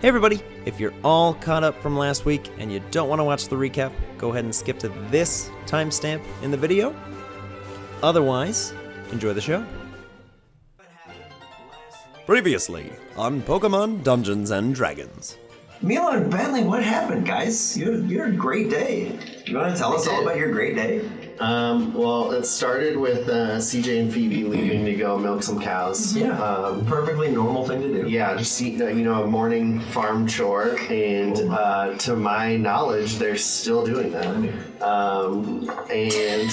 Hey everybody, if you're all caught up from last week and you don't want to watch the recap, go ahead and skip to this timestamp in the video. Otherwise, enjoy the show. Previously on Pokemon Dungeons and Dragons. Milo and Bentley, what happened, guys? You had a great day. You want to tell us all about your great day? Well, it started with CJ and Phoebe leaving to go milk some cows. Yeah, perfectly normal thing to do. Yeah, just a morning farm chore, and to my knowledge, they're still doing that. And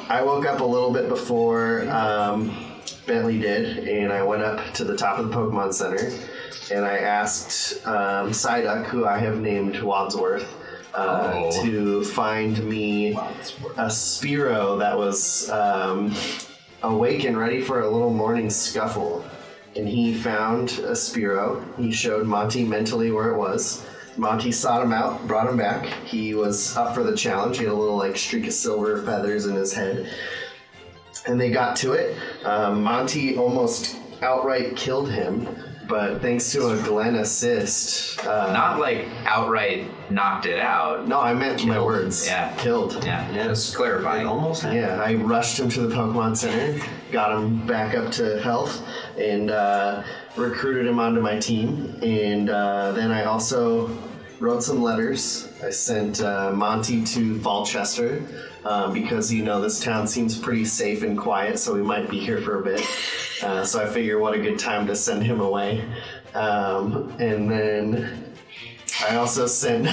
I woke up a little bit before Bentley did, and I went up to the top of the Pokemon Center, and I asked Psyduck, who I have named Wadsworth, to find me a Spearow that was awake and ready for a little morning scuffle. And he found a Spearow. He showed Monty mentally where it was. Monty sought him out, brought him back. He was up for the challenge. He had a little streak of silver feathers in his head. And they got to it. Monty almost outright killed him. But thanks to a Glenn assist... Not outright knocked it out. No, I meant my words. Yeah. Killed. Yeah, just clarifying. Almost happened. Yeah, I rushed him to the Pokemon Center, got him back up to health, and recruited him onto my team. And then I also wrote some letters. I sent Monty to Falchester because, this town seems pretty safe and quiet, so we might be here for a bit. So I figure what a good time to send him away. And then I also sent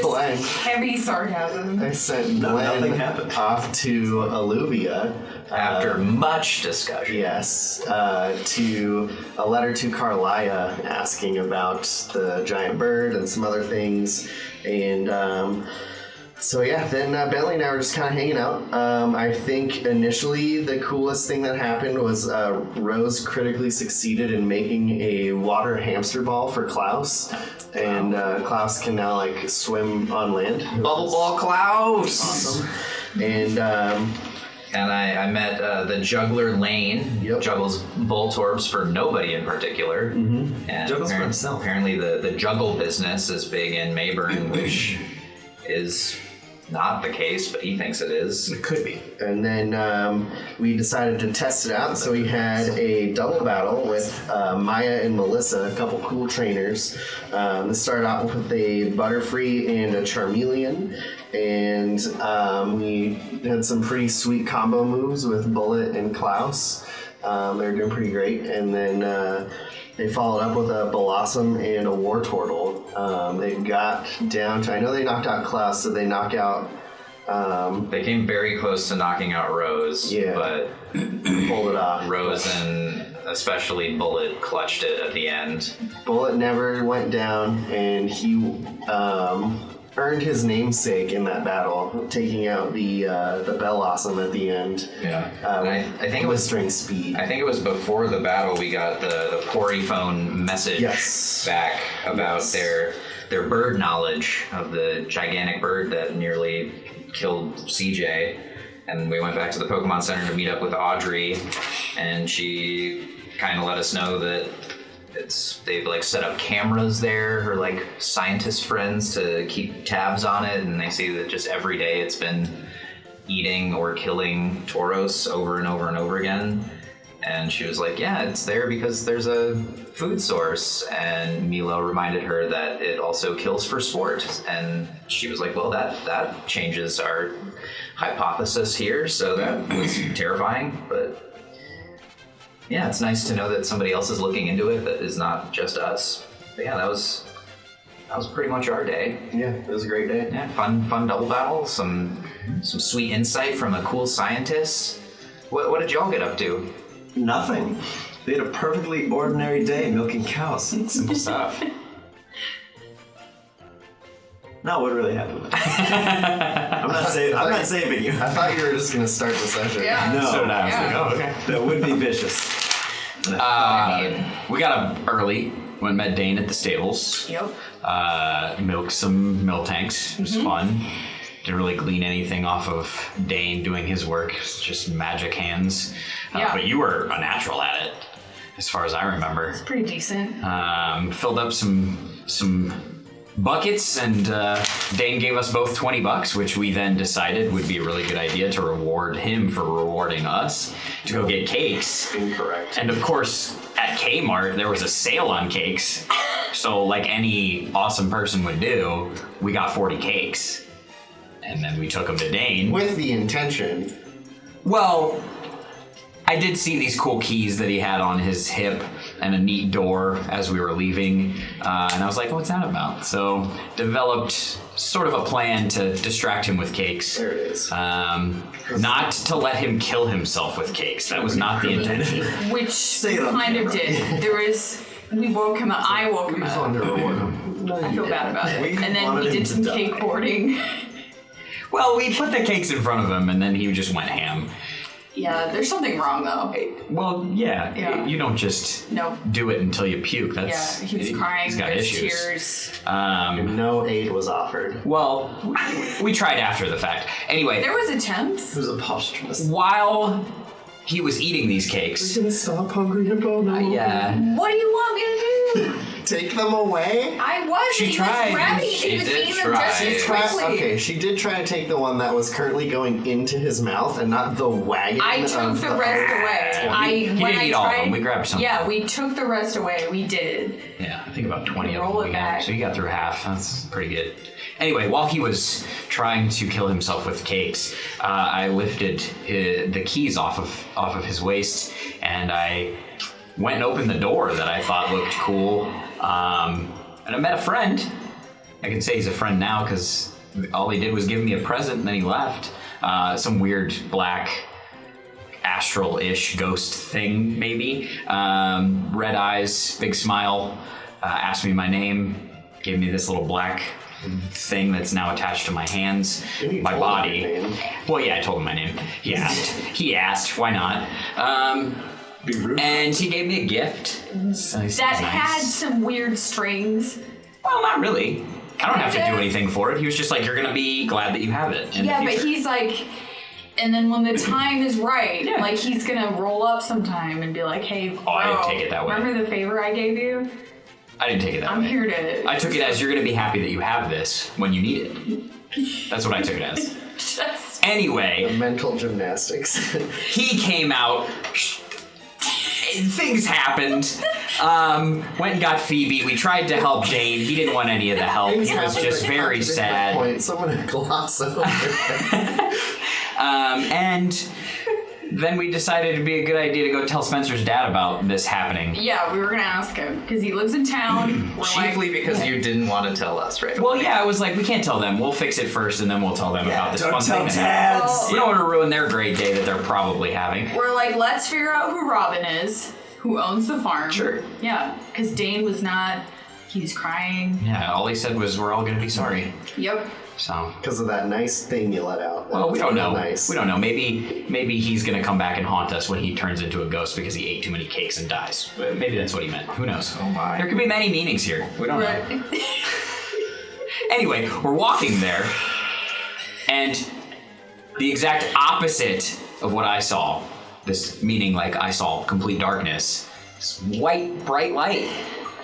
Glenn. Heavy sarcasm. I sent Glenn off to Alluvia. After much discussion. Yes. To a letter to Carlia asking about the giant bird and some other things. And then Bentley and I were just kind of hanging out. I think initially the coolest thing that happened was Rose critically succeeded in making a water hamster ball for Klaus. And Klaus can now swim on land. Bubble Ball Klaus! Awesome. And I met the juggler Lane. Yep. Juggles Voltorbs for nobody in particular. Mm-hmm. And Juggles for himself. Apparently the juggle business is big in Mayburn, which is not the case, but he thinks it is. It could be. And then we decided to test it out, so we had a double battle with Maya and Melissa, a couple cool trainers. This started out with a Butterfree and a Charmeleon, and we had some pretty sweet combo moves with Bullet and Klaus. They were doing pretty great, and then they followed up with a Blossom and a Wartortle. They got down to, I know they knocked out Klaus, so they knocked out... they came very close to knocking out Rose, but pulled it off. Rose and especially Bullet clutched it at the end. Bullet never went down, and he earned his namesake in that battle, taking out the Bellossom at the end. Yeah, I think it was during speed. I think it was before the battle we got the Poryphone message back about their bird knowledge of the gigantic bird that nearly killed CJ. And we went back to the Pokemon Center to meet up with Audrey, and she kind of let us know that they've set up cameras there, her scientist friends, to keep tabs on it, and they see that just every day it's been eating or killing Tauros over and over and over again. And she was like, yeah, it's there because there's a food source. And Milo reminded her that it also kills for sport. And she was like, well, that changes our hypothesis here. So that was terrifying, but yeah, it's nice to know that somebody else is looking into it that is not just us. But yeah, that was pretty much our day. Yeah, it was a great day. Yeah, fun double battle, some sweet insight from a cool scientist. What did y'all get up to? Nothing. They had a perfectly ordinary day milking cows. Simple stuff. Not what really happened. I'm not saving you. I thought you were just going to start the session. Yeah. No. So now I was like, oh, okay. That would be vicious. We got up early, went and met Dane at the stables. Yep. Milked some Miltanks. It was fun. Didn't really glean anything off of Dane doing his work. It's just magic hands. Yeah. But you were a natural at it. as far as I remember. It's pretty decent. Filled up some buckets, and Dane gave us both $20, which we then decided would be a really good idea to reward him for rewarding us to go get cakes. Incorrect. And of course, at Kmart, there was a sale on cakes. So like any awesome person would do, we got 40 cakes. And then we took them to Dane. With the intention. Well, I did see these cool keys that he had on his hip and a neat door as we were leaving. And I was like, what's that about? So developed sort of a plan to distract him with cakes. There it is. Not to let him kill himself with cakes. That was not the intention. Which it on kind of camera. did. We woke him up. I woke him We just up. wanted to reward him. I feel bad about it. We And then wanted we him did to some die. cake boarding. Well, we put the cakes in front of him, and then he just went ham. Yeah, there's something wrong though. Well, Yeah. you don't just No. do it until you puke. Yeah, That's he was crying. He's got There's issues. tears. No aid was offered. Well, we tried after the fact. Anyway, There was attempts. It was a posthumous. while he was eating these cakes, Gonna stop Hungry Hippo now. yeah, What do you want me to do? Take them away? I was. She he tried. was grabbing. She He was did eating them try. just as Try- quickly. okay, she did try to take the one that was currently going into his mouth and not the wagon. I took of the rest away. he When didn't I eat all of tried, them. We grabbed some. Yeah, we took the rest away. We did. Yeah, I think about 20 of Roll them it we got. back. So you got through half. That's pretty good. Anyway, while he was trying to kill himself with cakes, I lifted the keys off of his waist, and I went and opened the door that I thought looked cool. And I met a friend. I can say he's a friend now because all he did was give me a present and then he left. Some weird black astral-ish ghost thing, maybe. Red eyes, big smile, asked me my name, gave me this little black thing that's now attached to my hands, You my told body. him your name. Well, yeah, I told him my name. He asked, why not? Be rude. And he gave me a gift. So he said, That nice. had some weird strings. Well, not really. I don't have to do anything for it. He was just like, you're gonna be glad that you have it. In Yeah, the but future. he's like, and then when the time is right, Yeah. like he's gonna roll up sometime and be like, hey, bro, I didn't take it that way. remember the favor I gave you? I didn't take it that I'm way. here to. I took it as you're gonna be happy that you have this when you need it. That's what I took it as. Just, Anyway, Mental gymnastics. he came out. Things happened. Went and got Phoebe. We tried to help Dane. He didn't want any of the help. Things He was happen just that very contradict my sad. Point. Someone gloss over. And then we decided it'd be a good idea to go tell Spencer's dad about this happening. yeah, we were gonna ask him because he lives in town. We're Chiefly like, because you didn't want to tell us, right? Well, yeah, I was like, we can't tell them. We'll fix it first, and then we'll tell them about this Don't fun tell thing. that happened. dads. We don't want to ruin their great day that they're probably having. we're like, let's figure out who Robin is, who owns the farm. Sure. Yeah, because Dane was not. He was crying. Yeah, all he said was, we're all going to be sorry. Yep. So, Because of that nice thing you let out. well, we don't know. Nice. We don't know. Maybe he's going to come back and haunt us when he turns into a ghost because he ate too many cakes and dies. But maybe that's what he meant. Who knows? Oh my. There could be many meanings here. We don't know. Right. Anyway, we're walking there, and the exact opposite of what I saw, this meaning like I saw complete darkness, this white, bright light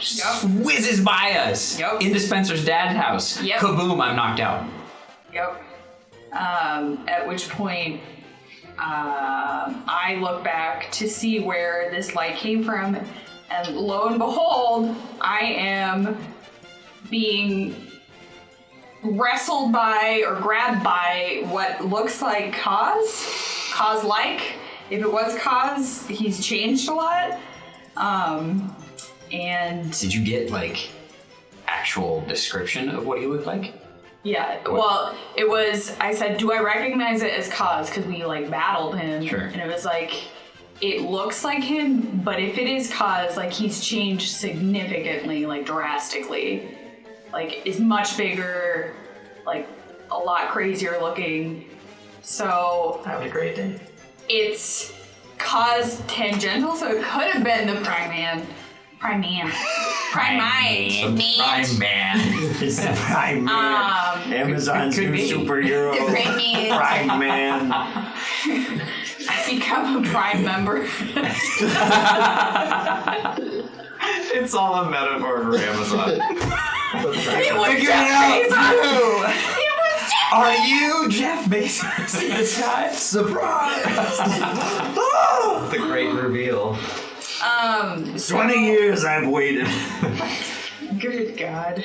Yep. whizzes by us Yep. into Spencer's dad's house. Yep. Kaboom, I'm knocked out. Yep. At which point, I look back to see where this light came from, and lo and behold, I am being wrestled by or grabbed by what looks like Kaz-like. If it was Kaz, he's changed a lot. And Did you get like actual description of what he looked like? yeah, well, it was, I said, do I recognize it as Kaz? Because we like battled him. Sure. And it was like, it looks like him, but if it is Kaz, like he's changed significantly, like drastically. Like is much bigger, like a lot crazier looking. So Have a great day. it's Kaz tangential, so it could have been the Prime Mind. Prime Man. It's the Prime Man. Amazon's could new be. superhero. The Prime Man. Prime Man. become a Prime member. It's all a metaphor for Amazon. It was Jeff Bezos. It was Jeff. Are you Jeff Bezos in disguise? Surprise! The great reveal. 20 years I've waited. Good God.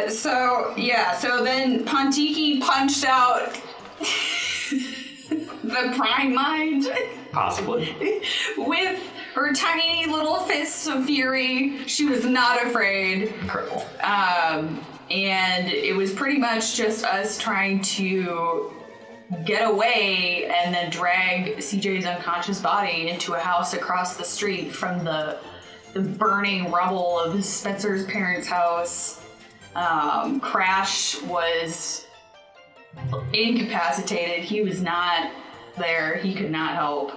So then Pontiki punched out the Prime Mind. Possibly. With her tiny little fists of fury. She was not afraid. Incredible. And it was pretty much just us trying to get away and then drag CJ's unconscious body into a house across the street from the burning rubble of Spencer's parents' house. Crash was incapacitated. He was not there. He could not help.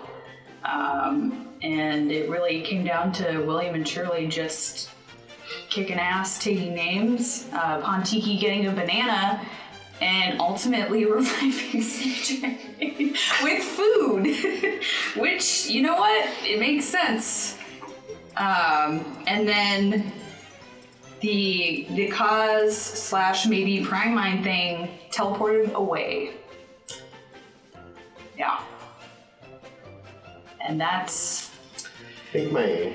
And it really came down to William and Shirley just kicking ass, taking names, Pontiki getting a banana, and ultimately reviving CJ with food. Which, you know what? It makes sense. And then the cause / maybe Prime Mind thing teleported away. Yeah. And that's... I think my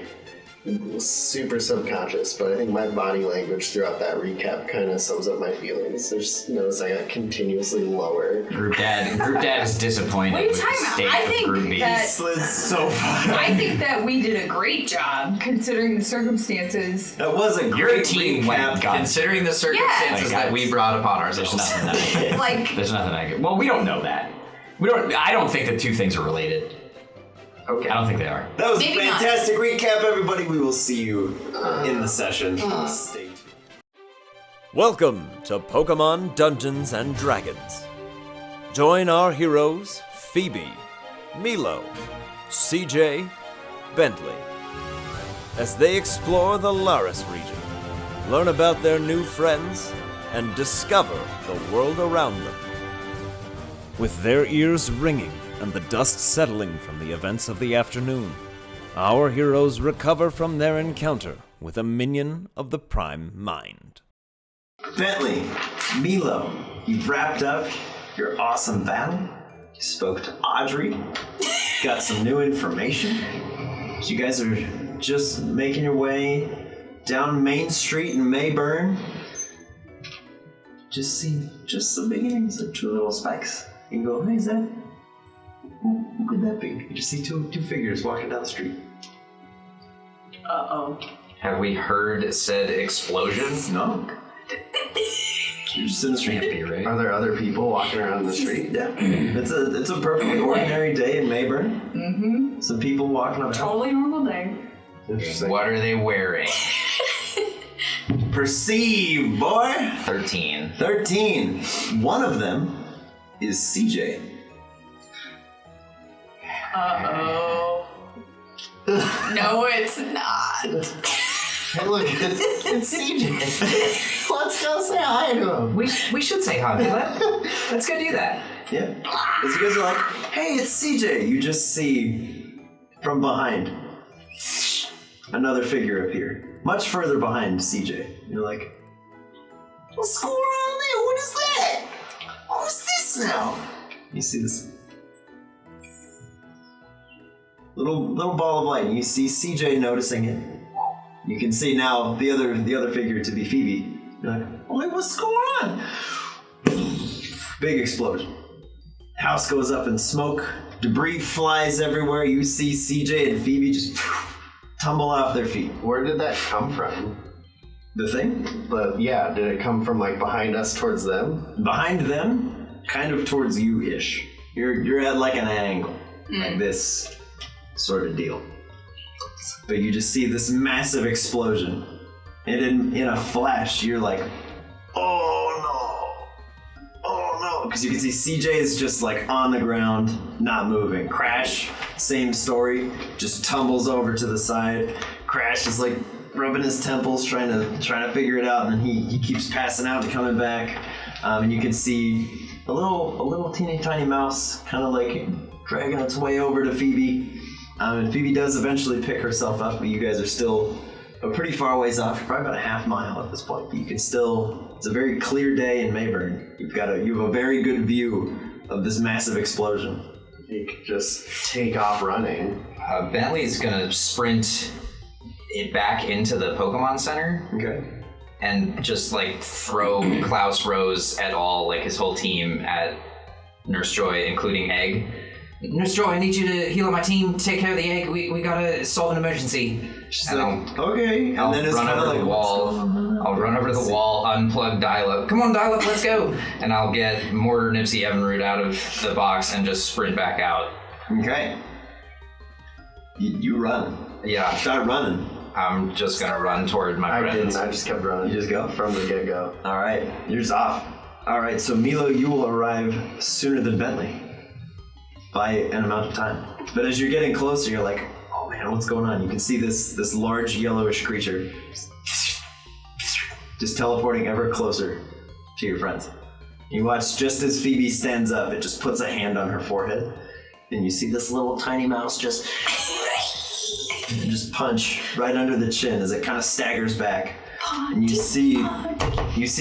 super subconscious, but I think my body language throughout that recap kind of sums up my feelings. There's notice I got continuously lower. Group dad is disappointed What are you with the talking about? state I of think Group B. that- It's so fun. I think that we did a great job considering the circumstances. That was a Your great team recap. went God. Considering the circumstances Yeah. that we brought upon There's ourselves. nothing that Like, There's nothing I could. Well, we don't know that. I don't think the two things are related. Okay. I don't think they are. That was Maybe a not. fantastic recap, everybody. We will see you in the session. Stay tuned. Welcome to Pokemon Dungeons and Dragons. Join our heroes Phoebe, Milo, CJ, Bentley, as they explore the Laris region, learn about their new friends, and discover the world around them. With their ears ringing and the dust settling from the events of the afternoon, our heroes recover from their encounter with a minion of the Prime Mind. Bentley, Milo, you've wrapped up your awesome battle. You spoke to Audrey. Got some new information. So you guys are just making your way down Main Street in Mayburn. Just see just the beginnings of two little specks. You can go, hey, is that? Who could that be? You just see two figures walking down the street. uh-oh. Have we heard said explosion? No. You're just in the street. Can't be, right? Are there other people walking around the street? Yeah. It's a perfectly ordinary day in Mayburn. Mm-hmm. Some people walking up. Totally normal day. Interesting. What are they wearing? Perceive, boy! 13. 13. One of them is CJ. Uh-oh. No, it's not. Hey, look, it's CJ. Let's go say hi to him. We should say hi. Let's go do that. Yeah. As you guys are like, hey, it's CJ. You just see from behind another figure appear. Much further behind CJ. You're like, what's going on there? What is that? Who's this now? You see this little ball of light. And you see CJ noticing it. You can see now the other figure to be Phoebe. You're like, oh, wait, what's going on? Big explosion. House goes up in smoke. Debris flies everywhere. You see CJ and Phoebe just tumble off their feet. Where did that come from? The thing? Yeah, did it come from like behind us towards them? Behind them, kind of towards you-ish. You're at like an angle. Like this sort of deal. But you just see this massive explosion. And in a flash, you're like, oh no, because you can see CJ is just like on the ground, not moving. Crash, same story, just tumbles over to the side. Crash is like rubbing his temples, trying to figure it out, and then he keeps passing out and coming back. And you can see a little teeny tiny mouse kind of like dragging its way over to Phoebe. And Phoebe does eventually pick herself up, but you guys are still a pretty far ways off. You're probably about a half mile at this point, but you can still, it's a very clear day in Mayburn. You have a very good view of this massive explosion. You could just take off running. Bentley's gonna sprint it back into the Pokemon Center. Okay. And just like throw Klaus Rose et al., like his whole team at Nurse Joy, including Egg. Nurse Joy, I need you to heal up my team, take care of the egg. We gotta solve an emergency. She's like, okay. I'll run over to the wall. I'll run over to the wall, unplug dial-up. Come on, dial-up, let's go. And I'll get Mortar Nipsey Evinrude out of the box and just sprint back out. Okay. You run. Yeah. Start running. I'm just gonna run toward my friends. I just kept running. You just go? From the get-go. All right. You're just off. All right, so Milo, you will arrive sooner than Bentley by an amount of time. But as you're getting closer, you're like, oh man, what's going on? You can see this large yellowish creature just teleporting ever closer to your friends. You watch just as Phoebe stands up, it just puts a hand on her forehead, and you see this little tiny mouse just punch right under the chin as it kind of staggers back. And you see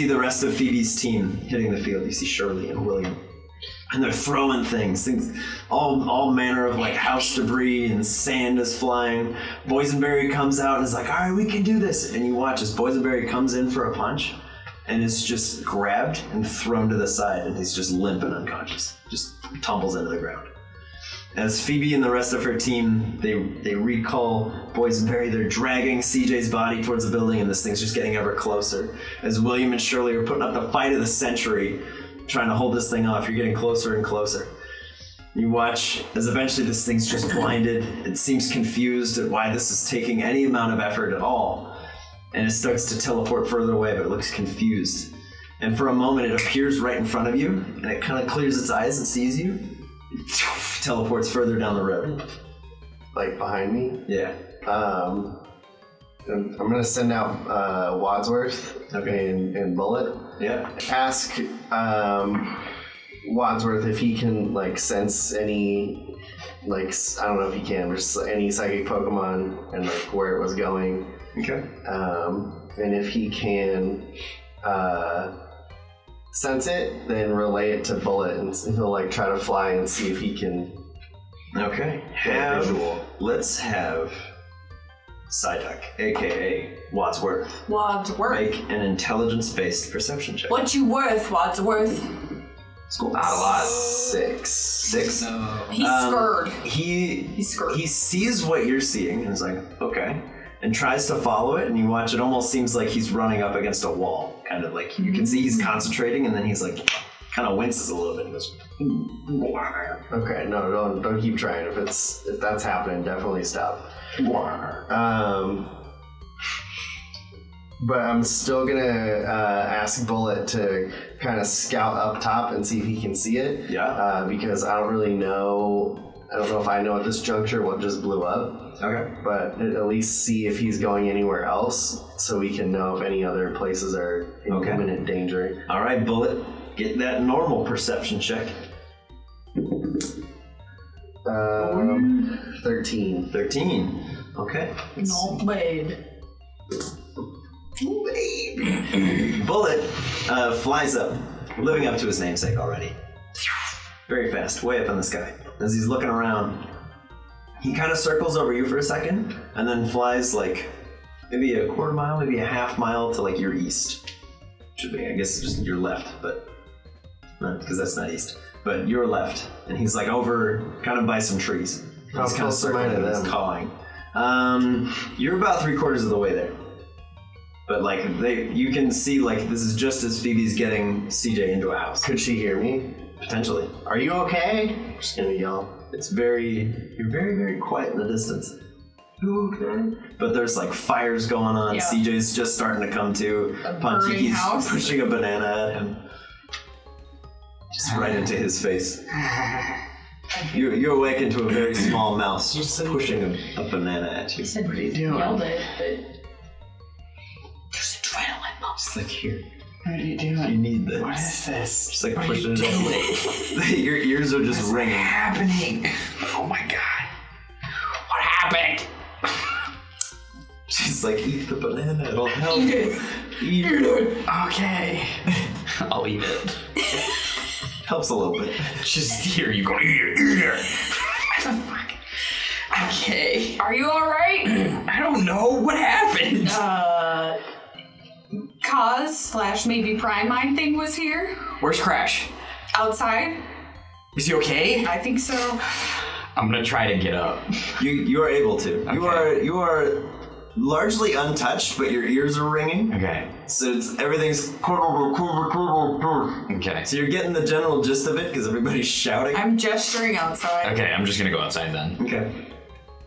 the rest of Phoebe's team hitting the field. You see Shirley and William. And they're throwing things, all manner of like house debris and sand is flying. Boysenberry comes out and is like, all right, we can do this. And you watch as Boysenberry comes in for a punch and is just grabbed and thrown to the side, and he's just limp and unconscious, just tumbles into the ground. As Phoebe and the rest of her team, they recall Boysenberry, they're dragging CJ's body towards the building, and this thing's just getting ever closer. As William and Shirley are putting up the fight of the century, trying to hold this thing off, you're getting closer and closer. You watch as eventually this thing's just blinded. It seems confused at why this is taking any amount of effort at all. And it starts to teleport further away, but it looks confused. And for a moment, it appears right in front of you, and it kind of clears its eyes and sees you. Teleports further down the road. Like behind me? Yeah. I'm gonna send out Wadsworth and Bullet. Yeah. Ask Wadsworth if he can like sense any, like, I don't know if he can, just any psychic Pokemon and like where it was going. Okay. And if he can sense it, then relay it to Bullet, and he'll like try to fly and see if he can. Okay. Let's have Psyduck, aka Wadsworth, make an intelligence-based perception check. What you worth, Wadsworth? School. Not a lot. 6. No. He's scared. He's scared. He sees what you're seeing and is like, okay, and tries to follow it, and you watch it almost seems like he's running up against a wall. Kind of like you can see he's concentrating, and then he's like, kind of winces a little bit and goes, Okay, no, don't keep trying. If that's happening, definitely stop. But I'm still gonna ask Bullet to kind of scout up top and see if he can see it. Yeah. Because I don't really know. I don't know if I know at this juncture what just blew up. Okay. But at least see if he's going anywhere else, so we can know if any other places are in imminent danger. All right, Bullet, get that normal perception check. 13. 13. Okay. No, babe. Bullet flies up, living up to his namesake already. Very fast, way up in the sky. As he's looking around, he kind of circles over you for a second, and then flies like maybe a quarter mile, maybe a half mile to like your east. Should be, I guess, just your left, but because that's not east. But your left, and he's like over, kind of by some trees. He's kind of circling and he's cawing. You're about 3/4 of the way there. But like you can see like this is just as Phoebe's getting CJ into a house. Could she hear me? Potentially. Are you okay? I'm just gonna yell. You're very, very quiet in the distance. You okay? But there's like fires going on. Yeah. CJ's just starting to come to. Pontiki's pushing a banana at him. Just right into his face. You awaken to a very small mouse just pushing a banana at you. He said, what are you doing? Yelled it, but Just like here. What are you doing? You need this. What is this? Just like what push are you it doing? Your ears are just ringing. What's happening? Oh my god. What happened? She's like, eat the banana, it'll help. Eat it. Eat it. Okay. I'll eat it. Helps a little bit. Just here, you go, eat it. What the fuck? Okay. Are you alright? I don't know. What happened? Kaz / maybe Prime Mind thing was here. Where's Crash? Outside. Is he okay? I think so. I'm gonna try to get up. You are able to. Okay. You are largely untouched, but your ears are ringing. Okay. So everything's. Okay. So you're getting the general gist of it because everybody's shouting. I'm gesturing outside. Okay, I'm just gonna go outside then. Okay.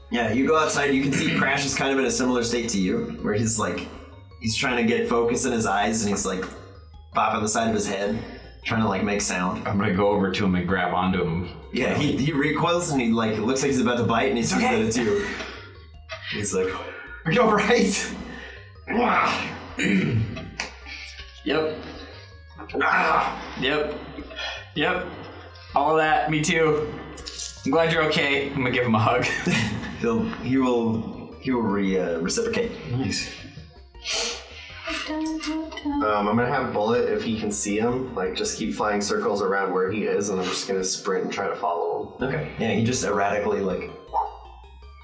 Yeah, you go outside. You can see Crash is kind of in a similar state to you, where he's trying to get focus in his eyes, and he's like bopping the side of his head, trying to like make sound. I'm gonna go over to him and grab onto him. Yeah, he recoils and he like looks like he's about to bite, and he sees that it's you. He's like, "Are you all right?" Yep. Yep. All of that. Me too. I'm glad you're okay. I'm gonna give him a hug. He will reciprocate. Nice. I'm gonna have Bullet, if he can see him, like just keep flying circles around where he is, and I'm just gonna sprint and try to follow him. Okay. Yeah, he just erratically like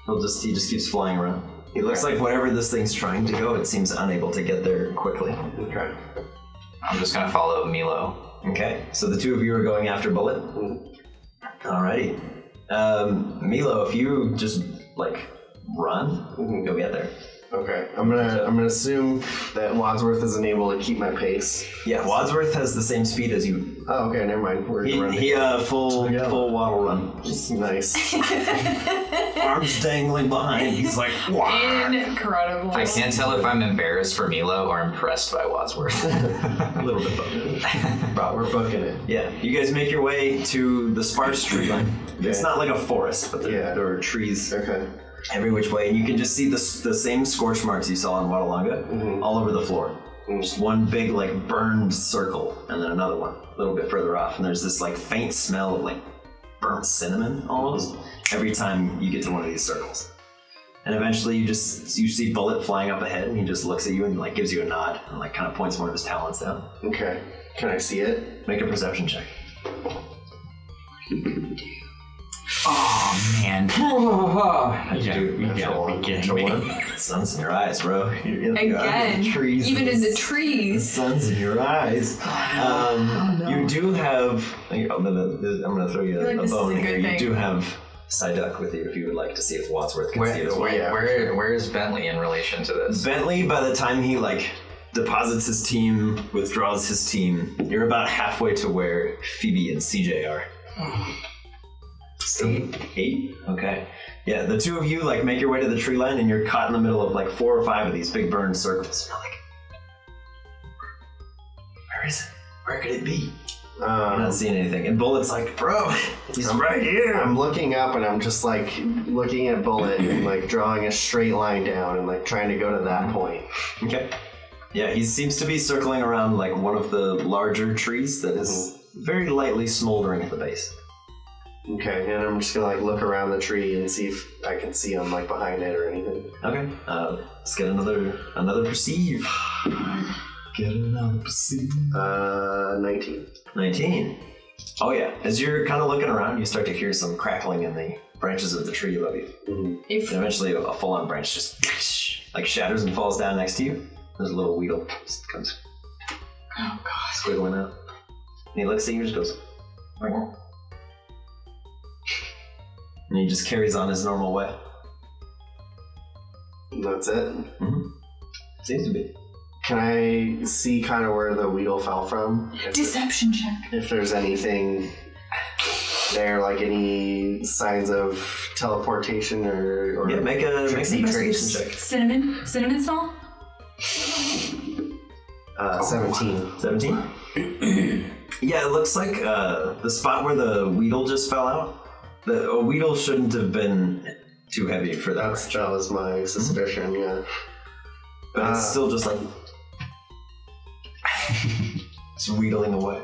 he just keeps flying around. It looks like whatever this thing's trying to go, it seems unable to get there quickly. Okay. I'm just gonna follow Milo. Okay. So the two of you are going after Bullet. Alrighty. Milo, if you just like run, you'll get there. Okay. I'm gonna assume that Wadsworth isn't able to keep my pace. Yeah, Wadsworth has the same speed as you. Oh, okay, never mind. We're running. He full waddle run. Nice. Arms dangling behind. He's like, wow. Incredible. I can't tell if I'm embarrassed for Milo or impressed by Wadsworth. A little bit both. We're booking it. Yeah, you guys make your way to the sparse tree line. Okay. It's not like a forest, but there are trees Okay. every which way, and you can just see the same scorch marks you saw in Wadalanga all over the floor. Just one big like burned circle, and then another one a little bit further off, and there's this like faint smell of like burnt cinnamon almost every time you get to one of these circles. And eventually you see Bullet flying up ahead, and he just looks at you and like gives you a nod and like kind of points one of his talons down. Okay. Can I see it? Make a perception check. Oh man. You gotta be kidding me. Sun's in your eyes, bro. You're in Again, the trees. even in the The trees. sun's in your eyes. You do have. I'm gonna throw you I feel like a this is bone a good here. You thing. do have Psyduck with you if you would like to see if Wadsworth can see it as well. Where is Bentley in relation to this? Bentley, by the time he like deposits his team, withdraws his team, you're about halfway to where Phoebe and CJ are. 8? Okay. Yeah, the two of you like make your way to the tree line, and you're caught in the middle of like 4 or 5 of these big burned circles. You're like, where is it? Where could it be? You're not seeing anything. And Bullet's like, bro, he's right here. I'm looking up and I'm just like looking at Bullet and like drawing a straight line down and like trying to go to that point. Okay. Yeah, he seems to be circling around like one of the larger trees that is very lightly smoldering at the base. Okay, and I'm just gonna like look around the tree and see if I can see him like behind it or anything. Okay. Let's get another perceive. Get another perceive. 19. 19. Oh yeah. As you're kind of looking around, you start to hear some crackling in the branches of the tree above you. And eventually, a full-on branch just like shatters and falls down next to you. There's a little weedle just comes. Oh god. Squiggling out. And he looks at you and just goes. And he just carries on his normal way. That's it? Seems to be. Can I see kind of where the weedle fell from? Deception check. If there's anything there, like any signs of teleportation or Yeah, make an Trixie investigation trace. check. Cinnamon smell? 17. 17? Yeah, it looks like the spot where the weedle just fell out. A weedle shouldn't have been too heavy for that. That was my suspicion, yeah. But it's still just like It's wheedling away.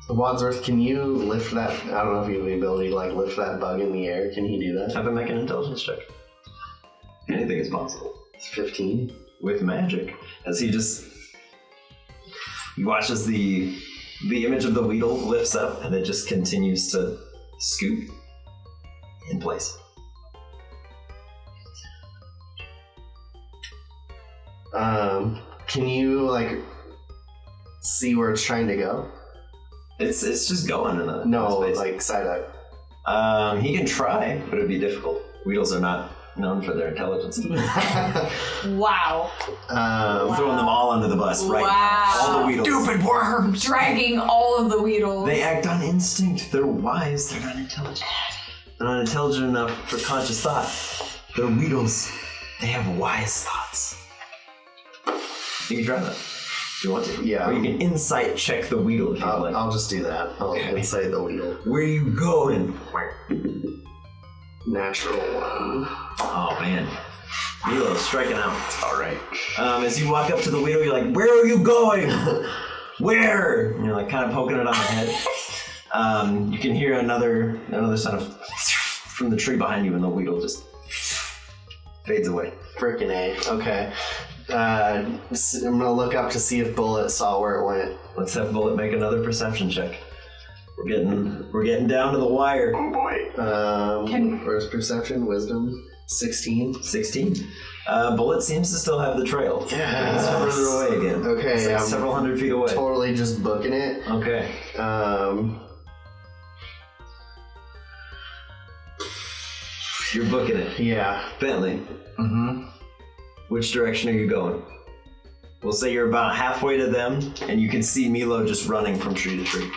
Wadsworth, can you lift that? I don't know if you have the ability to like lift that bug in the air. Can he do that? Have him make an intelligence check. Anything is possible. It's 15. With magic. As he watches the image of the Weedle lifts up and it just continues to scoop in place. Can you like see where it's trying to go? It's just going in a No, space. like side eye. He can try, but it'd be difficult. Weedles are not known for their intelligence. Wow. Throwing them all under the bus right now. All the Weedles. Stupid worms! Dragging all of the Weedles. They act on instinct. They're wise. They're not intelligent. They're not intelligent enough for conscious thought. They're Weedles. They have wise thoughts. You can try that if you want to. Yeah. Or you can insight check the Weedle if you like. I'll just do that. I'll insight the Weedle. Where you going? Natural one. Oh man. Milo's striking out. All right. As you walk up to the Weedle, you're like, where are you going? Where? And you're like kind of poking it on the head. You can hear another sound of from the tree behind you, and the Weedle just fades away. Frickin' A. Okay. I'm gonna look up to see if Bullet saw where it went. Let's have Bullet make another perception check. We're getting down to the wire. Oh boy. Where's perception? Wisdom? 16. 16. Bullet seems to still have the trail. Yeah. It's further away again. Okay. It's like several hundred feet away. Totally just booking it. Okay. You're booking it. Yeah. Bentley. Mm-hmm. Which direction are you going? We'll say you're about halfway to them, and you can see Milo just running from tree to tree.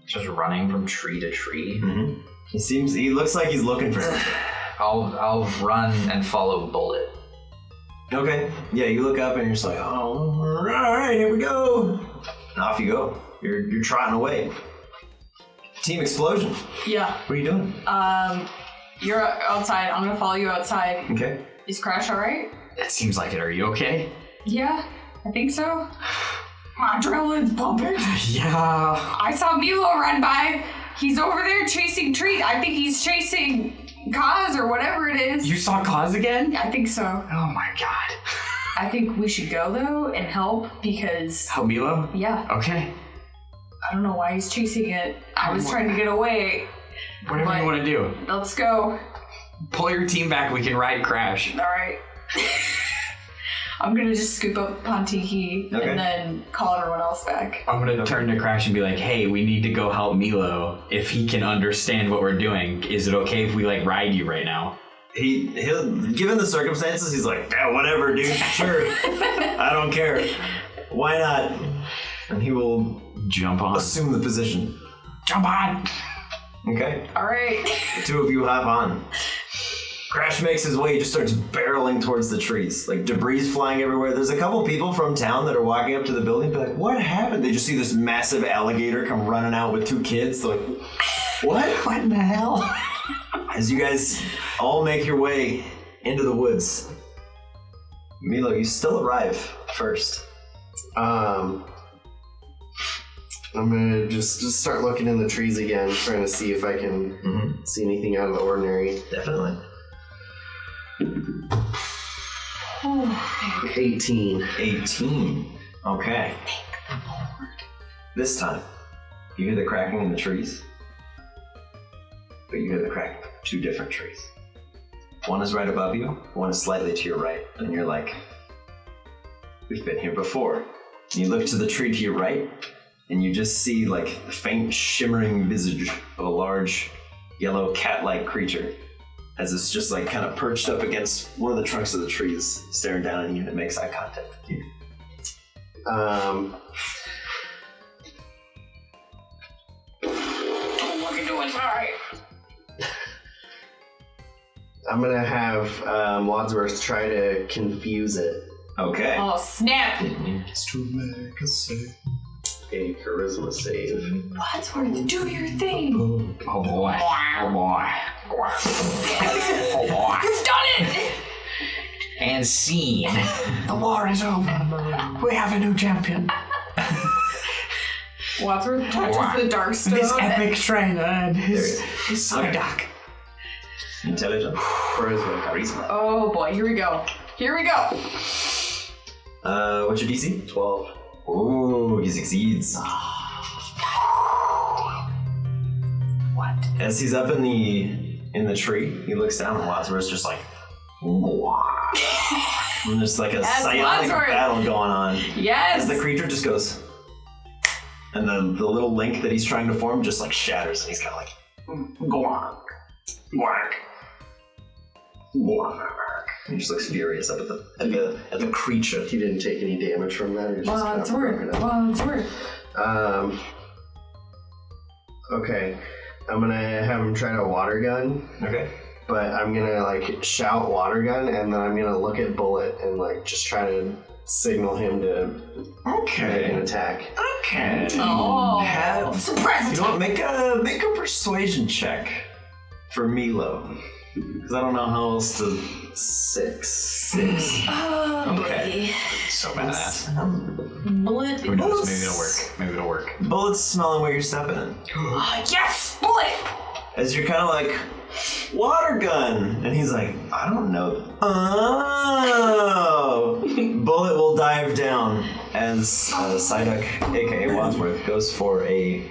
Just running from tree to tree. Mm-hmm. He looks like he's looking for something. I'll run and follow Bullet. Okay. Yeah, you look up and you're just like, oh, all right, here we go. And off you go. You're trotting away. Team explosion. Yeah. What are you doing? You're outside. I'm gonna follow you outside. Okay. Is Crash alright? It seems like it. Are you okay? Yeah, I think so. My adrenaline's pumping. Yeah. I saw Milo run by. He's over there chasing Treat. I think he's chasing Kaz or whatever it is. You saw Kaz again? I think so. Oh my god. I think we should go though and help because. Help Milo? Yeah. Okay. I don't know why he's chasing it. I was trying to get away. Whatever you want to do. Let's go. Pull your team back. We can ride Crash. All right. I'm gonna just scoop up Pontiki and then call everyone else back. I'm gonna turn to Crash and be like, hey, we need to go help Milo if he can understand what we're doing. Is it okay if we like ride you right now? He'll given the circumstances, he's like, yeah, whatever, dude. Sure. I don't care. Why not? And he will jump on. Assume the position. Jump on. Okay. All right. The two of you hop on. Crash makes his way, he just starts barreling towards the trees. Like debris flying everywhere. There's a couple people from town that are walking up to the building, be like, what happened? They just see this massive alligator come running out with two kids. They're like, what? What in the hell? As you guys all make your way into the woods, Milo, you still arrive first. I'm gonna just start looking in the trees again, trying to see if I can see anything out of the ordinary. Definitely. 18. 18. Okay. This time, you hear the cracking in the trees, but you hear the cracking from two different trees. One is right above you, one is slightly to your right, and you're like, we've been here before. And you look to the tree to your right, and you just see like the faint shimmering visage of a large yellow cat-like creature as it's just like kind of perched up against one of the trunks of the trees, staring down at you, and it makes eye contact with you. What are you doing? Sorry. I'm gonna have Wadsworth try to confuse it. Okay. Oh, snap. It's to make a save. A charisma save. Wadsworth, do your thing. Oh boy. Oh boy. Oh boy. You've done it. And scene. The war is over. We have a new champion. Wadsworth touches the Darkstone. This epic trainer and his Psyduck. Intelligence. Charisma. Oh boy, here we go. What's your DC? 12. Ooh, he succeeds. What? As he's up in the tree, he looks down and Wadsworth's just like, and there's like a psionic battle going on. Yes. As the creature just goes, and the little link that he's trying to form just like shatters, and he's kind of like, guac, guac, guac. He just looks furious up at the creature. He didn't take any damage from that. Or just Wadsworth. Okay. I'm gonna have him try to water gun. Okay. But I'm gonna like shout water gun, and then I'm gonna look at Bullet and like just try to signal him to make an attack. Okay. Oh. Surprise You know what? Make a persuasion check for Milo, because I don't know how else to. 6. Okay. So badass. Bullet. Who knows? Maybe it'll work. Bullet's smelling what you're stepping in. Yes! Bullet! As you're kind of like, water gun! And he's like, I don't know. Oh! Bullet will dive down as Psyduck, aka Wadsworth, goes for a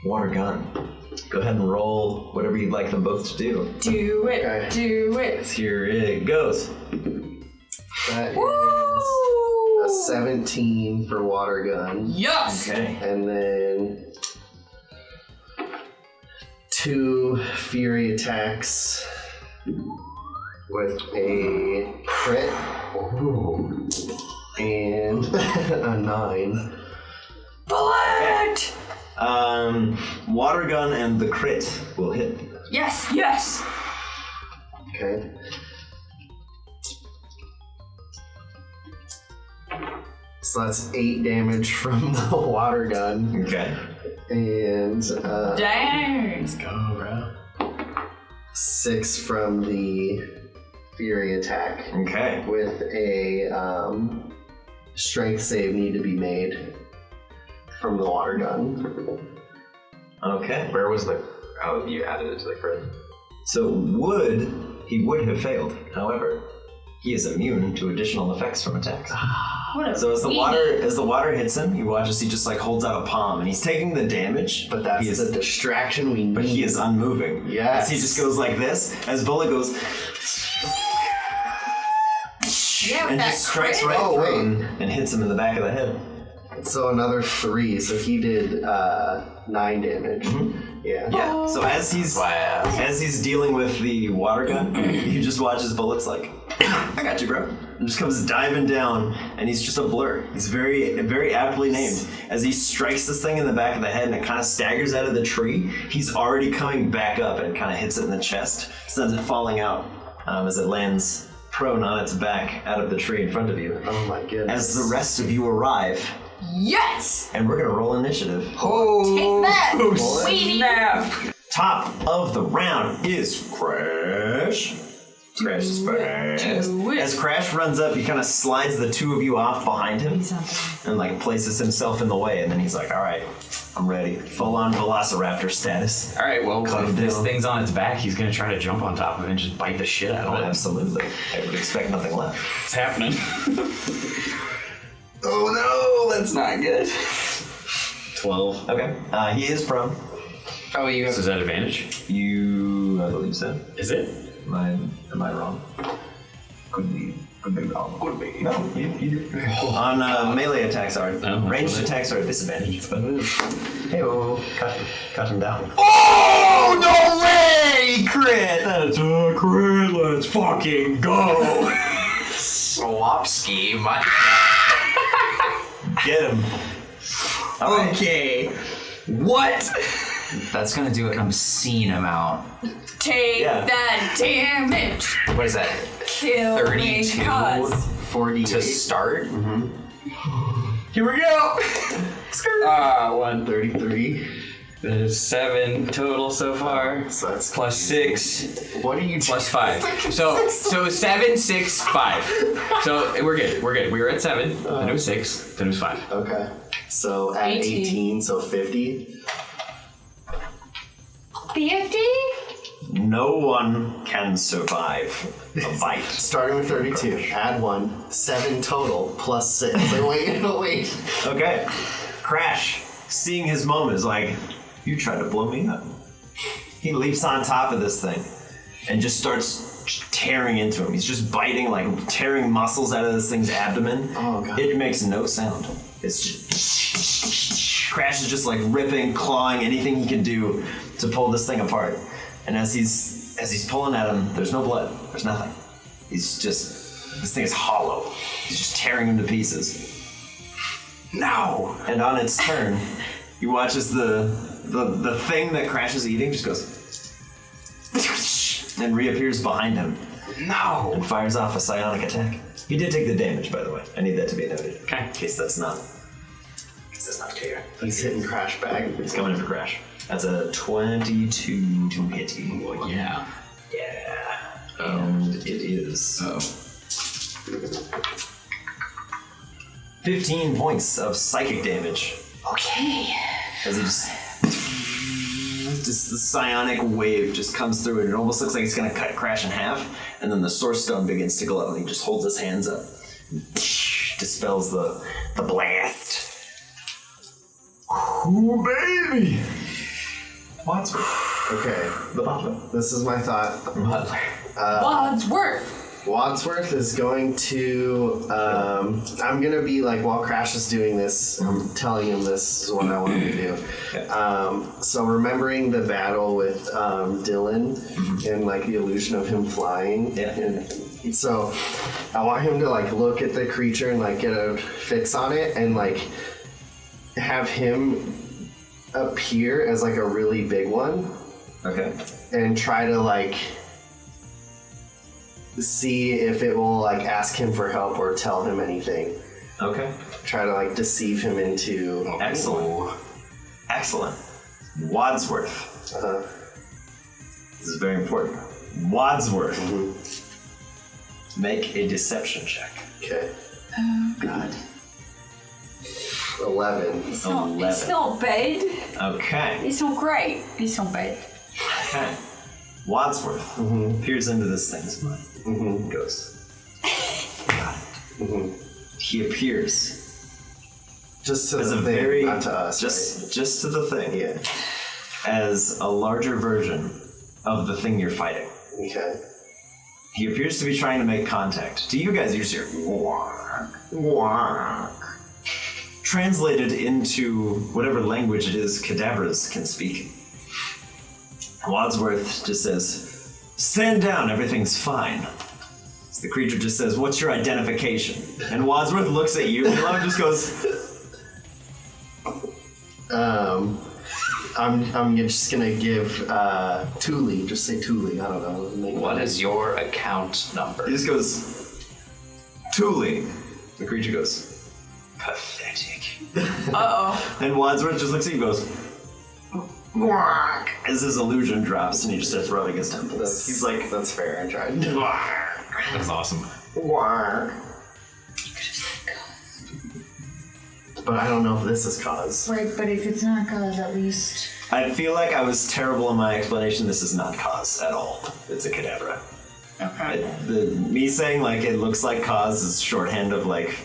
water gun. Go ahead and roll whatever you'd like them both to do. Do it. Okay. Do it. Here it goes. That Woo! is a 17 for water gun. Yes! Okay. And then 2 fury attacks with a crit and a 9. Bullet! Water gun and the crit will hit. Yes, yes! Okay. So that's 8 damage from the water gun. Okay. And Dang! Let's go, bro. 6 from the fury attack. Okay. With a strength save need to be made from the water gun. Okay. Where was the... Oh, you added it to the crit. So he would have failed. However, he is immune to additional effects from attacks. So as the water hits him, you watch as he just like holds out a palm and he's taking the damage, But that's the distraction we need. but he is unmoving. Yes. As he just goes like this, as Bullet goes Yeah, with and that just strikes crit? right through him and hits him in the back of the head. So another 3. So he did 9 damage. Yeah. Yeah. So as he's dealing with the water gun, you just watch his Bullet's like, I got you, bro. And just comes diving down, and he's just a blur. He's very, very aptly named. As he strikes this thing in the back of the head, and it kind of staggers out of the tree, he's already coming back up and kind of hits it in the chest, sends it falling out as it lands prone on its back out of the tree in front of you. Oh my goodness. As the rest of you arrive, Yes! and we're gonna roll initiative. Take that! Weenie! Top of the round is Crash. Crash is first. As Crash runs up, he kind of slides the two of you off behind him and like places himself in the way, and then he's like, all right, I'm ready. Full on Velociraptor status. All right, well, Calm if this down. thing's on its back, he's going to try to jump on top of it and just bite the shit out of it. Absolutely. I would expect nothing less. It's happening. Oh no, that's not good. 12. Okay. He is prone. Oh, you have... So is that advantage? I believe so. Is it? Am I wrong? Could be wrong. Could be. No, you on melee attacks are ranged attacks are a disadvantage. Hey, cut him down. Oh, no way! Crit! That's a crit. Let's fucking go. Swap scheme. Get him. All right. Okay. What? That's gonna do an obscene amount. Take that damage! What is that? Kill 32 me, cuz. 48 to start? Mm-hmm. Here we go! 133. There's 7 total so far. So that's plus 6. What are you plus 5. So 7, 6, 5. So we're good. We were at 7. Then it was 6. Then it was 5. Okay. So at 18, so 50. 50? No one can survive a bite. Starting with 32. Add 1. 7 total plus 6. Like, wait. Okay. Crash, seeing his moment, is like, you tried to blow me up. He leaps on top of this thing and just starts tearing into him. He's just biting, like tearing muscles out of this thing's abdomen. Oh, God. It makes no sound. It's just... Crash is just like ripping, clawing, anything he can do to pull this thing apart. And as he's pulling at him, there's no blood. There's nothing. This thing is hollow. He's just tearing him to pieces. No! And on its turn, you watch as the thing that Crash is eating just goes and reappears behind him. No! And fires off a psionic attack. He did take the damage, by the way. I need that to be noted. Okay. In case that's not clear. He's hitting Crash back. He's coming in for Crash. That's a 22 to hit you. Well, yeah. Yeah. And it is 15 points of psychic damage. Okay. As he just the psionic wave just comes through and it almost looks like it's gonna cut Crash in half, and then the Source Stone begins to glow and he just holds his hands up and dispels the blast. Ooh, baby! Wadsworth. Okay. The butler. This is my thought. Butler. Wadsworth is going to, I'm going to be like, while Crash is doing this, I'm telling him this is what I want him to do. Okay. So remembering the battle with Dylan and like the illusion of him flying. Yeah. And so I want him to like look at the creature and like get a fix on it and like have him appear as like a really big one. Okay. And try to like see if it will like ask him for help or tell him anything. Okay. Try to like deceive him into. Excellent. Excellent. Wadsworth. This is very important. Wadsworth. Make a deception check. Okay. Oh, God. 11. It's not bad. Okay. It's not great. It's not bad. Okay. Wadsworth peers into this thing's mind and goes, got it. He appears Just to as the a thing, very, not to us. just to the thing, Yeah. as a larger version of the thing you're fighting. Okay. He appears to be trying to make contact. To you guys, you just hear "Wak." Translated into whatever language it is Kadabras can speak. Wadsworth just says, "Stand down, everything's fine." So the creature just says, "What's your identification?" And Wadsworth looks at you and Love just goes, I'm just gonna give Thule, just say Thule, I don't know. What is your account number? he just goes, "Thule." The creature goes, "Pathetic." Uh-oh. And Wadsworth just looks at you and goes, "Quack," as his illusion drops and he just starts rubbing his temples. He's like, That's fair, I tried. That's awesome. But I don't know if this is cause. Right, but if it's not cause, at least... I feel like I was terrible in my explanation. This is not cause at all. It's a Kadabra. Okay. Me saying like it looks like cause is shorthand of like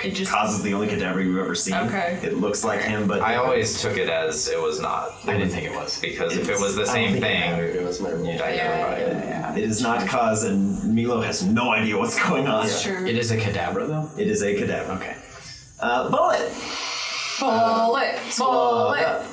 It just... cause is the only Kadabra you've ever seen. Okay. It looks like him, but I always took it as it was not. I didn't think it was. Because if it was the I don't same think it thing, mattered, it was my rule. Yeah. it is not cause, and Milo has no idea what's going on. That's true. It is a Kadabra, though? It is a Kadabra. Okay. Bullet. Bullet.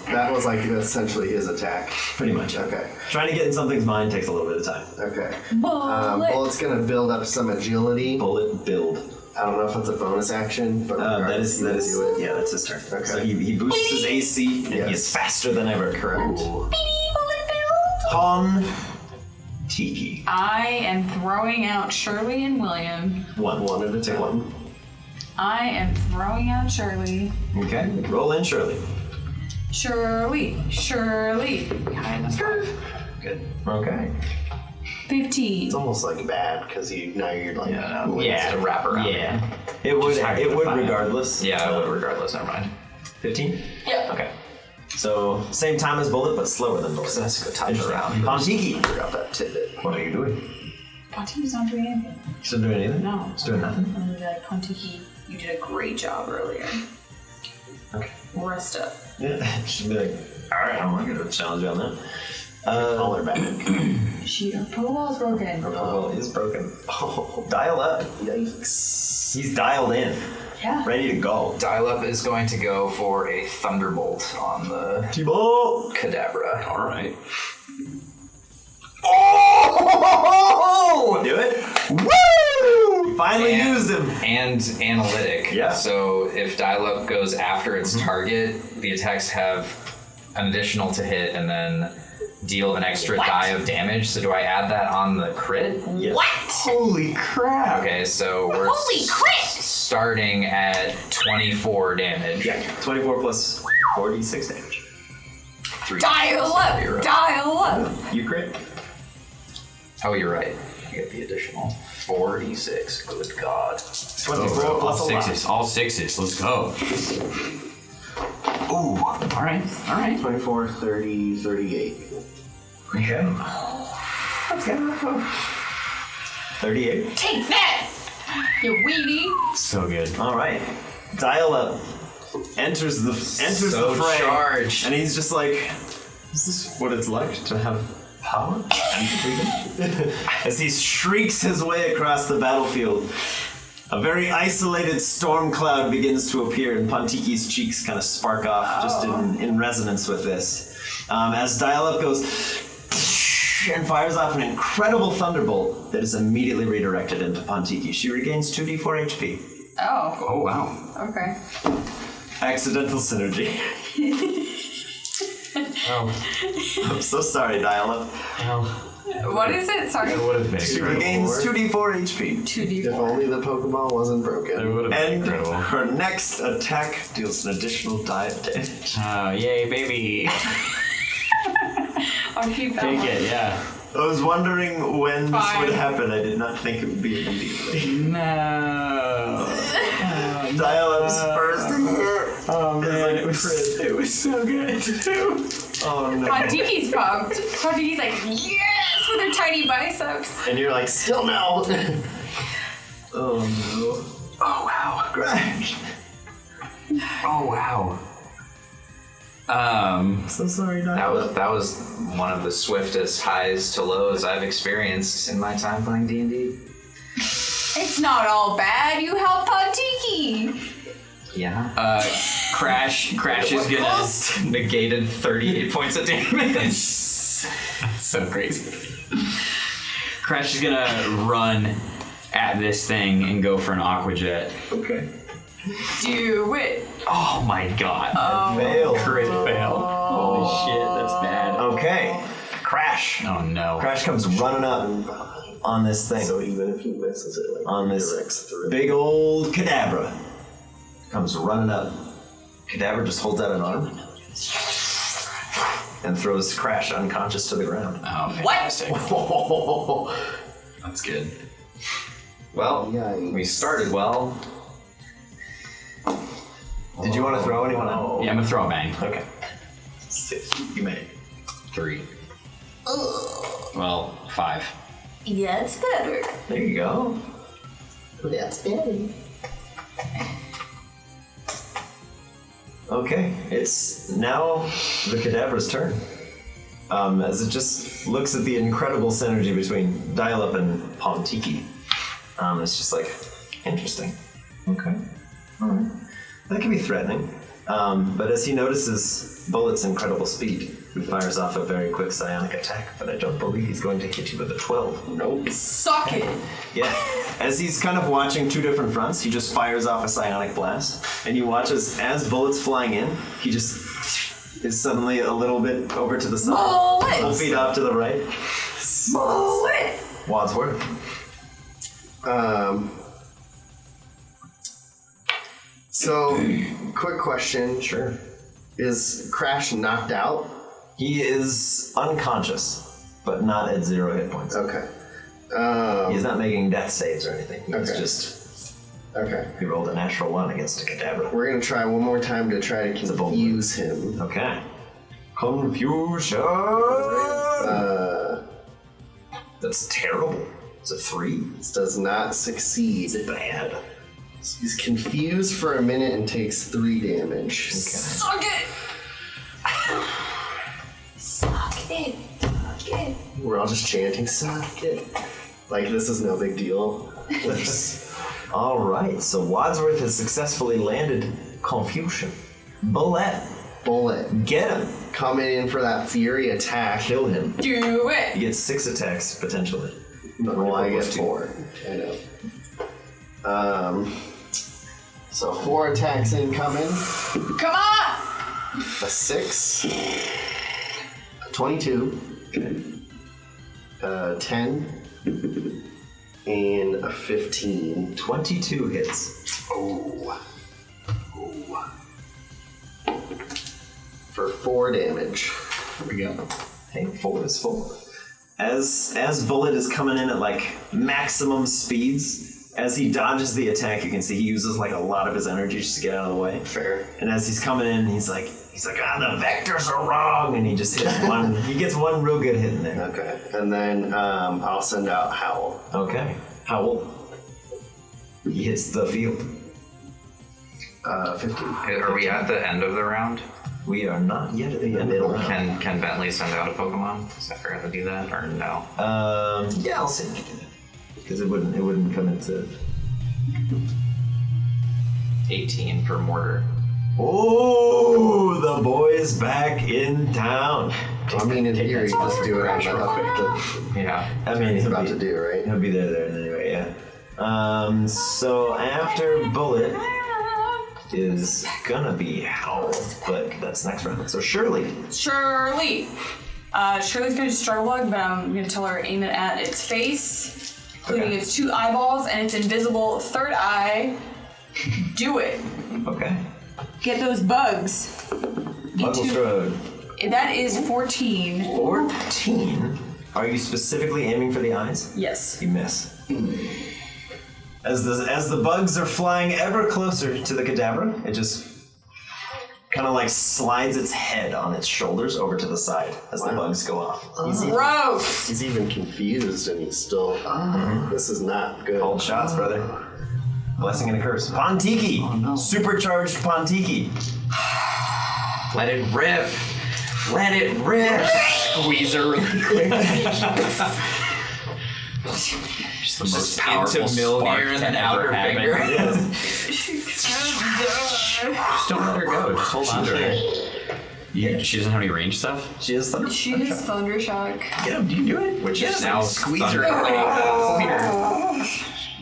That was like essentially his attack. Pretty much. Okay. Trying to get in something's mind takes a little bit of time. Okay. Bullet. Bullet's gonna build up some agility. Bullet build. I don't know if it's a bonus action, but That is do it. yeah, that's his turn. Okay. So he boosts his AC and he is faster than ever. Correct. Pawn Tiki. I am throwing out Shirley and William. One at a time. I am throwing out Shirley. Okay. Roll in, Shirley. Shirley. Yeah, that's 5. Good. Okay. 15. It's almost like bad because now you're like Yeah, to wrap around. Yeah. It would higher than 5. regardless. Yeah, I would regardless. Never mind. 15? Yep. Okay. So, same time as Bullet, but slower than Bullet. That's a good time around. Pontiki, Forgot that tidbit. what are you doing? Pontiki's not doing anything. Still doing anything? No. Still doing nothing? I'm gonna be like, Pontiki, you did a great job earlier. Okay. Rest up. Yeah, she'd be like, alright, I'm gonna challenge you on that. Call her back. Her Pokeball's broken. Her Pokeball is broken. Oh, dial up. Yikes. He's dialed in. Yeah. Ready to go. Dial Up is going to go for a Thunderbolt on the T-Ball. Kadabra. All right. Oh! Do it. Woo! Finally used him. And Analytic. Yeah. So if Dial Up goes after its target, the attacks have an additional to hit and then deal an extra die of damage. So do I add that on the crit? Yes. What? Holy crap. Okay, so we're Holy crit! starting at 24 damage. Yeah, 24 plus 46 damage. 3. Dial up! Dial up! You crit? Oh, you're right. I get the additional 46. Good God. 24 plus All 11. sixes. All 6s. Let's go. Ooh. All right. 24, 30, 38. Okay. Let's go. 38. Take that! You weenie! So good. All right. Dial Up enters the So fray, charged. and he's just like, "Is this what it's like to have power and freedom?" As he shrieks his way across the battlefield, a very isolated storm cloud begins to appear, and Pontiki's cheeks kind of spark off just in resonance with this. As Dial Up goes and fires off an incredible thunderbolt that is immediately redirected into Pontiki. She regains 2d4 HP. Oh, Oh wow. okay. Accidental synergy. Oh. I'm so sorry, Dial Up. What is it? Sorry. It would have been. She regains 2d4 HP. 2d4. If only the Pokeball wasn't It broken. would have been And incredible. her next attack deals an additional die of damage. Oh, yay, baby. I'll keep that Take one. it, yeah. I was wondering when this Fine. would happen. I did not think it would be immediately. No. Dial Up's first hit. Oh man, It was so good too. Oh no. Pontiki's pumped. Pontiki's like, yes! With her tiny biceps. And you're like, still no. Oh no. Oh wow. Crash. Oh wow. So sorry, That Dial Up. was one of the swiftest highs to lows I've experienced in my time playing D&D. It's not all bad. You helped Pontiki. Yeah. Crash is gonna Negated 38 points of damage. That's so crazy. Crash is gonna run at this thing and go for an Aqua Jet. Okay. Do it. Oh my god. Fail. Crit fail. Holy shit, that's bad. Okay. Crash. Oh no. Crash comes running up on this thing. So even if he misses it, like, On directs this through. big old Kadabra. Comes running up. Kadabra just holds out an arm and throws Crash unconscious to the ground. Oh, fantastic. That's good. Well, Yikes. we started well. Did you want to throw anyone out? Yeah, I'm gonna throw a bang. Okay. You may. 3. Well, 5. Yeah, it's better. There you go. That's better. Okay, it's now the Kadabra's turn. As it just looks at the incredible synergy between Dial Up and Pontiki. It's just like, interesting. Okay, alright. That can be threatening. But as he notices Bullet's incredible speed, he fires off a very quick psionic attack, but I don't believe he's going to hit you with a 12. Nope. Suck it. Yeah. As he's kind of watching two different fronts, he just fires off a psionic blast. And you watch as Bullet's flying in, he just is suddenly a little bit over to the side. Bullet! Full feet off to the right. Bullet! Wadsworth. So, quick question. Sure. Is Crash knocked out? He is unconscious, but not at 0 hit points. Okay. He's not making death saves or anything. He's Okay. just... Okay. He rolled a natural 1 against a Kadabra. We're gonna try one more time to try to confuse him. Okay. Confusion! That's terrible. It's a 3. This does not succeed. Is it bad? He's confused for a minute and takes 3 damage. Suck it! Suck it! Suck it! We're all just chanting, suck it. Like, this is no big deal. All right, so Wadsworth has successfully landed Confusion. Bullet. Get him. Coming in for that fury attack. Kill him. Do He it! gets 6 attacks, potentially. Well, I get 4. 4. I know. So 4 attacks incoming. Come on! A 6. A 22. A 10. And a 15. 22 hits. Oh. For 4 damage. Here we go. Hey, 4 is 4. As Bullet is coming in at like maximum speeds, as he dodges the attack, you can see he uses like a lot of his energy just to get out of the way. Fair. And as he's coming in, he's like, the vectors are wrong, and he just hits one. He gets one real good hit in there. Okay. And then I'll send out Howl. Okay. Howl. He hits the field. 15. Are we at the end of the round? We are not yet at the end of the round. Can Bentley send out a Pokemon? Because I forgot to do that, or no? Yeah, I'll send you to that. Because it wouldn't come into 18 for Mortar. Oh, the boy's back in town. I mean, in theory, just do it on the Yeah. I mean, he's about to do, right? He'll be there anyway, yeah. So after Bullet is gonna be Howl, but that's next round. So Shirley. Shirley's gonna struggle bug, but I'm gonna tell her aim it at its face, including its 2 eyeballs and its invisible 3rd eye. Do it. Okay. Get those bugs. Muggle That is 14. 14? Are you specifically aiming for the eyes? Yes. You miss. As the bugs are flying ever closer to the Kadabra, it just kind of like slides its head on its shoulders over to the side as the bugs go off. Gross. He's even confused and he's still. This is not good. Cold shots, brother. Blessing and a curse. Pontiki! Supercharged Pontiki. Let it rip! Let it rip! Squeeze her really quick. Just the most powerful Mjolnir spark and to then ever outer happen. finger. Just don't let her go. Just hold on to her. She doesn't have any range stuff? She has thunder. She has Thundershock. Get him, you can do it. Which is now squeeze her.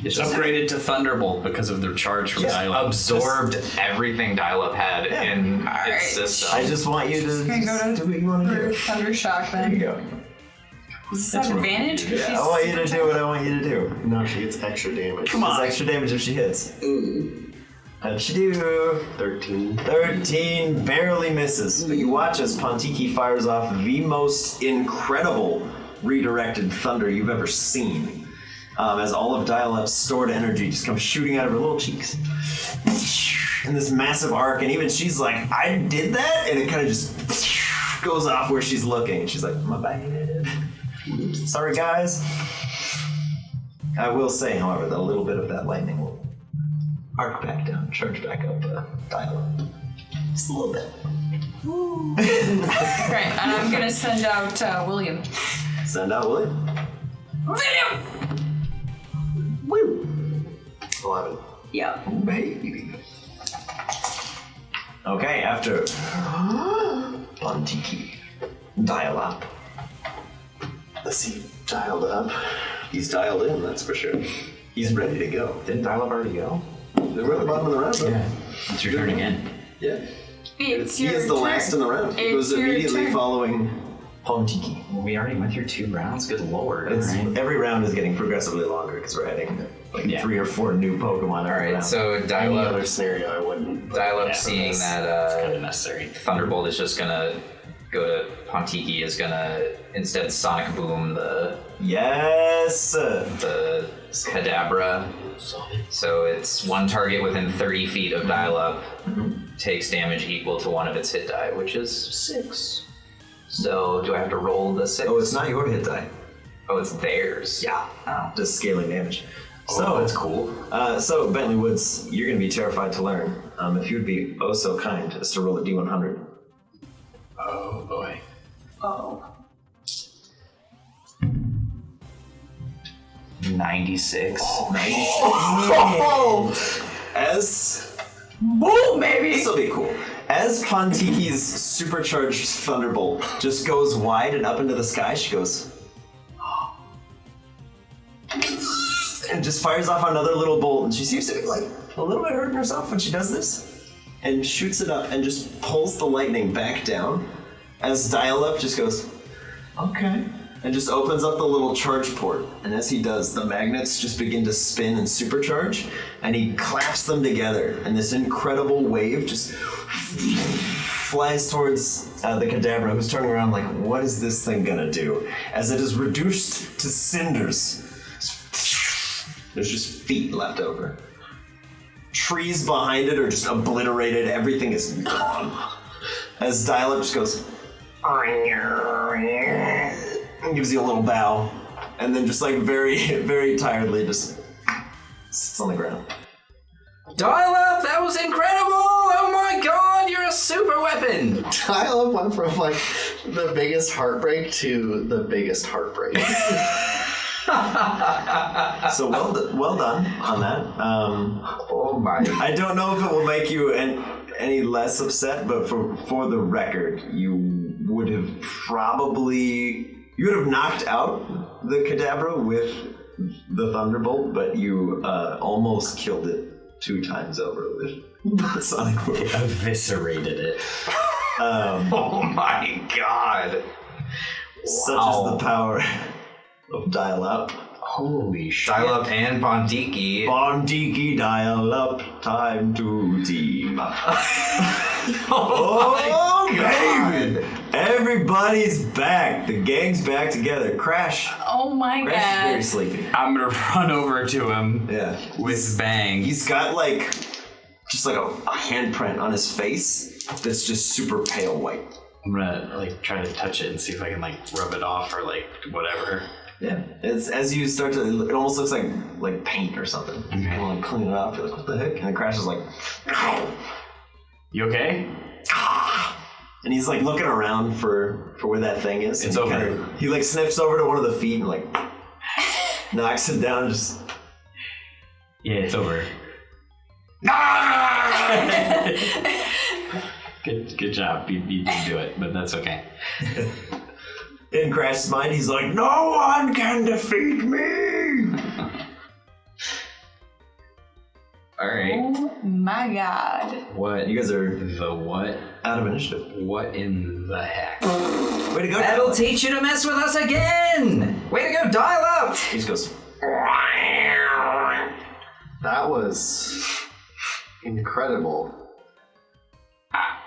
It's upgraded to Thunderbolt because of their charge from Dial-Up. Absorbed everything Dial-Up had in Alright. its system. I just want you to Gonna go to do what you want to do. Thundershock There you then. go. Is this an advantage? Yeah, I want you to do what I want you to do. No, she gets extra damage. Come on. It's extra damage if she hits. How'd she do? 13. 13 barely misses. But you watch as Pontiki fires off the most incredible redirected thunder you've ever seen. As all of Dial-Up's stored energy just comes shooting out of her little cheeks. In this massive arc, and even she's like, I did that? And it kind of just goes off where she's looking. And she's like, my bad. Sorry, guys. I will say, however, that a little bit of that lightning will arc back down, charge back up Dial-Up. Just a little bit. Right, and I'm gonna send out William. Send out William. William! Woo! 11. Yeah. Baby. Okay, after Pontiki, Dial-Up. Is he dialed up? He's dialed in, that's for sure. He's ready to go. Didn't Dial-Up already go? We're at the bottom of the round, bro. Yeah. It's your turn again. Yeah. It's He your is the turn. last in the round. He It's was your immediately turn. following Pontiki. We already went through 2 rounds. Good lord. Every round is getting progressively longer because we're adding 3 or 4 new Pokemon. All right, so Any Dial-Up, other scenario, I wouldn't. Dial-Up seeing that it's kind of necessary. Thunderbolt is just gonna go to Pontiki, is gonna instead Sonic Boom the Kadabra. So it's one target within 30 feet of Dial-Up takes damage equal to one of its hit die, which is 6. So do I have to roll the 6? Oh, it's not your hit die. Oh, it's theirs. Yeah. Oh. Just scaling damage. So that's cool. So Bentley Woods, you're going to be terrified to learn. If you would be oh so kind as to roll a d100. Oh boy. Oh. 96. As Boom, baby! this will be cool. As Pontiki's supercharged thunderbolt just goes wide and up into the sky, she goes and just fires off another little bolt, and she seems to be like a little bit hurting herself when she does this, and shoots it up and just pulls the lightning back down as Dial-Up just goes okay and just opens up the little charge port, and as he does, the magnets just begin to spin and supercharge, and he claps them together, and this incredible wave just flies towards the Kadabra, who's turning around like, what is this thing gonna do? As it is reduced to cinders. There's just feet left over. Trees behind it are just obliterated, everything is gone. As Dial-Up just goes, and gives you a little bow, and then just like very, very tiredly just sits on the ground. Dial-Up, that was incredible! Oh my god, you're a super weapon! Dial-Up went from like the biggest heartbreak to the biggest heartbreak. So well done on that. Oh my. I don't know if it will make you any less upset, but for the record, you would have knocked out the Kadabra with the Thunderbolt, but you almost killed it 2 times over with Sonic Boom. Eviscerated it. Oh my god. Such is the power of Dial-Up. Holy shit. Dial-Up and Pontiki. Pontiki, Dial-Up, time to team up. Oh baby! Everybody's back. The gang's back together. Crash. Oh my Crash is very god. sleepy. I'm gonna run over to him with Bang. He's got just like a handprint on his face that's just super pale white. I'm gonna try to touch it and see if I can rub it off or whatever. Yeah. It's as you start to, it almost looks like paint or something. Okay. You want to clean it off. You're like, what the heck? And the Crash is like, You okay? and he's looking around for where that thing is. It's and over. He sniffs over to one of the feet and knocks it down and just. Yeah, it's over. Good job. You didn't do it, but that's okay. In Crash's mind, he's like, no one can defeat me! Alright. Oh my god. What? You guys are The what? out of initiative. What in the heck? Way to go. That'll teach you to mess with us again! Way to go, Dial-Up! He just goes, That was incredible.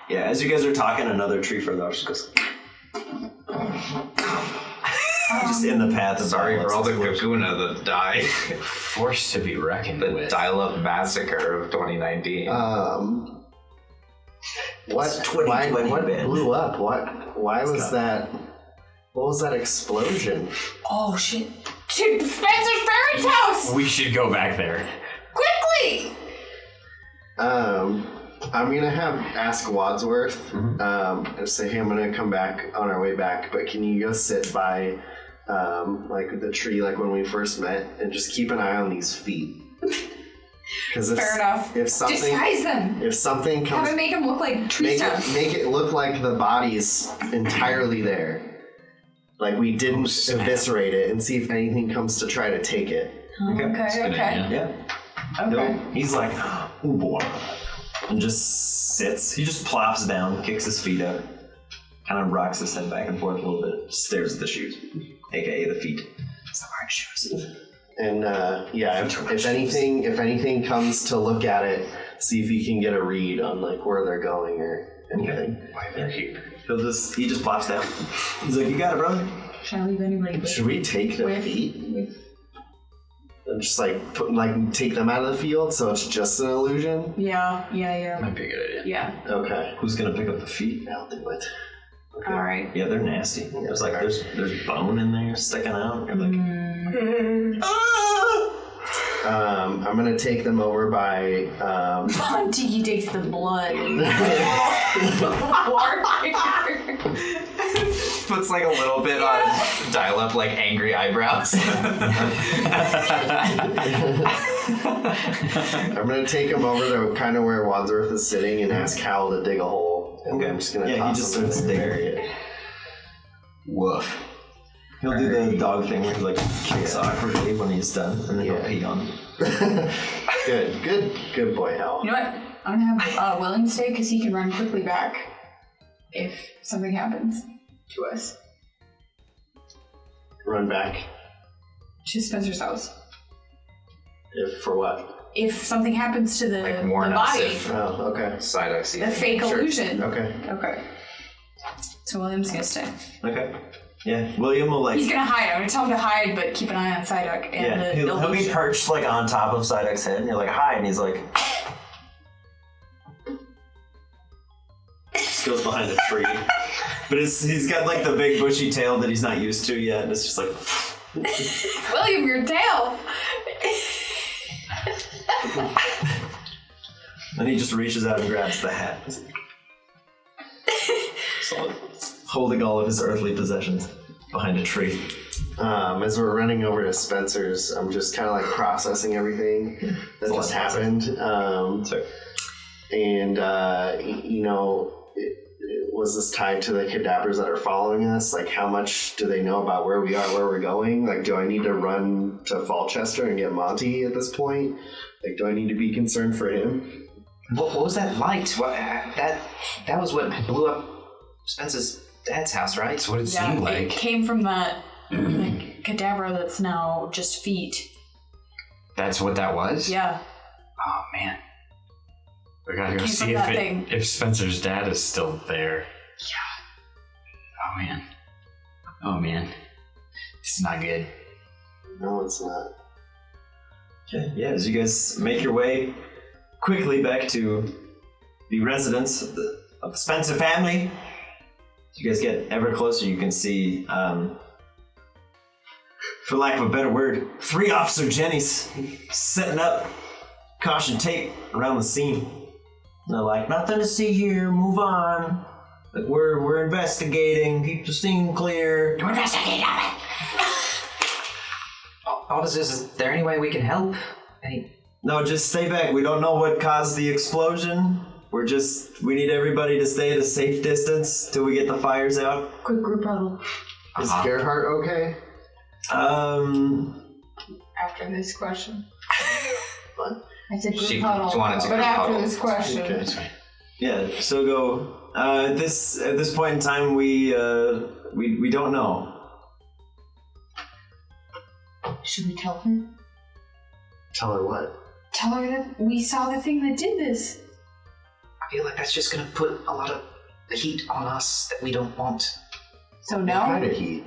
yeah, as you guys are talking, another tree further off just goes, just in the path of Sorry for all the violence. Kakuna that died. Force to be reckoned The with. Dial-Up massacre of 2019. What 2020, what man. blew up? Why was that? What was that explosion? Oh shit. To Spencer's parents' house! We should go back there. Quickly! I'm gonna ask Wadsworth and say, hey, I'm gonna come back on our way back, but can you go sit by the tree when we first met and just keep an eye on these feet? Because Fair enough. If something Disguise them. if something Have comes, it make them look like tree stumps. make it look like the body's entirely there, like we didn't eviscerate it, and see if anything comes to try to take it. Okay, okay. Yeah. Okay. No, he's like, oh boy. And just sits. He just plops down, kicks his feet up, kind of rocks his head back and forth a little bit, stares at the shoes, aka the feet. It's the right shoes. And if anything comes to look at it, see if he can get a read on like where they're going or anything. Why they're here. He just plops down. He's like, "You got it, brother." Should I leave anybody with? Should we take the feet? And just take them out of the field so it's just an illusion? Yeah. Might be a good idea. Yeah. Okay. Who's gonna pick up the feet? I'll do it. All right. Yeah, they're nasty. There's like there's bone in there sticking out. You're like, I'm gonna take them over by. Tiki takes the blood. Puts like a little bit on dial up like angry eyebrows. I'm gonna take them over to kind of where Wadsworth is sitting and ask Hal to dig a hole. And I'm just gonna toss them in and bury it. Woof. he'll do the dog thing where he like kicks awkwardly when he's done, and then he'll pee on him. Good boy, Hal. You know what? I'm gonna have Willing stay because he can run quickly back if something happens to us. Run back. To Spencer's house. For what? If something happens to the body. Oh, okay. Psyduck sees The fake illusion. Okay. Okay. So William's gonna stay. Okay. Yeah, William will like. He's gonna hide. I'm gonna tell him to hide, but keep an eye on Psyduck and the he'll be illusion. perched like on top of Psyduck's head, and you're like, "Hi," and he's like, just goes behind a tree. But he's got like the big bushy tail that he's not used to yet, and it's just like. William, your tail. And he just reaches out and grabs the hat. So, holding all of his earthly possessions behind a tree. As we're running over to Spencer's, I'm just kind of like processing everything that just happened. And, was this tied to the Kadabras that are following us? Like, how much do they know about where we are, where we're going? Like, do I need to run to Falchester and get Monty at this point? Like, do I need to be concerned for him? What was that light? What that was what blew up Spencer's dad's house, right? That's what it seemed like. It came from that Kadabra that's now just feet. That's what that was? Yeah. Oh, man. We gotta go see if Spencer's dad is still there. Yeah. Oh, man. This is not good. No, it's not. Okay, yeah, as you guys make your way quickly back to the residence of the Spencer family, as you guys get ever closer, you can see, for lack of a better word, 3 Officer Jennies setting up caution tape around the scene. And they're like, "Nothing to see here, move on. Like, we're investigating, keep the scene clear." We're investigating it. Officers, is there any way we can help? No, just stay back. We don't know what caused the explosion. We need everybody to stay at a safe distance till we get the fires out. Quick group huddle. Is Gerhardt okay? After this question. What? I said group She huddle. wanted to but group after huddle. this question. Okay. That's right. Yeah, so go. At this point in time, we don't know. Should we tell her? Tell her what? Tell her that we saw the thing that did this. I feel like that's just gonna put a lot of heat on us that we don't want. So What no? kind of heat?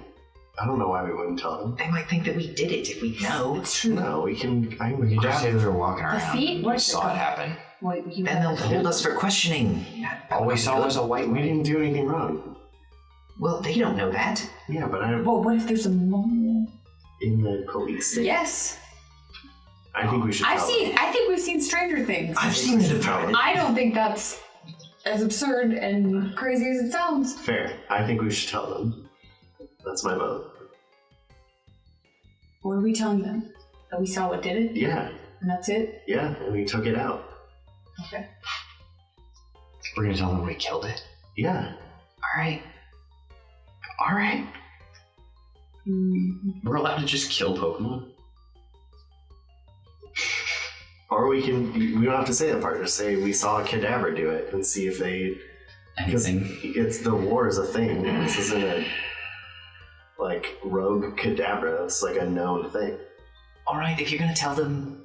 I don't know why we wouldn't tell them. They might think that we did it if we know. It's true. No, we can. You just say they were walking around. feet? We What? saw it happen. Wait, you Then they'll hold us for questioning. All we saw was a white We wing. didn't do anything wrong. Well, they don't know that. Yeah, but I Well, what if there's a mole? in the police station. Yes. I think we should. I tell think we've seen Stranger Things. I've seen it about. I don't think that's as absurd and crazy as it sounds. them. Fair. I think we should tell them. That's my vote. What are we telling them? That we saw what did it? Yeah, And that's it? yeah, and we took it out. Okay. We're gonna tell them we killed it. Yeah. All right. We're allowed to just kill Pokemon? Or we don't have to say that part. Just say we saw a Kadabra do it and see if they Anything? It's the war is a thing. This isn't a like rogue Kadabra. It's like a known thing. All right, if you're gonna tell them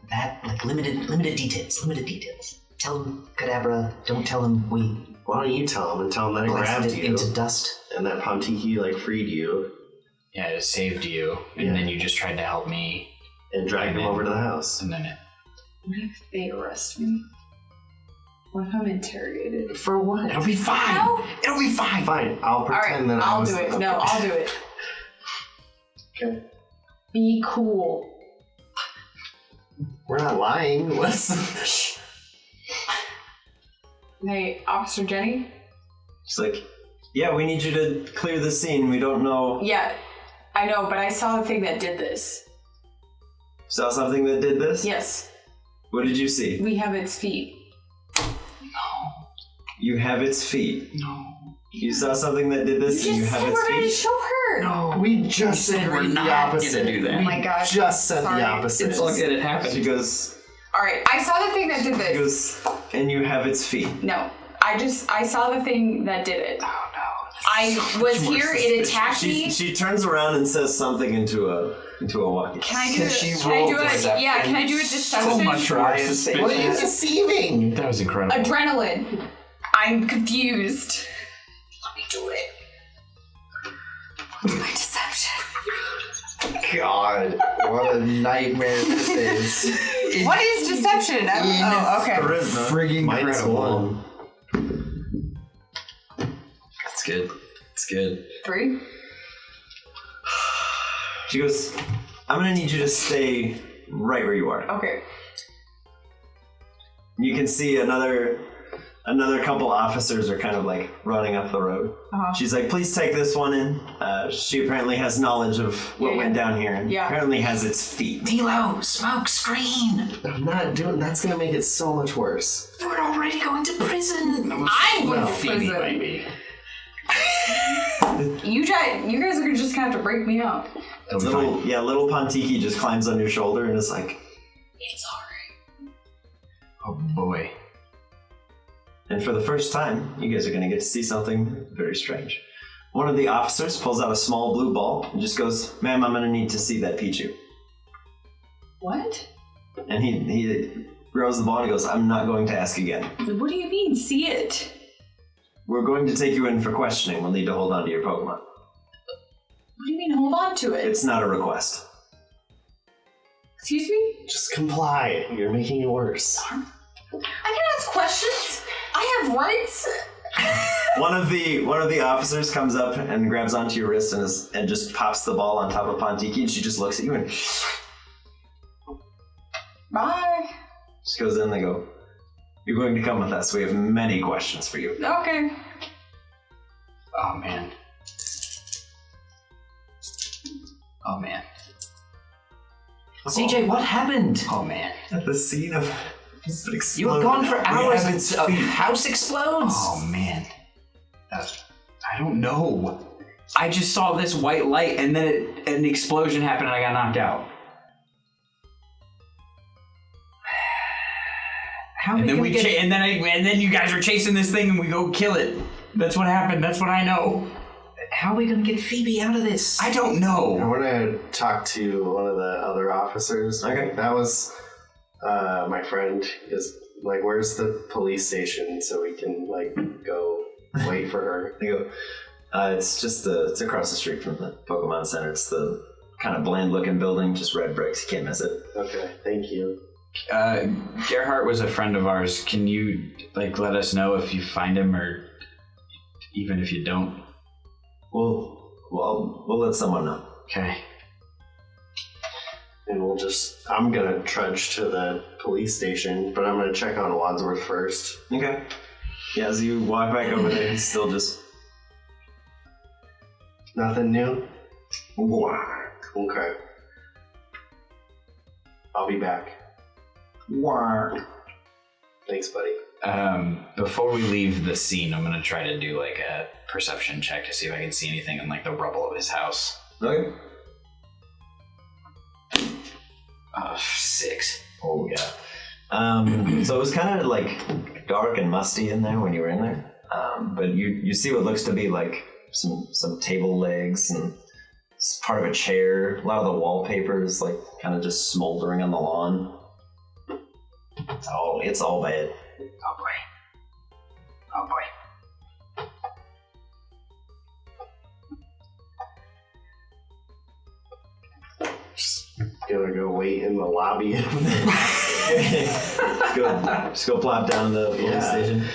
that like limited details. Tell them Kadabra. Don't tell them we Why don't you tell them and tell them that I grabbed blasted it you into dust. and that Pontiki like freed you Yeah, it saved you, and then you just tried to help me, and dragged him over to the house. and then it... What if they arrest me? What if I'm interrogated? For what? It'll be fine! No. It'll be fine! Fine, I'll pretend that I'll I was do it. okay. No, I'll do it. Okay. Be cool. We're not lying. What's Hey, Officer Jenny? She's like, yeah, we need you to clear the scene. We don't know. Yeah, I know, but I saw the thing that did this. Saw something that did this? Yes, What did you see? we have its feet. You have its feet. No. You saw something that did this and you have its we're going to feet? show her. No. We just said we're agreed not the opposite. gonna do that. Oh my gosh. Just said Sorry. the opposite. It's all good, it happened. She goes, All right, I saw the thing that did she this. goes, and you have its feet. No, I saw the thing that did it. Oh no. I was here, it attacked me. She turns around and says something into a walkie. Can I do it? she Can I do rolled it? deception. Yeah, can I do it deception? So much more suspicious. What are you deceiving? That was incredible. Adrenaline. I'm confused. Let me do it. My deception. God, what a nightmare this is. What is deception? Oh, okay. Charisma. Frigging Minus incredible. 1. That's good. It's good. 3. She goes, I'm gonna need you to stay right where you are. Okay. You can see another couple officers are kind of like running up the road. Uh-huh. She's like, please take this one in. She apparently has knowledge of what went down here and apparently has its feet. Tilo, smoke screen. I'm not doing. That's gonna make it so much worse. We're already going to prison. I'm going to Phoebe, prison. baby. You guys are just gonna have to break me out. It'll be fine. Little Pontiki just climbs on your shoulder and is like, It's alright. Oh boy. and for the first time, you guys are gonna get to see something very strange. One of the officers pulls out a small blue ball and just goes, ma'am, I'm gonna need to see that Pichu. What? And he throws the ball and he goes, I'm not going to ask again. What do you mean, see it? We're going to take you in for questioning. We'll need to hold on to your Pokemon. What do you mean, hold on to it? It's not a request. Excuse me? Just comply. You're making it worse. I can ask questions. I have rights. One of the officers comes up and grabs onto your wrist and just pops the ball on top of Pontiki, and she just looks at you and Bye. just goes in and they go, you're going to come with us. We have many questions for you. Okay. Oh man. Oh man. CJ, what happened? Oh man. At the scene of You were gone for hours have and its a feet. house explodes. Oh man. I don't know. I just saw this white light and then an explosion happened and I got knocked out. How And are then we gonna get... and then you guys are chasing this thing and we go kill it. That's what happened. That's what I know. How are we gonna get Phoebe out of this? I don't I know. want to talk to one of the other officers. Okay. That was my friend. Is like, where's the police station so we can like go wait for her? They go, it's across the street from the Pokemon Center. It's the kind of bland looking building, just red bricks. You can't miss it. Okay, thank you. Gerhardt was a friend of ours. Can you let us know if you find him or even if you don't? We'll let someone know. Okay. And I'm gonna trudge to the police station, but I'm gonna check on Wadsworth first. Okay. Yeah, as you walk back over there, he's still just... Nothing new? Okay. I'll be back. Thanks, buddy. Before we leave the scene, I'm gonna try to do like a perception check to see if I can see anything in like the rubble of his house. Okay. 6. Oh, yeah. So it was kind of like dark and musty in there when you were in there. But you see what looks to be like some table legs and it's part of a chair. A lot of the wallpaper is like kind of just smoldering on the lawn. It's all bad. Oh boy. Oh boy. Gonna go wait in the lobby. Just go plop down in the police station.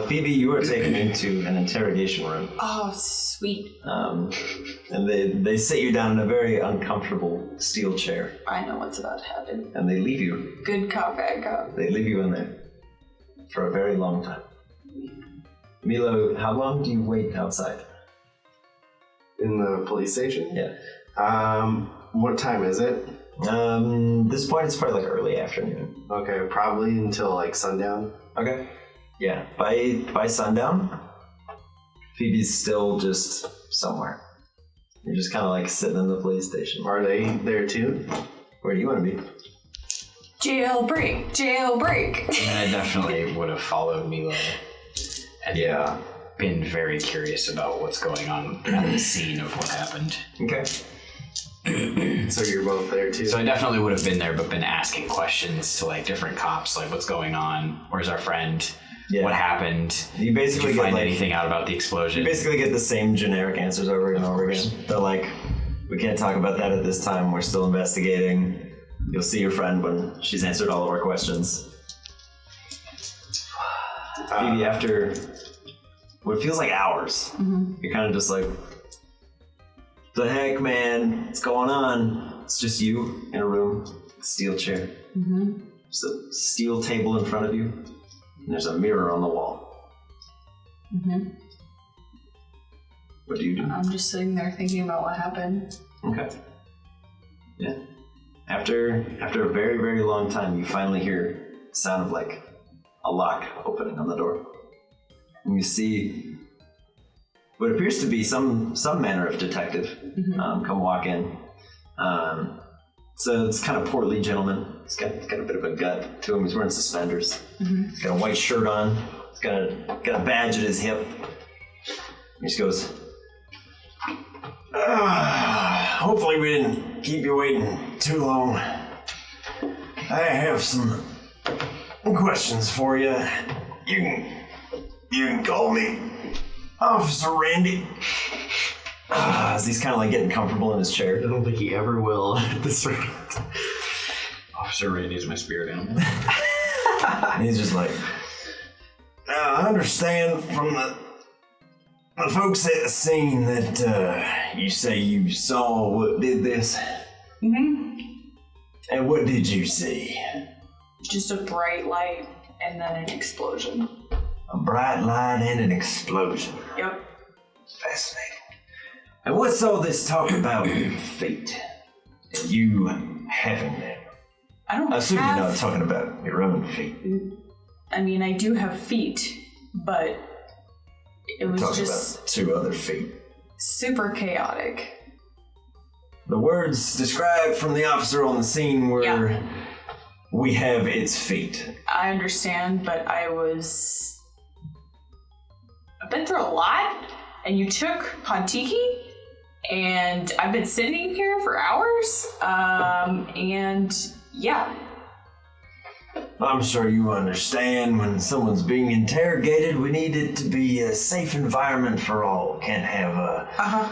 Phoebe, you are taken into an interrogation room. Oh, sweet. And they sit you down in a very uncomfortable steel chair. I know what's about to happen. And they leave you. Good cop, bad cop. They leave you in there for a very long time. Milo, how long do you wait outside? In the police station? Yeah. What time is it? This point it's probably like early afternoon. Okay, probably until like sundown. Okay. Yeah. By sundown, Phoebe's still just somewhere. You're just kind of like sitting in the police station. Are they there too? Where do you want to be? Jailbreak. And I definitely would have followed Milo. And been very curious about what's going on at the scene of what happened. Okay. So you're both there too? So I definitely would have been there, but been asking questions to like different cops, like what's going on? Where's our friend? Yeah. What happened? You basically Did you find get, anything out about the explosion? You basically get the same generic answers over and over again. They're like, we can't talk about that at this time. We're still investigating. You'll see your friend when she's answered all of our questions. Phoebe, after what feels like hours, you're kind of just like, the heck, man? What's going on? It's just you in a room, steel chair. There's a steel table in front of you, and there's a mirror on the wall. What do you do? I'm just sitting there thinking about what happened. Okay. Yeah. After a very, very long time, you finally hear the sound of like a lock opening on the door. And you see what appears to be some manner of detective come walk in. So it's kind of portly gentleman. He's got a bit of a gut to him. He's wearing suspenders. He's got a white shirt on. He's got a badge at his hip. He just goes, hopefully we didn't keep you waiting too long. I have some questions for you. You can call me Officer Randy. As he's kind of like getting comfortable in his chair. I don't think he ever will at this rate. Officer Randy's my spirit animal. And he's just like, now I understand from the folks at the scene that you say you saw what did this. And what did you see? Just a bright light and then an explosion. A bright light and an explosion. Yep. Fascinating. And what's all this talk about fate? And you having them? I assume you're not talking about your own feet. I mean, I do have feet, but it was talking just about two other feet. super chaotic. The words described from the officer on the scene were, we have its feet. I understand, but I've been through a lot, and you took Hantiki, and I've been sitting here for hours, and yeah. I'm sure you understand when someone's being interrogated, we need it to be a safe environment for all. Can't have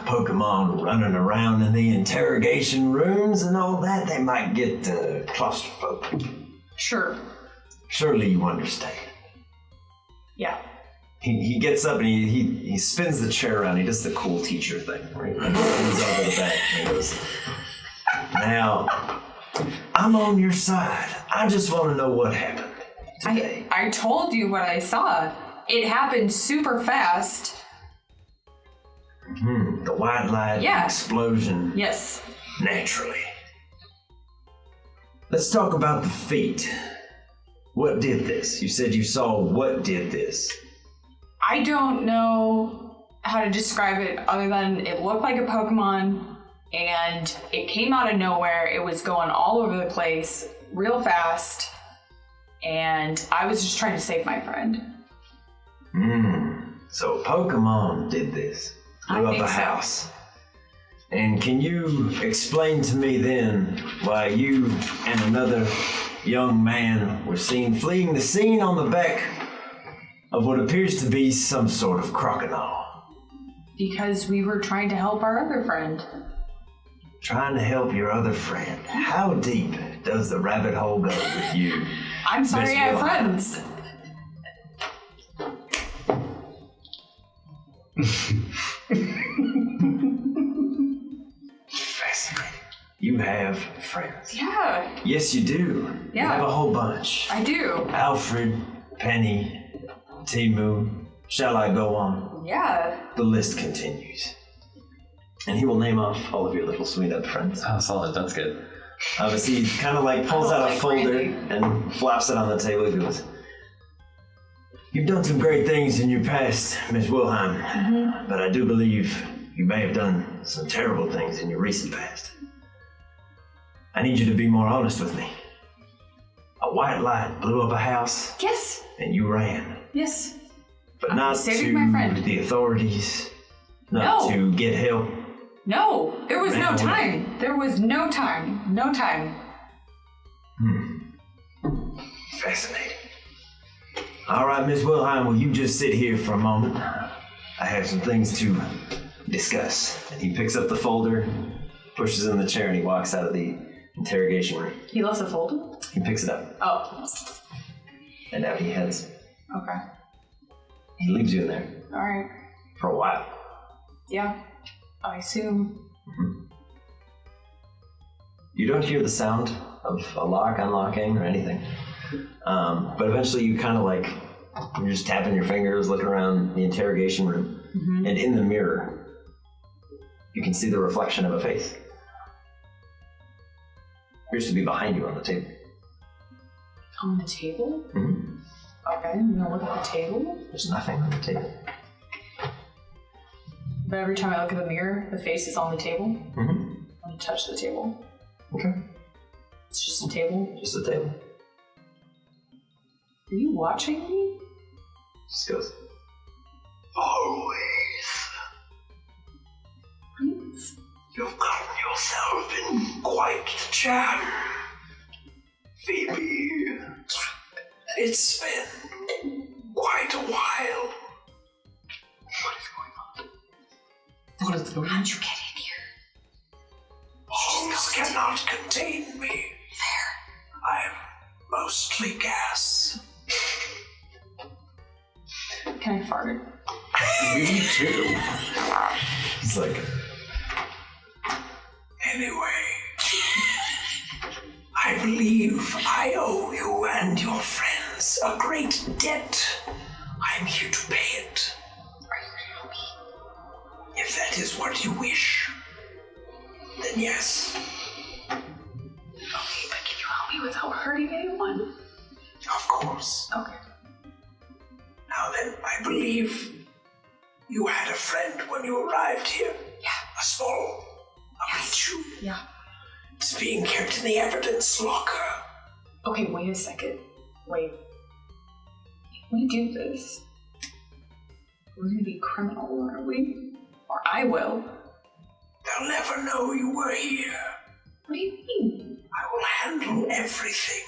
Pokemon running around in the interrogation rooms and all that. They might get claustrophobic. Sure. Surely you understand. Yeah. He gets up and he spins the chair around. He does the cool teacher thing, right? He leans over the back and he goes, now, I'm on your side. I just want to know what happened today. I told you what I saw. It happened super fast. The white light explosion. Yes. Naturally. Let's talk about the feet. What did this? You said you saw what did this? I don't know how to describe it other than it looked like a Pokemon and it came out of nowhere. It was going all over the place real fast and I was just trying to save my friend. So Pokemon did this. Blew up a house. And can you explain to me then why you and another young man were seen fleeing the scene on the back of what appears to be some sort of crocodile? Because we were trying to help our other friend. Trying to help your other friend. How deep does the rabbit hole go with you? I'm sorry, I have friends. Fascinating. You have friends. Yeah. Yes, you do. Yeah. You have a whole bunch. I do. Alfred, Penny, Timu. Shall I go on? Yeah. The list continues. And he will name off all of your little sweet-up friends. Oh, solid. That's good. As he kind of like pulls out a folder and flops it on the table. He goes, "You've done some great things in your past, Miss Wilhelm, but I do believe you may have done some terrible things in your recent past. I need you to be more honest with me. A white light blew up a house, Yes. and you ran. Yes. But I'm not saving my friend. to the authorities, not No. to get help. No. There was no Ran away. time. There was no time. No time. Fascinating. All right, Miss Wilhelm, will you just sit here for a moment? I have some things to discuss." And he picks up the folder, pushes it in the chair, and he walks out of the interrogation room. He left the folder? He picks it up, Oh. and out he heads. Okay. He leaves you in there Alright. for a while. Yeah. I assume. You don't hear the sound of a lock unlocking or anything. But eventually you kind of like, you're just tapping your fingers, looking around the interrogation room, and in the mirror, you can see the reflection of a face. Appears to be behind you on the table. On the table? Mm-hmm. Okay, I'm gonna look at the table. There's nothing on the table. But every time I look at the mirror, the face is on the table. Mm-hmm. I'm gonna touch the table. Okay. It's just a table. Just the table. Are you watching me? Just goes, "Always. Please. You've gotten yourself in quite the jam, Phoebe. It's been quite a while." What is going on? How'd you get in here? Walls cannot contain me. Fair. I'm mostly gas. Can I fart? Me too. He's like, "Anyway, I believe I owe you and your friends a great debt. I'm here to pay it. If that is what you wish, then yes." Okay, but can you help me without hurting anyone? Of course. Okay. Now then, I believe you had a friend when you arrived here. Yeah. A Pichu. Yeah. It's being kept in the evidence locker. Okay, wait a second. Wait. If we do this, we're gonna be criminal, aren't we? Or I will. They'll never know you were here. What do you mean? I will handle everything.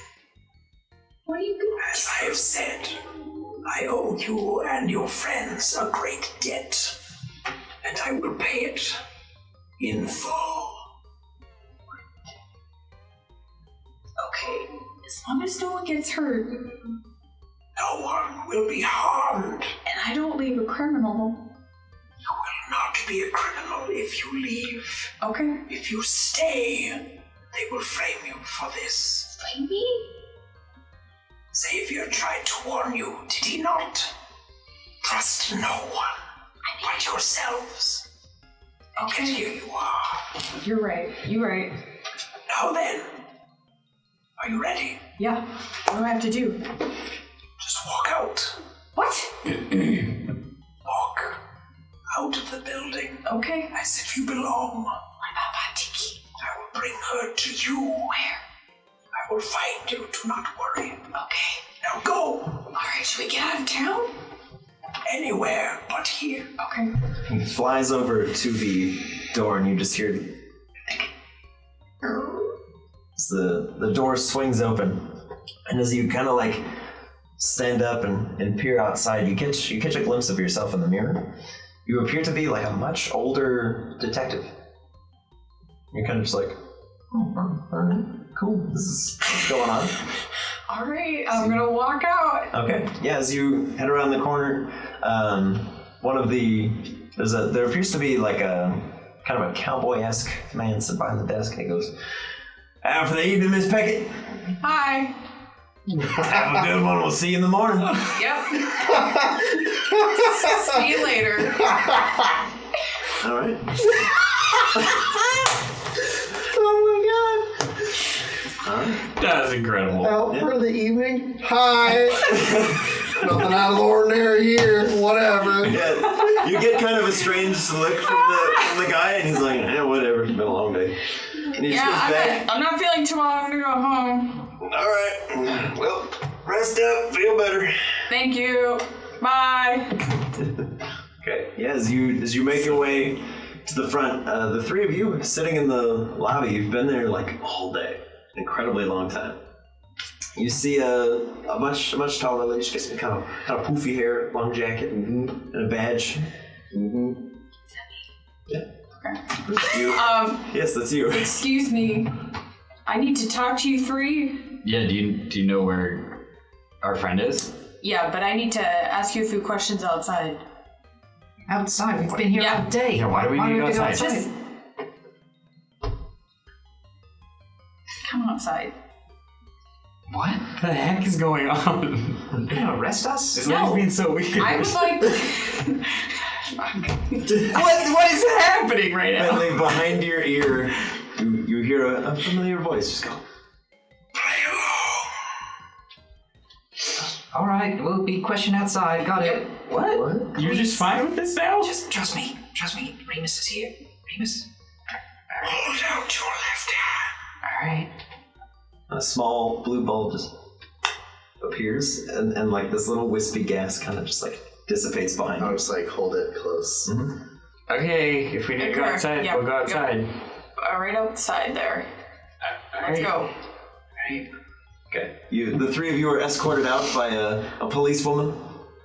What are you doing? As I have said, I owe you and your friends a great debt, and I will pay it in full. Okay, as long as no one gets hurt, No one will be harmed. and I don't leave a criminal. You will not be a criminal if you leave. Okay. If you stay, they will frame you for this. Blame me? Xavier tried to warn you, did he not? Trust no one but yourselves. Okay. And here you are. You're right. You're right. Now then, are you ready? Yeah. What do I have to do? Just walk out. What? Walk out of the building Okay. as if you belong. What about Patiki? I will bring her to you. Where? I will find you, do not worry. Okay. Now go! Alright, should we get out of town? Anywhere but here. Okay. He flies over to the door, and you just hear as the door swings open, and as you kind of like stand up and peer outside, you catch a glimpse of yourself in the mirror. You appear to be like a much older detective. You're kind of just like, oh, all right, cool. This is what's going on. All right, I'm gonna walk out. Okay. Yeah, as you head around the corner, there appears to be like a kind of a cowboy-esque man sitting behind the desk, and he goes, "Out for the evening, Miss Peckett. Hi. Have a good one. We'll see you in the morning." Yep. See you later. All right. Oh my god. All right. That is incredible. Out for the evening? Hi. Nothing out of the ordinary here. Whatever. Yeah, you get kind of a strange look from the guy, and he's like, whatever. It's been a long day. And he just goes back. I'm not feeling too well. I'm gonna go home. All right. Well, rest up. Feel better. Thank you. Bye. Okay. Yeah, as you make your way to the front, the three of you sitting in the lobby, you've been there like all day. Incredibly long time. You see a much taller lady. She gets kind of poofy hair, long jacket, and a badge. Mm-hmm. Yeah. Okay. You. Yes, that's you. Excuse me. I need to talk to you three. Yeah, do you know where our friend is? Yeah, but I need to ask you a few questions outside. Outside? We've been here all day. Yeah, why do we need to go outside? Just come outside. What the heck is going on? You're gonna arrest us? This lady's being so weird. I was like... what is happening right now? Bentley, behind your ear, you hear a familiar voice just go, "Play along." All right, we'll be questioned outside. Got it. What? You're just fine with this now? Just trust me. Trust me. Remus is here. Remus. Hold out your left hand. All right. A small blue bulb just appears, and like this little wispy gas kind of just like dissipates behind I'll you. just like hold it close. Mm-hmm. Okay, if we need to go Okay, outside, yep, we'll go outside. Right outside there. Let's Alright. go. Okay. The three of you are escorted out by a policewoman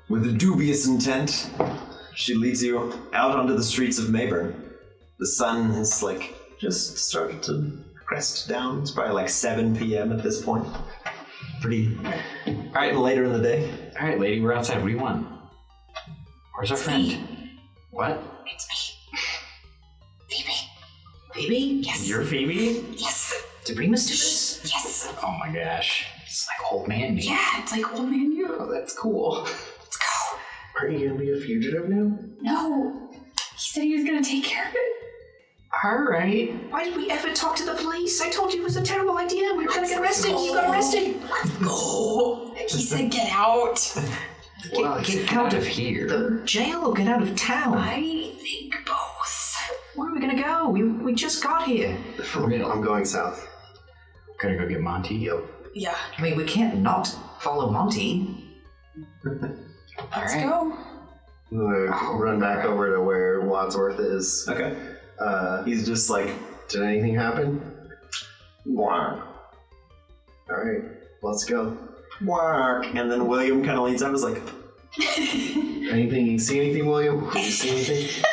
with dubious intent. She leads you out onto the streets of Mayburn. The sun has like just started to crest down. It's probably like 7 p.m. at this point. Pretty later in the day. Alright, lady, we're outside. What do you want? Where's our friend? What? It's me. Phoebe. Phoebe? Yes. You're Phoebe? Yes. Did Remus do this? Yes. Oh my gosh. It's like old man me. Yeah, it's like old man you. Oh, that's cool. Let's go. Aren't you gonna be a fugitive now? No. He said he was gonna take care of it. Alright. Why did we ever talk to the police? I told you it was a terrible idea. We were gonna get arrested. You got arrested. Go. He said get out. Well, Get out of here. the jail or get out of town. I think both. Where are we gonna go? We just got here. For real. I'm going south. Gotta go get Monty. Yep. Yeah. I mean, we can't not follow Monty. Let's go. I'm gonna run back over to where Wadsworth is. Okay. He's just like, Did anything happen? "Whack, Alright, let's go. whack." And then William kind of leans up and is like, Anything? You see anything, William? Did you see anything?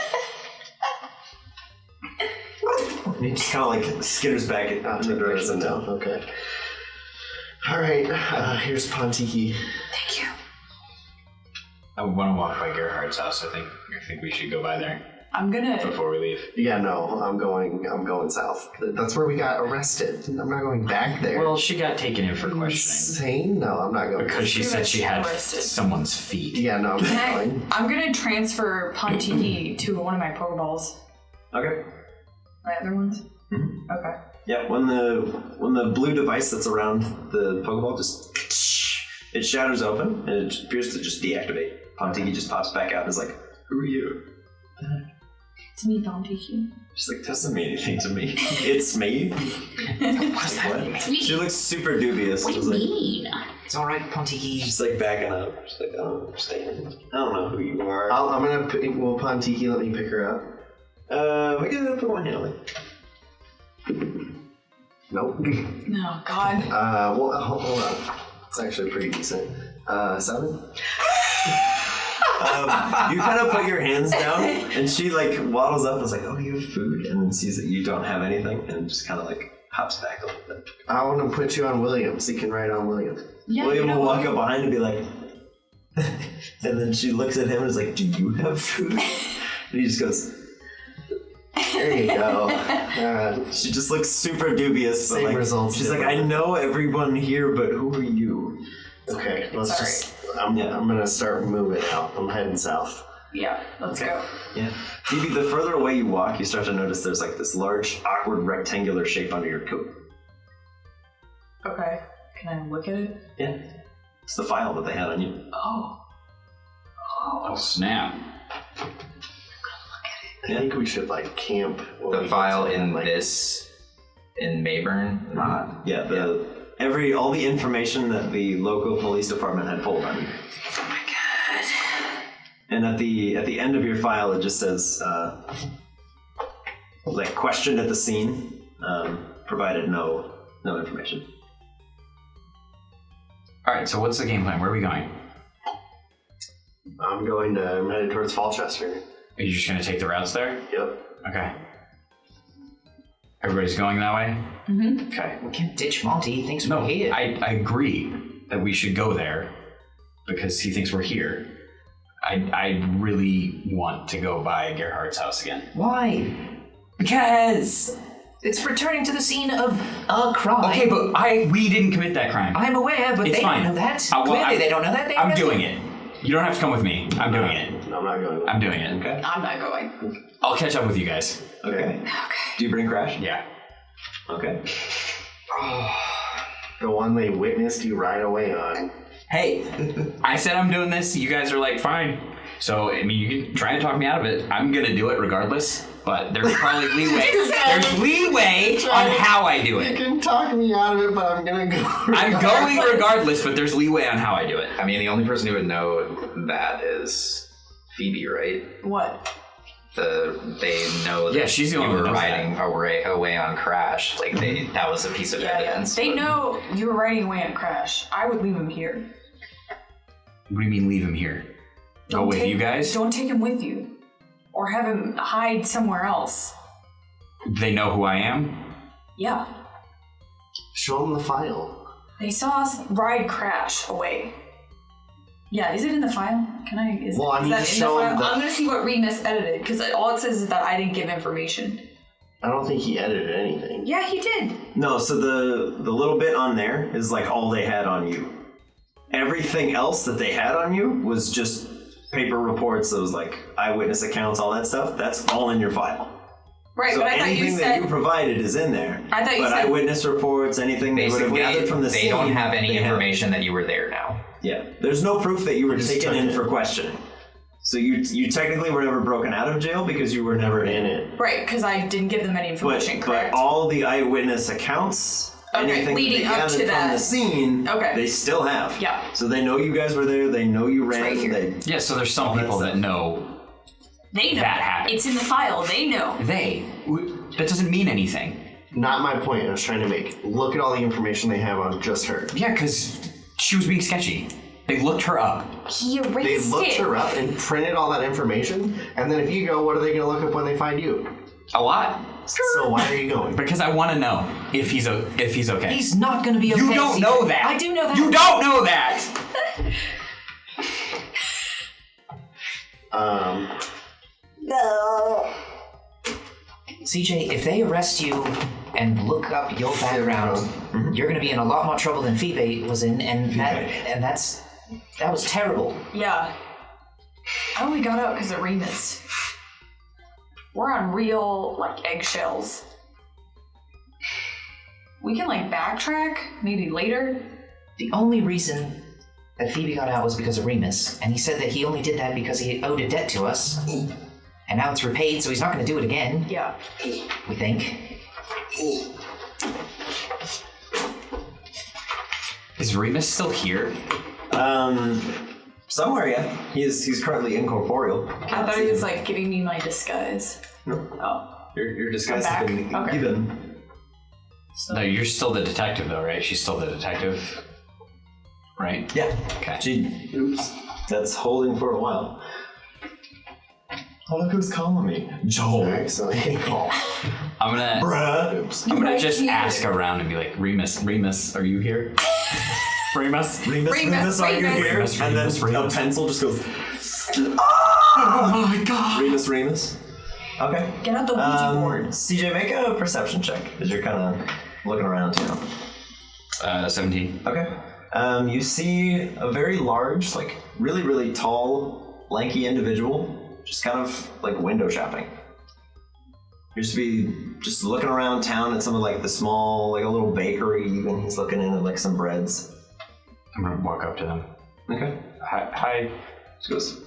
he just kind of like skitters back at The door doesn't know. Okay. Alright, here's Pontiki. Thank you. I want to walk by Gerhardt's house. I think we should go by there I'm gonna. before we leave. Yeah, no, I'm going south. That's where we got arrested. I'm not going back there. Well, she got taken in for questioning Insane? No, I'm not going. because she Pretty said much she had arrested. someone's feet. Yeah, no, I'm not going. I'm gonna transfer Pontiki to one of my Pokeballs. okay. My other ones? Mhm. Okay. Yeah, when the blue device that's around the Pokeball just it shatters open and it appears to just deactivate. Pontiki just pops back out and is like, "Who are you?" It's me, Pontiki. She's like, "Doesn't mean anything to me." It's me. What's that? What? She looks super dubious. What do She's you like, mean? It's all right, Pontiki. She's like backing up. She's like, I don't understand. I don't know who you are. I'm gonna pick. Will Pontiki let me pick her up? We can put one handling. Nope. Oh, God. Well, hold on. It's actually pretty decent. 7? You kind of put your hands down, and she like waddles up and is like, "Oh, you have food," and then sees that you don't have anything, and just kind of like hops back a little bit. I want to put you on William, so you can ride on William. Yeah, William you know will walk what? up behind and be like, and then she looks at him and is like, "Do you have food?" And he just goes, There you go. she just looks super dubious. But Same like, results, she's like, different. "I know everyone here, but who are you?" Okay, let's It's just. I'm gonna start moving out. I'm heading south. Yeah, let's go. Yeah. Phoebe, the further away you walk, you start to notice there's like this large, awkward rectangular shape under your coat. Okay. Can I look at it? Yeah. It's the file that they had on you. Oh. Oh, snap. I think we should like camp. when we The get file to, in like, this, in Mayburn, not. Yeah, all the information that the local police department had pulled on you. Oh my God. And at the end of your file, it just says, like, questioned at the scene, provided no information. All right, so what's the game plan? Where are we going? I'm headed towards Falchester. Are you just going to take the routes there? Yep. Okay. Everybody's going that way? Mm-hmm. Okay. We can't ditch Monty. He thinks No, we're here. I agree that we should go there because he thinks we're here. I really want to go by Gerhardt's house again. Why? Because... It's returning to the scene of a crime. Okay, but we didn't commit that crime. I'm aware, but It's they fine. don't know that. Well, Clearly, they don't know that. I'm doing it. You don't have to come with me. I'm doing it. No, I'm not going. I'm doing it. Okay. I'm not going. I'll catch up with you guys. Okay. Okay. Do you bring Crash? Yeah. Okay. The one they witnessed you ride away on. Hey, I said I'm doing this. You guys are like, fine. So, I mean, you can try and talk me out of it. I'm going to do it regardless, but there's probably leeway. There's leeway on how I do You it. can talk me out of it, but I'm gonna go. I'm going regardless, but there's leeway on how I do it. I mean, the only person who would know that is Phoebe, right? What? They know that Yeah, she's the you only one were who knows riding away on Crash. Like that was a piece of evidence. They but- know you were riding away on Crash. I would leave him here. What do you mean leave him here? Go with you guys? Don't take him with you. Or have him hide somewhere else. They know who I am? Yeah. Show them the file. They saw us ride Crash away. Yeah, is it in the file? Can I? Is, Well, I is mean, that just in the show file? him the- I'm gonna see what Remus edited because all it says is that I didn't give information. I don't think he edited anything. Yeah, he did. No, so the little bit on there is like all they had on you. Everything else that they had on you was just paper reports, those like eyewitness accounts, all that stuff. That's all in your file. Right, So but I thought you anything said. that you provided is in there. I thought you but said- eyewitness reports, anything they would have Basically, gathered from the they scene. don't have any they have. information that you were there now. Yeah, there's no proof that you were Just taken took in it. for questioning. So you technically were never broken out of jail because you were never in it. Right, because I didn't give them any information. But Correct. all the eyewitness accounts, Okay, anything leading that up they to gathered from that. the scene, Okay. they still have. Yeah. So they know you guys were there. They know you ran. right here. They, Yeah, so there's some All that people that stuff. know They know. that happened. It's in the file. They know. That doesn't mean anything. Not my point. I was trying to make. Look at all the information they have on just her. Yeah, because she was being sketchy. They looked her up. He They erased looked it. her up and printed all that information, and then if you go, what are they going to look up when they find you? A lot. So why are you going? Because I want to know if he's okay. He's not going to be okay. You don't CJ. know that. I do know that. You don't know that. CJ, if they arrest you and look up your background, you're going to be in a lot more trouble than Phoebe was in, and that was terrible. Yeah. I only got out because of Remus. We're on real, like, eggshells. We can, like, backtrack, maybe later. The only reason that Phoebe got out was because of Remus, and he said that he only did that because he owed a debt to us. And now it's repaid, so he's not going to do it again, Yeah. we think. Is Remus still here? Somewhere, yeah. He's currently incorporeal. I thought he was like giving me my disguise. No. Oh. Your disguise I'm has back? been Okay. given. No, you're still the detective, though, right? She's still the detective, right? Yeah. Okay. Oops. That's holding for a while. Oh, look who's calling me. Joel. Excellent. Call. I'm gonna Bruh. I'm gonna Right just here. ask around and be like, Remus, are you here? Remus? Remus, are you here? Remus, and then Remus. a pencil just goes, Oh my god. Remus. Okay. Get out the Ouija board. CJ, make a perception check, because you're kind of looking around town. 17. Okay. You see a very large, like, really, really tall, lanky individual just kind of, like, window shopping. Used to be just looking around town at some of, like, the small, like, a little bakery, even. He's looking in at, like, some breads. I'm gonna walk up to them. Okay. Hi. She goes,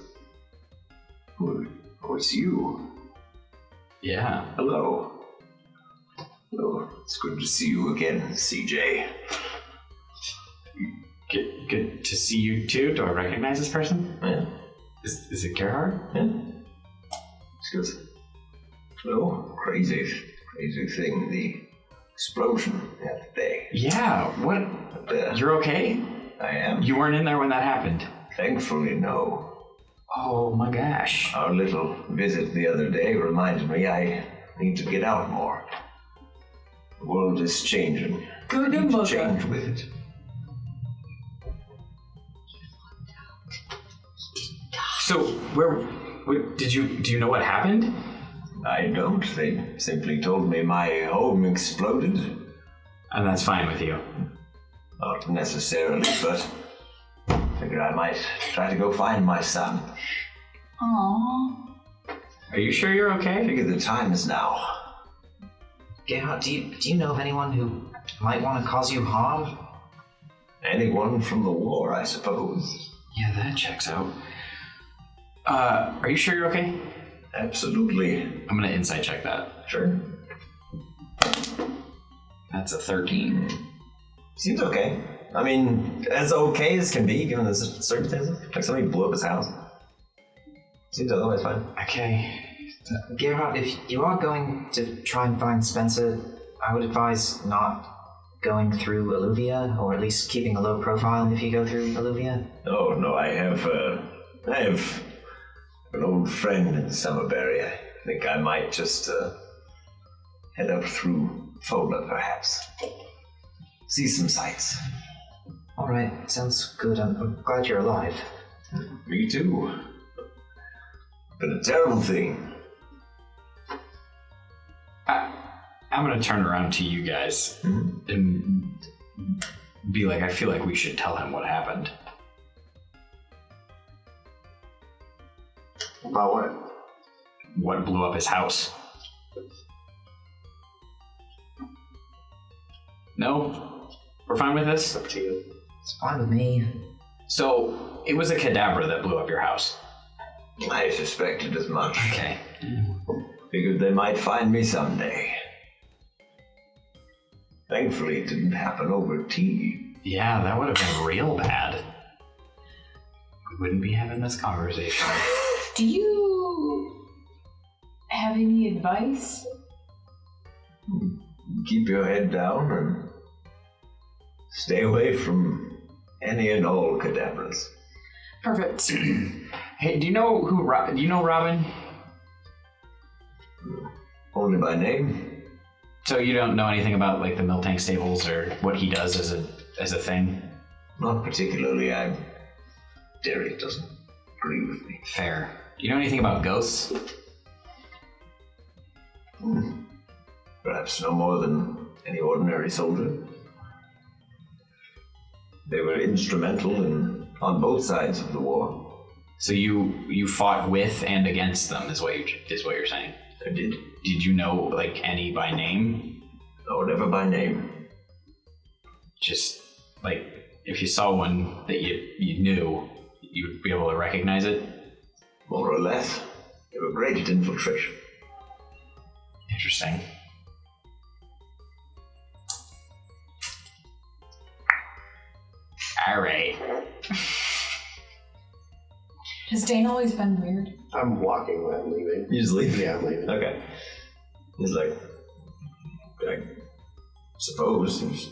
oh, it's you. Yeah. Hello. Hello. It's good to see you again, CJ. Good to see you too. Do I recognize this person? Yeah. Is it Gerhard? Yeah. She goes, oh, crazy thing, the explosion the other day. Yeah. What? But, You're okay? I am. You weren't in there when that happened. Thankfully, no. Oh my gosh. Our little visit the other day reminded me I need to get out more. The world is changing. Good I need to mother. change with it. So do you know what happened? I don't. They simply told me my home exploded. And that's fine with you. Not necessarily, but figured I might try to go find my son. Aww. Are you sure you're okay? Figure the time is now. Gerhard, do you know of anyone who might want to cause you harm? Anyone from the war, I suppose. Yeah, that checks out. Are you sure you're okay? Absolutely. I'm gonna insight check that. Sure. That's a 13. Seems okay. I mean, as okay as can be, given the circumstances. Like somebody blew up his house. Seems otherwise fine. Okay. Gerhard, if you are going to try and find Spencer, I would advise not going through Alluvia, or at least keeping a low profile if you go through Alluvia. Oh no, I have an old friend in Summerberry. I think I might just head up through Fola, perhaps. See some sights. Alright, sounds good. I'm glad you're alive. Me too. Been a terrible thing. I'm gonna turn around to you guys and be like, I feel like we should tell him what happened. About what? What blew up his house? No? We're fine with this? Up to you. It's fine with me. So, it was a Kadabra that blew up your house. I suspected as much. Okay. Figured they might find me someday. Thankfully, it didn't happen over tea. Yeah, that would have been real bad. We wouldn't be having this conversation. Do you have any advice? Keep your head down and stay away from any and all cadavers. Perfect. Hey, do you know Robin? Only by name. So you don't know anything about like the Miltank stables or what he does as a thing? Not particularly. Derek doesn't agree with me. Fair. Do you know anything about ghosts? Perhaps no more than any ordinary soldier. They were instrumental on both sides of the war. So you fought with and against them is what you're saying. I did. Did you know like any by name? No, never by name. Just like if you saw one that you knew, you would be able to recognize it? More or less. They were great at infiltration. Interesting. All right. Has Dane always been weird? I'm walking when I'm leaving. You just leave? Yeah, I'm leaving. Okay. He's like, I suppose he's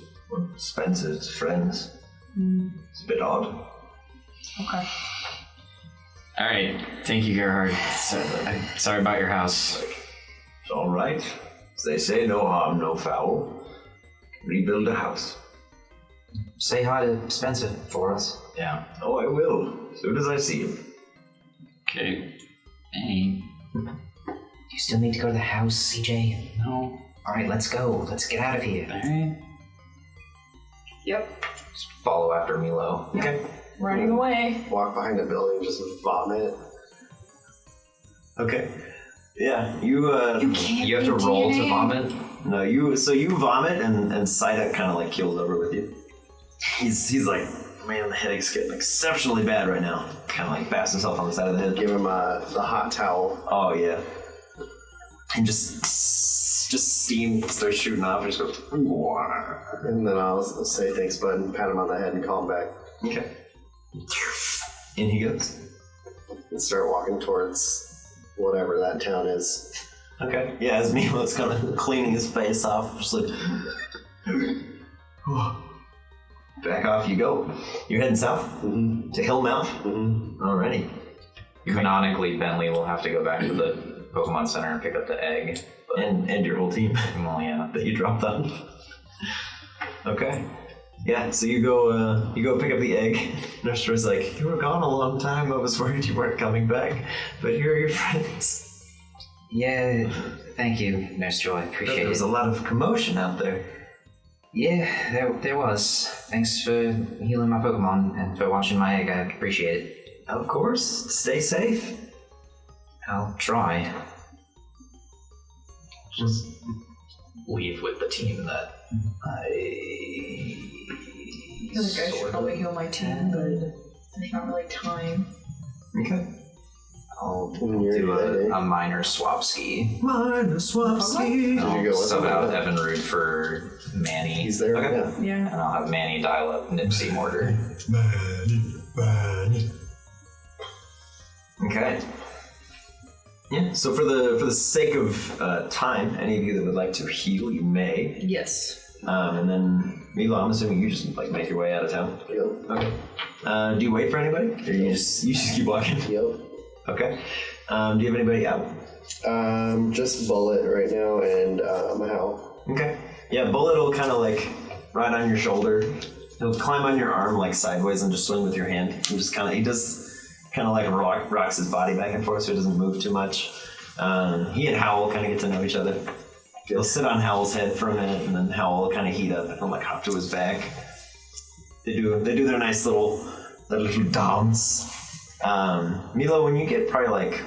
Spencer's friends. It's a bit odd. Okay. All right. Thank you, Gerhard. Sorry about your house. It's all right. As they say, no harm, no foul. Rebuild a house. Say hi to Spencer for us. Yeah. Oh, I will. As soon as I see him. Okay. Hey. You still need to go to the house, CJ? No. Alright, let's go. Let's get out of here. All right. Yep. Just follow after Milo. Okay. Running away. Walk behind a building, just vomit. Okay. Yeah, you can't. You have to roll to vomit. no, you vomit and Psyduck kind of like keels over with you. He's like, man, the headache's getting exceptionally bad right now. Kind of like bats himself on the side of the head. Give him the hot towel. Oh yeah. And just steam starts shooting off and just goes. And then I'll say thanks, bud, and pat him on the head and call him back. Okay. In he goes. And start walking towards whatever that town is. Okay. Yeah, as Milo's kind of cleaning his face off, just like. Back off you go. You're heading south? Mm-hmm. To Hellmouth? Mm-hmm. Alrighty. Canonically, Bentley will have to go back to the Pokemon Center and pick up the egg. And your whole team Well, yeah. that you dropped on. Okay. Yeah, so you go pick up the egg. Nurse Joy's like, you were gone a long time. I was worried you weren't coming back. But here are your friends. Yeah, thank you, Nurse Joy. Appreciate There was it. a lot of commotion out there. Yeah, there was. Thanks for healing my Pokemon and for watching my egg. I appreciate it. Of course. Stay safe. I'll try. Just leave with the team that I feel like I should probably heal my team, but there's not really time. Okay. I'll When you're do ready. a minor swap ski. Minor swap ski. Did you go with Sub him? out Evinrude for Manny. He's there? Okay. Yeah. Yeah. And I'll have Manny dial up Nipsey Mortar. Okay. Yeah. So for the sake of time, any of you that would like to heal, you may. Yes. And then Milo, I'm assuming you just like make your way out of town. Yep. Okay. Do you wait for anybody, or you just keep walking? Yep. Okay. Do you have anybody out? Just Bullet right now and Hal. Okay. Yeah, Bullet will kind of like ride on your shoulder. He'll climb on your arm like sideways and just swing with your hand. And just he like rocks his body back and forth so he doesn't move too much. He and Howl kind of get to know each other. He'll sit on Howl's head for a minute, and then Howl will kind of heat up and he'll like hop to his back. They do their nice little dance. Milo, when you get probably like,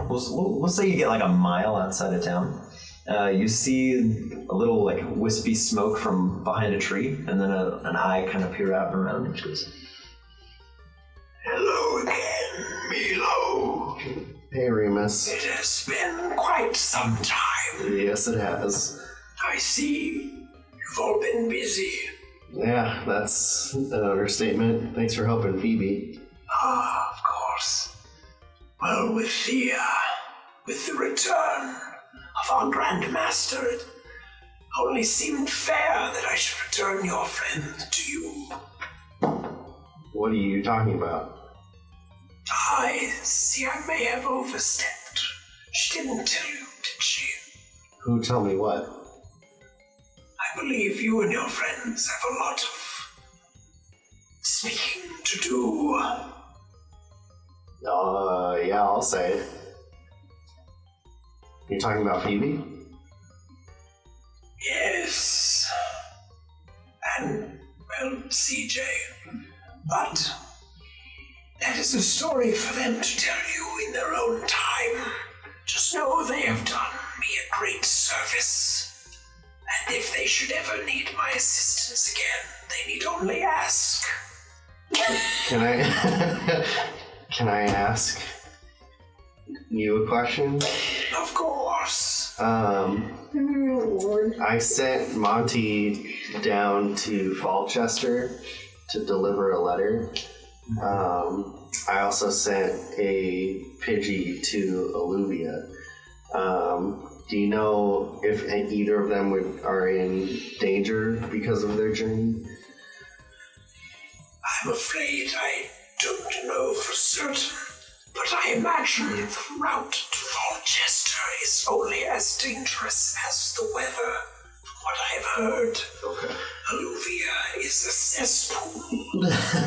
we'll say you get like a mile outside of town, you see a little like wispy smoke from behind a tree, and then an eye kind of peer out and around, and she goes, "Hello again, Milo. Hey, Remus. It has been quite some time. Yes, it has. I see you've all been busy. Yeah, that's an understatement. Thanks for helping Phoebe. Ah, of course. Well, with the return of our Grand Master, it only seemed fair that I should return your friend to you. What are you talking about? I see I may have overstepped. She didn't tell you, did she? Who tell me what? I believe you and your friends have a lot of speaking to do. Yeah, I'll say it. You're talking about Phoebe? Yes. And, well, CJ. But that is a story for them to tell you in their own time. Just know they have done me a great service. And if they should ever need my assistance again, they need only ask. Can I ask you a question? Of course. I sent Monty down to Falchester to deliver a letter. I also sent a Pidgey to Alluvia. Do you know if either of them are in danger because of their journey? I'm afraid I don't know for certain, but I imagine the route to Falchester is only as dangerous as the weather, from what I've heard. Okay. Alluvia is a cesspool.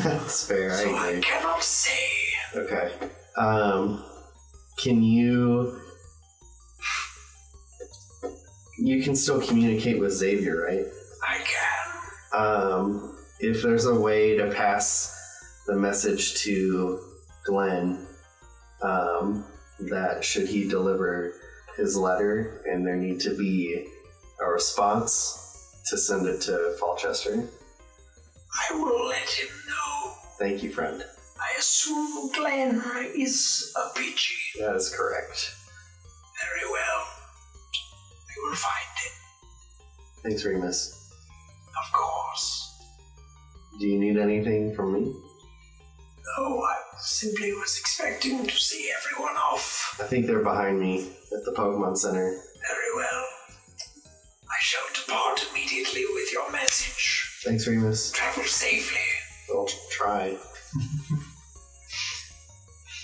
That's fair, I So agree. I cannot say. Okay. Can you... You can still communicate with Xavier, right? I can. If there's a way to pass the message to Glenn, that should he deliver his letter and there need to be a response to send it to Falchester. I will let him know. Thank you, friend. I assume Glenn is a Pidgey. That is correct. Very well. We will find him, Thanks, Remus. of course. Do you need anything from me? No, I simply was expecting to see everyone off. I think they're behind me at the Pokemon Center. Very well. I shall depart immediately with your message. Thanks, Remus. Travel safely. I'll try.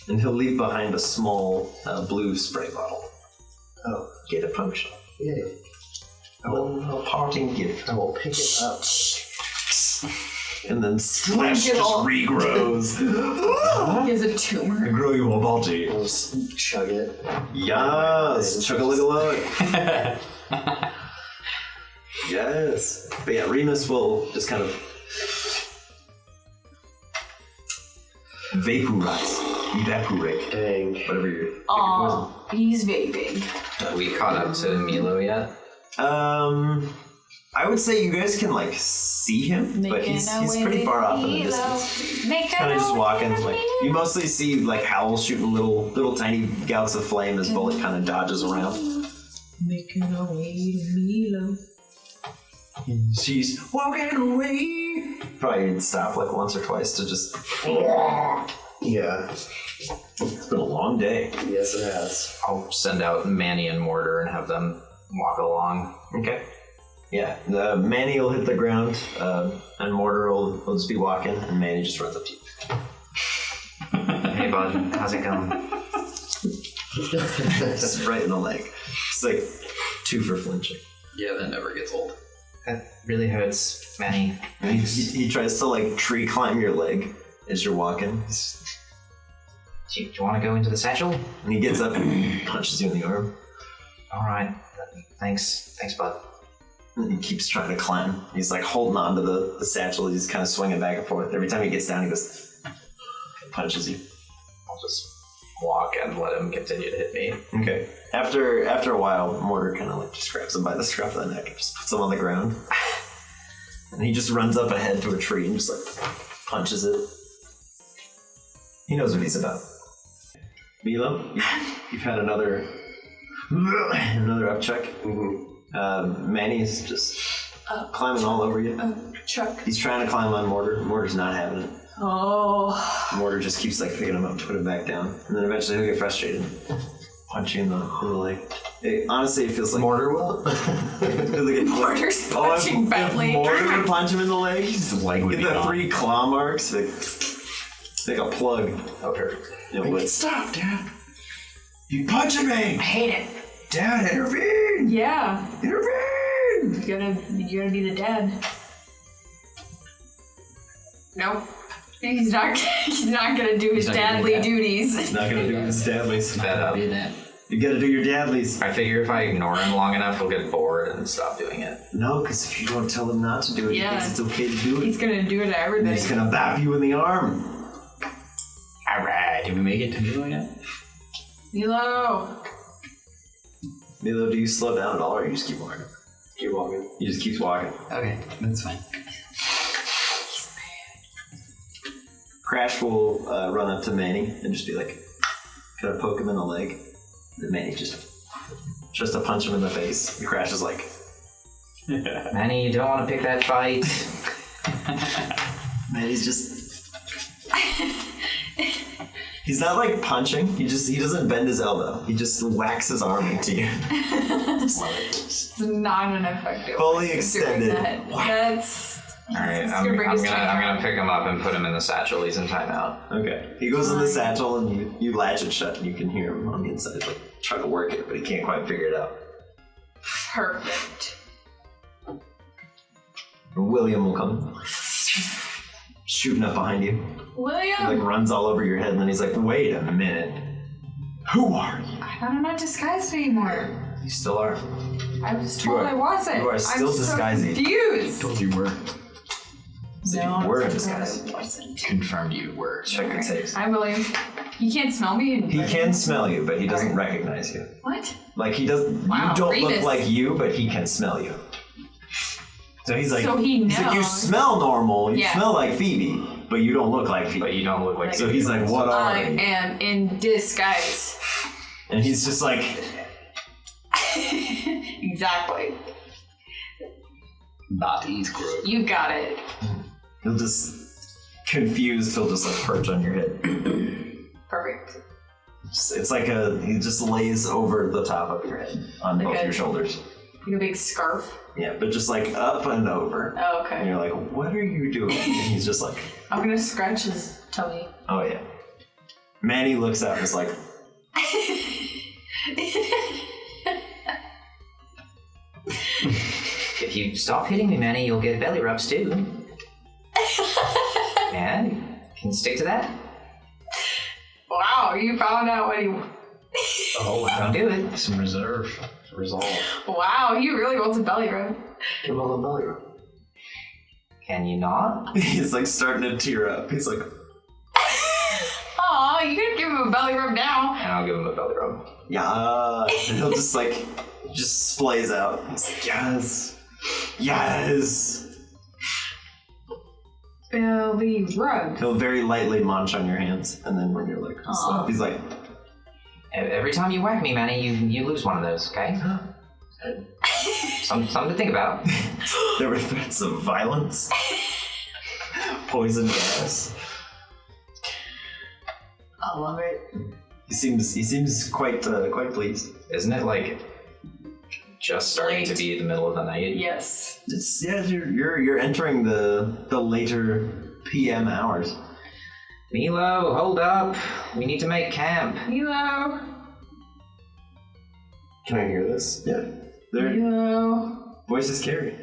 And he'll leave behind a small blue spray bottle. Oh, Get a potion. yay. A parting gift. I will pick it up. And then Splash Drink it just all. regrows. He has a tumor. Grow you a body. I'll just chug it. Yes, chug-a-lug-a-lug. Yes. But yeah, Remus will just kind of evaporate, Dang. whatever you're. Aw, he's vaping. Have we caught up to Milo yet? I would say you guys can like see him, but he's pretty far off in the distance. Kind of just walking. Like you mostly see like Howl shooting little tiny gouts of flame as Bullet kind of dodges around. Making our way to Milo. She's walking away. Probably need to stop like once or twice to just. Yeah. It's been a long day. Yes, it has. I'll send out Manny and Mortar and have them walk along. Okay. Yeah, the Manny will hit the ground, and Mortar will just be walking, and Manny just runs up to you. Hey, bud. How's it going? Just right in the leg. It's like 2 for flinching. Yeah, that never gets old. That really hurts, Manny. He tries to like tree climb your leg as you're walking. Do you want to go into the satchel? And he gets up and punches you in the arm. All right. Thanks, bud. And he keeps trying to climb. He's like holding on to the satchel. He's kind of swinging back and forth. Every time he gets down, he goes, punches you. I'll just walk and let him continue to hit me. Okay. After a while, Mortar kind of like just grabs him by the scruff of the neck and just puts him on the ground. And he just runs up ahead to a tree and just like punches it. He knows what he's about. Milo, you've had another upchuck. Manny's just climbing all over you. Chuck. He's trying to climb on Mortar. Mortar's not having it. Oh. Mortar just keeps like picking him up and putting him back down. And then eventually he'll get frustrated. Punch you in the leg. Honestly, it feels like Mortar will? Mortar's punching Bentley. Mortar would punch him in the leg. His leg would Get be the gone. 3 claw marks. Like a plug. Okay. It would. Stop, Dad. You punching me. I hate it. Dad, intervene. Yeah. Intervene. You gotta be the dad. No. He's not gonna do his not gonna do dadly that. duties. He's not gonna do his dadlies. Be that. You gotta do your dadlies. I figure if I ignore him long enough, he'll get bored and stop doing it. No, because if you don't tell him not to do it, Yeah. he thinks it's okay to do it. He's gonna do it to everybody. He's gonna bap you in the arm. Alright, did we make it to Milo yet? Milo. Milo, do you slow down at all or you just keep walking? Keep walking. He just keeps walking. Okay, that's fine. Crash will run up to Manny and just be like, kind of poke him in the leg. And Manny just to punch him in the face. And Crash is like, Manny, you don't want to pick that fight. Man, he's just... He's not like punching. He doesn't bend his elbow. He just whacks his arm into you. It's not an effective. Fully extended. That's... Alright, I'm gonna pick him up and put him in the satchel. He's in timeout. Okay. He goes in the satchel and you latch it shut and you can hear him on the inside like trying to work it, but he can't quite figure it out. Perfect. William will come. Shooting up behind you. William! He like runs all over your head and then he's like, wait a minute. Who are you? I thought I'm not disguised anymore. You still are. I was told I wasn't. You are still disguising. I'm so confused. Told you were. You were in disguise. Confirmed you were. Check your tapes. I believe. He can't smell me? He can smell you, but he doesn't recognize you. What? Like he doesn't. Wow, you don't Remus. look like you, but he can smell you. So he's like. So he He's like, you knows. smell normal. You Yeah. smell like Phoebe, but you don't look like Phoebe. But you don't look like So he's like, what are I you? am in disguise. And he's just like, Exactly. Bodies gross. You got it. he'll just confused. He'll just like perch on your head. Perfect. It's like he just lays over the top of your head on Like both a- your shoulders. Like a big scarf. Yeah, but just like up and over. Oh, And okay. you're like, what are you doing? And he's just like, I'm gonna scratch his tummy. oh yeah. Manny looks out and is like, If you stop hitting me, Manny, you'll get belly rubs too. Yeah, can you stick to that? Wow, you found out what he... Oh, wow. Don't do it. Some resolve. Wow, he really wants a belly rub. Give him a belly rub. Can you not? he's like starting to tear up. He's like, Aw, you could give him a belly rub now. And I'll give him a belly rub. yeah. And he'll just like, just splays out. He's like, yes. Yes. Belly rub. He'll very lightly munch on your hands. And then when you're like, stop, he's like, Every time you whack me, Manny, you lose one of those, okay? Something to think about. there were threats of violence, poison gas. I love it. He seems quite pleased. Isn't it like just starting to Late. be the middle of the night? Yes. It's you're entering the later PM hours. Milo, hold up. We need to make camp. Milo. Can I hear this? Yeah, their Milo. voices carry,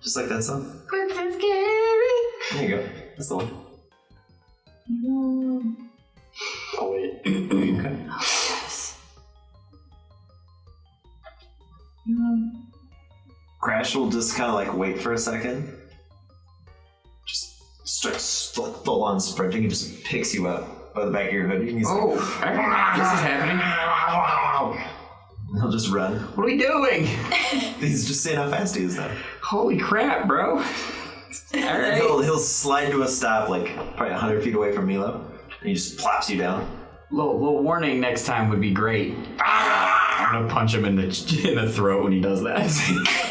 just like that song. Princess Carrie. There you go. That's the one. Milo. Oh wait. Okay. Yes. Milo. Crash will just kind of like wait for a second. Just starts full on sprinting and just picks you up by the back of your hoodie. And he's Oh, this is happening. like, he'll just run. What are we doing? He's just seeing how fast he is now. Holy crap, bro. All right. He'll slide to a stop like probably 100 feet away from Milo. And he just plops you down. Little warning next time would be great. I'm gonna punch him in the throat when he does that.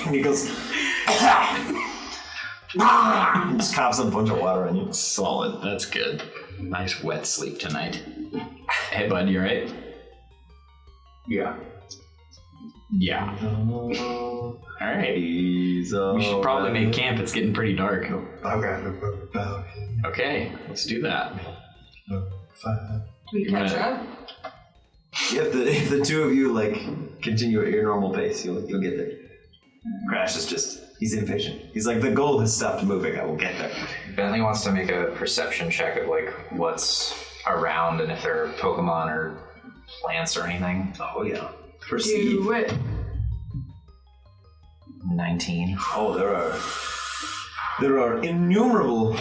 And he goes, and just coughs a bunch of water on you. Solid. That's good. Nice wet sleep tonight. Hey, bud, you right? Yeah. Yeah. All right. We should probably make camp. It's getting pretty dark. Okay, let's do that. Do we catch up? If the two of you like continue at your normal pace, you'll get there. Crash is he's impatient. He's like, the goal has stopped moving. I will get there. Bentley wants to make a perception check of like what's around and if there are Pokemon or plants or anything. Oh yeah. Perceive. Do it. 19. Oh, there are innumerable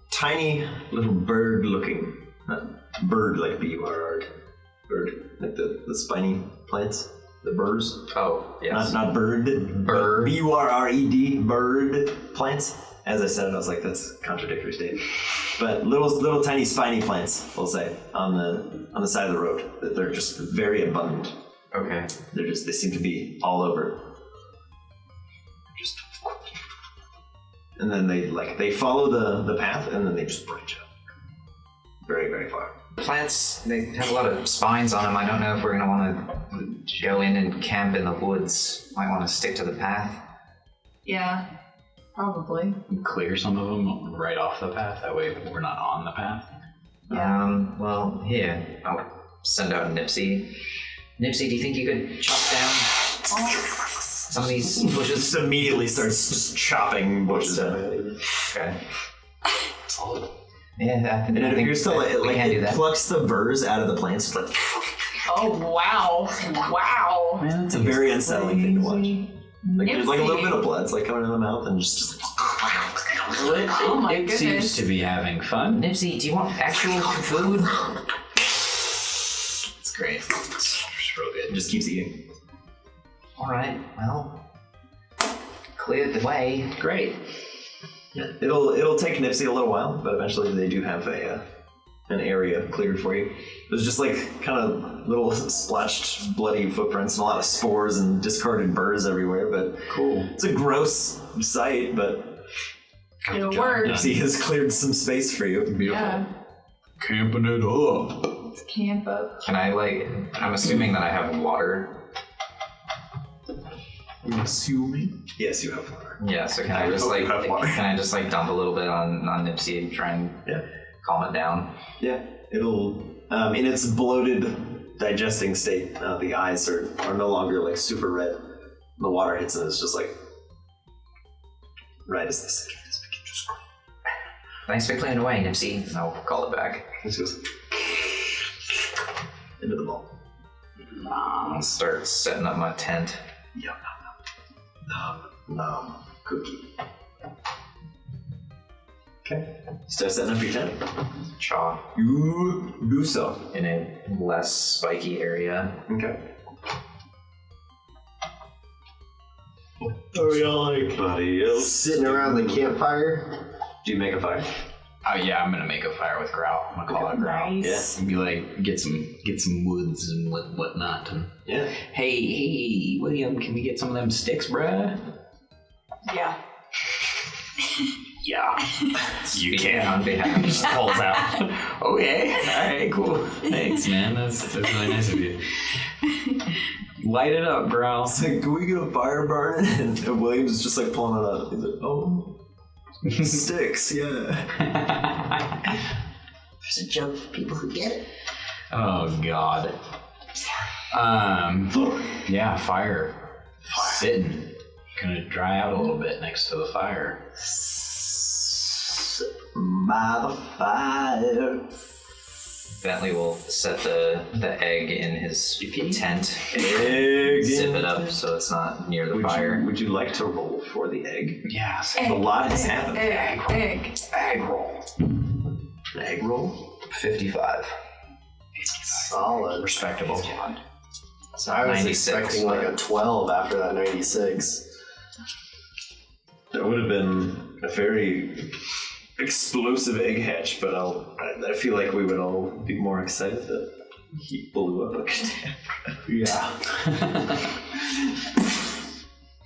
tiny little bird-looking, not bird like B-U-R-R, bird like the spiny plants, the burrs. Oh, yes. Not bird. Bird. B-U-R-R-E-D, bird plants. As I said it, I was like, that's a contradictory statement. But little tiny spiny plants, we'll say, on the side of the road. That they're just very abundant. Okay. They seem to be all over. And then they follow the path, and then they just branch out. Very, very far. Plants, they have a lot of spines on them. I don't know if we're going to want to go in and camp in the woods. Might want to stick to the path. Yeah, probably. Clear some of them right off the path. That way we're not on the path. Yeah. Well, here, I'll send out Nipsey. Nipsey, do you think you could chop down some of these bushes? Just immediately starts just chopping bushes down. Okay. Yeah, And it appears to it plucks the burrs out of the plants. Like, Oh, wow. Wow. Man, it's a very unsettling thing to watch. Like, there's like a little Nipsey. bit of blood. It's like coming out of the mouth and just Oh my It goodness. seems to be having fun. Nipsey, do you want actual food? it's great. It's real good. It just keeps eating. Alright, well, cleared the way. Great. Yeah. It'll take Nipsey a little while, but eventually they do have an area cleared for you. There's just like kind of little splashed bloody footprints and a lot of spores and discarded burrs everywhere, but Cool. it's a gross sight, but It'll work. Nipsey has cleared some space for you. Beautiful. Yeah. Camping it up. Let's camp up. Can I I'm assuming that I have water. I'm assuming. Yes, you have water. Yeah, so can I just hope you have water. dump a little bit on Nipsey and try and calm it down? Yeah, it'll, in its bloated, digesting state, the eyes are no longer like super red. The water hits and it's just like, right as the second is begin to scroll. Thanks for clearing away, Nipsey. And I'll call it back. It goes into the bowl. I'll start setting up my tent. Yum, nom, cookie. Okay, start setting up your tent. Chaw You do so. in a less spiky area. Okay. Are y'all like buddy else Sitting around the campfire. Do you make a fire? Oh yeah, I'm gonna make a fire with growl. I'm gonna call it growl. Nice. And be like, get some woods and whatnot. And Yeah. hey, William, can we get some of them sticks, bruh? Yeah. Yeah. You Speaking on behalf Just pulls out. Okay. All right. Cool. Thanks, man. That's really nice of you. Light it up, growl. It's like, can we get a fire burning? And Williams is just like pulling it out. He's like, oh, sticks, yeah. There's a joke for people who get it. Oh God. Yeah, fire. Sitting. Gonna dry out a little bit next to the fire. By the fire. Bentley will set the egg in his tent. Egg. Zip it up so it's not near the fire. Would you like to roll for the egg? Yeah. A lot has happened. Egg. Egg roll. Egg roll? 55. Solid. Respectable. So I was 96, expecting like a 12 after that 96. That would have been a very explosive egg hatch, but I feel like we would all be more excited that he blew up a Kadabra. Yeah.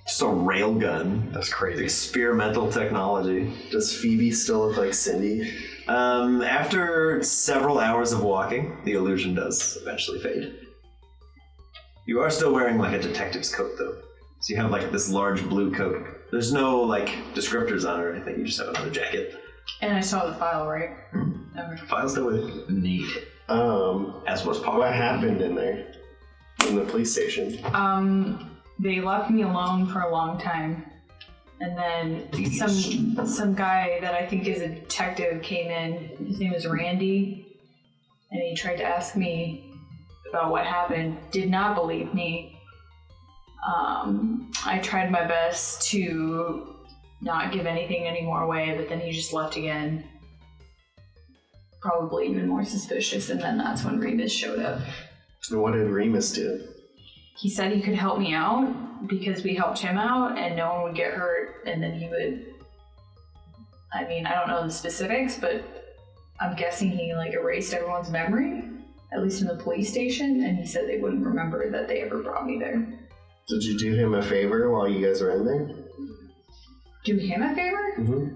Just a rail gun. That's crazy. Experimental technology. Does Phoebe still look like Cindy? After several hours of walking, the illusion does eventually fade. You are still wearing like a detective's coat though. So you have like this large blue coat. There's no like descriptors on it or anything, you just have another jacket. And I saw the file, right? Okay. File's still with you. Neat. As was Paul. What happened in there? In the police station? They left me alone for a long time. And then some guy that I think is a detective came in. His name was Randy. And he tried to ask me about what happened. Did not believe me. I tried my best to not give anything any more away, but then he just left again. Probably even more suspicious, and then that's when Remus showed up. And what did Remus do? He said he could help me out because we helped him out and no one would get hurt, and then he would... I mean, I don't know the specifics, but I'm guessing he like erased everyone's memory, at least in the police station, and he said they wouldn't remember that they ever brought me there. Did you do him a favor while you guys were in there? Do him a favor? Mm-hmm.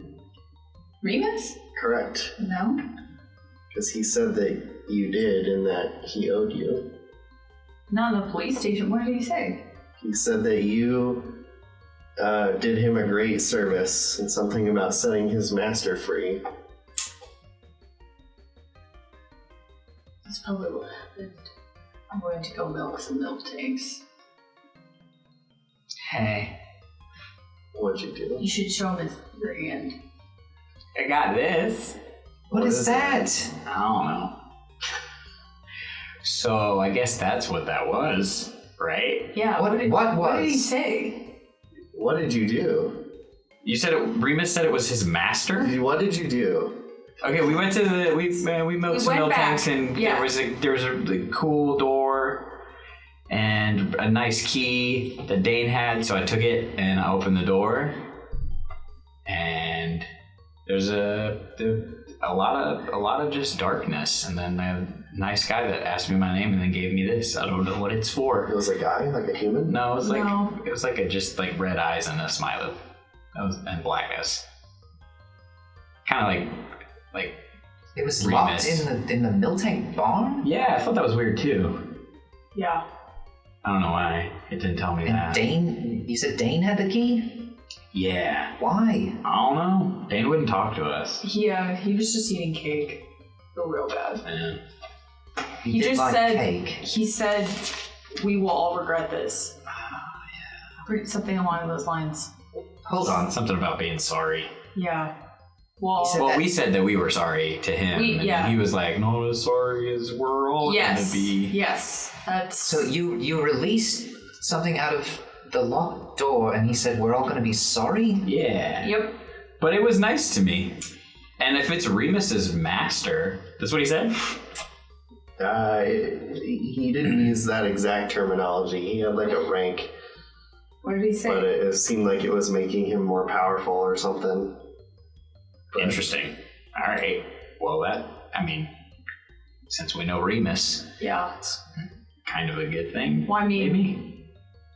Remus? Correct. No. Because he said that you did and that he owed you. Not in the police station. What did he say? He said that you did him a great service and something about setting his master free. That's probably what happened. I'm going to go milk some milk tanks. Hey, What'd you do? You should show him your hand. I got this. What is that? I don't know. So I guess that's what that was, right? Yeah. What What did he was? say? What did you do? You said it. Remus said it was his master. What did you do? Okay, we went to the we milked some went milk back. tanks and Yeah. there was a cool door and a nice key that Dane had, so I took it and I opened the door and there's a lot of just darkness, and then a nice guy that asked me my name and then gave me this. I don't know what it's It for. was a guy, like a human? No, it was like No. it was like just like red eyes and a smiley. And black eyes. Kind of like It was Remus. locked in the milk tank barn? yeah, I thought that was weird too. Yeah. I don't know why it didn't tell me And that. Dane, you said Dane had the key? Yeah, Why? I don't know. Dane wouldn't talk to us. Yeah, he was just eating cake. Feel real bad. Yeah. He He did just like said cake. he said we will all regret this. Something along those lines. Hold on. Something about being sorry. Yeah. Well, He said Well, that- we said that we were sorry to him, and yeah. then he was like, "Not as sorry as we're all yes. gonna be." Yes. That's So you released something out of the locked door, and he said we're all going to be sorry. Yeah. Yep. But it was nice to me. And if it's Remus's master, that's what he said. He didn't use that exact terminology. He had like a rank, What did he say? but it seemed like it was making him more powerful or something. But Interesting. All right. Well, since we know Remus, Yeah. it's kind of a good thing. Well, I mean, maybe.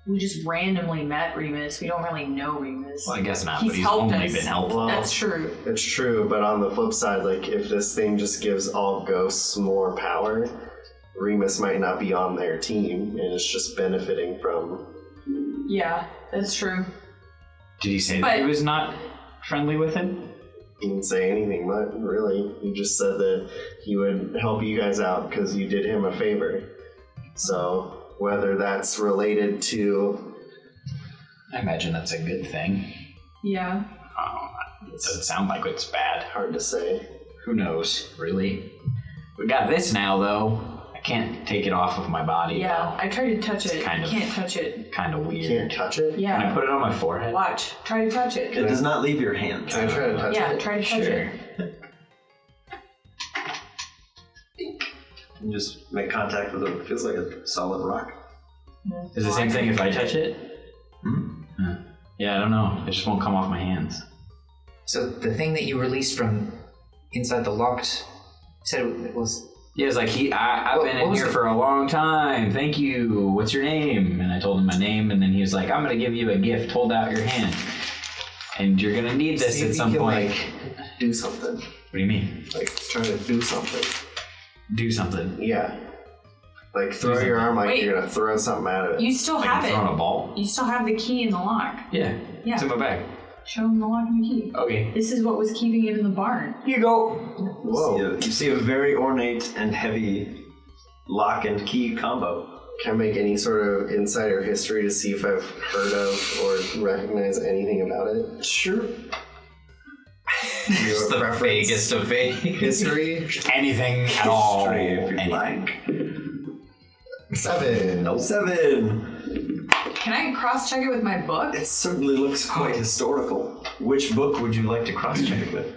we just randomly met Remus. We don't really know Remus. Well, I guess not. He's but he's helped only us. been helpful. Well, That's true. it's true, but on the flip side, like if this thing just gives all ghosts more power, Remus might not be on their team, and it's just benefiting from. Yeah, that's true. Did he say But- that he was not friendly with him? He didn't say anything, but really, he just said that he would help you guys out because you did him a favor. So whether that's related to, I imagine that's a good thing. Yeah. It doesn't sound like it's bad. hard to say. Who knows, really? We got this now, though. I can't take it off of my body. Yeah. I tried to touch it. kind I of- can't touch it. Kind of You weird. can't touch it? Yeah. Can I put it on my forehead? Watch. Try to touch it. It does not leave your hand. Can I try to touch Yeah, it? try to touch Sure. it. And just make contact with it. It feels like a solid rock. Is it the same thing if I touch it? Yeah, I don't know. It just won't come off my hands. So the thing that you released from inside the locked, you said it was. Yeah, it's like I've been What in was here it? for a long time. Thank you. What's your name? And I told him my name, and then he was like, "I'm gonna give you a gift. Hold out your hand, and you're gonna need this See if at you some can, point." like, do something. What do you mean? Like, try to do something. Do something. Yeah. Like, throw your arm like Wait. you're gonna throw something at it. You still Like have I'm throwing a it. ball. You still have the key in the lock. Yeah. Yeah. It's in my bag. Show him the lock and the key. Okay. This is what was keeping it in the barn. Here you go. Whoa. You see a very ornate and heavy lock and key combo. Can I make any sort of insider history to see if I've heard of or recognize anything about it? Sure. Just the vaguest of vague. History? Anything at all. History, if you Anything. like. 7. 7. Can I cross-check it with my book? It certainly looks quite historical. Which book would you like to cross-check it with?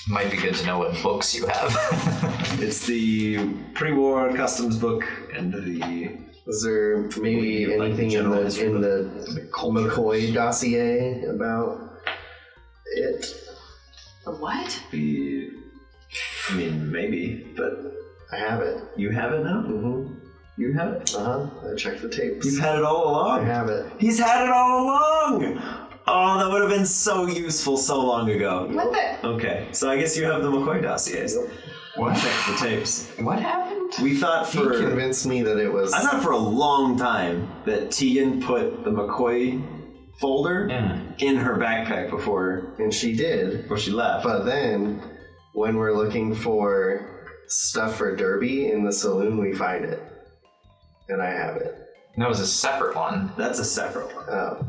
Might be good to know what books you have. It's the pre-war customs book and the... Is there maybe Like anything in general the history McCoy dossier about it? The what? I mean, maybe, but I have it. you have it now? Mm-hmm. You have it? I checked the tapes. You've had it all along? I have it. He's had it all along! Oh, that would have been so useful so long ago. What the? Okay, so I guess you have the McCoy dossiers. What? Check the tapes. What happened? We thought He for... convinced me that it was... I thought for a long time that Tegan put the McCoy folder in her backpack before And she did. she left. But then, when we're looking for stuff for Derby in the saloon, we find it. And I have it. That was a separate one. That's a separate one. Oh,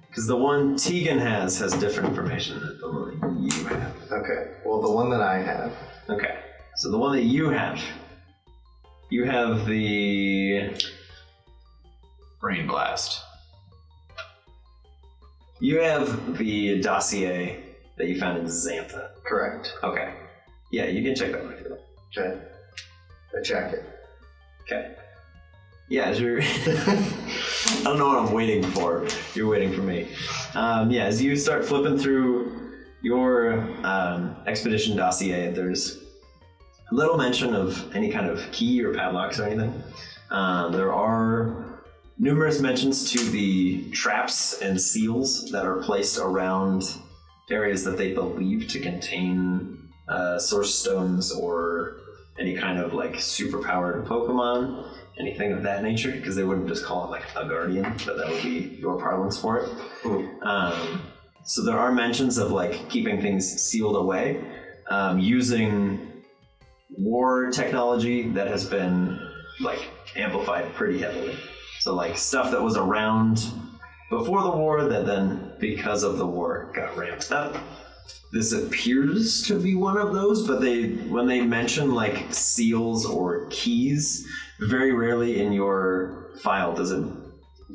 Because the one Tegan has different information than the one you have. okay. Well, the one that I have. Okay. So the one that you have the... Brain blast. You have the dossier that you found in Xantha. Correct. Okay. Yeah, you can check that one if you like. Okay. I check it. Okay. Yeah, as you're... I don't know what I'm waiting for. You're waiting for me. Yeah, as you start flipping through your expedition dossier, there's little mention of any kind of key or padlocks or anything. There are numerous mentions to the traps and seals that are placed around areas that they believe to contain source stones or any kind of like superpowered Pokemon, anything of that nature, because they wouldn't just call it like a guardian, but that would be your parlance for it. So there are mentions of like keeping things sealed away, using war technology that has been like amplified pretty heavily. So like stuff that was around before the war that then because of the war got ramped up. This appears to be one of those, but when they mention like seals or keys, very rarely in your file does it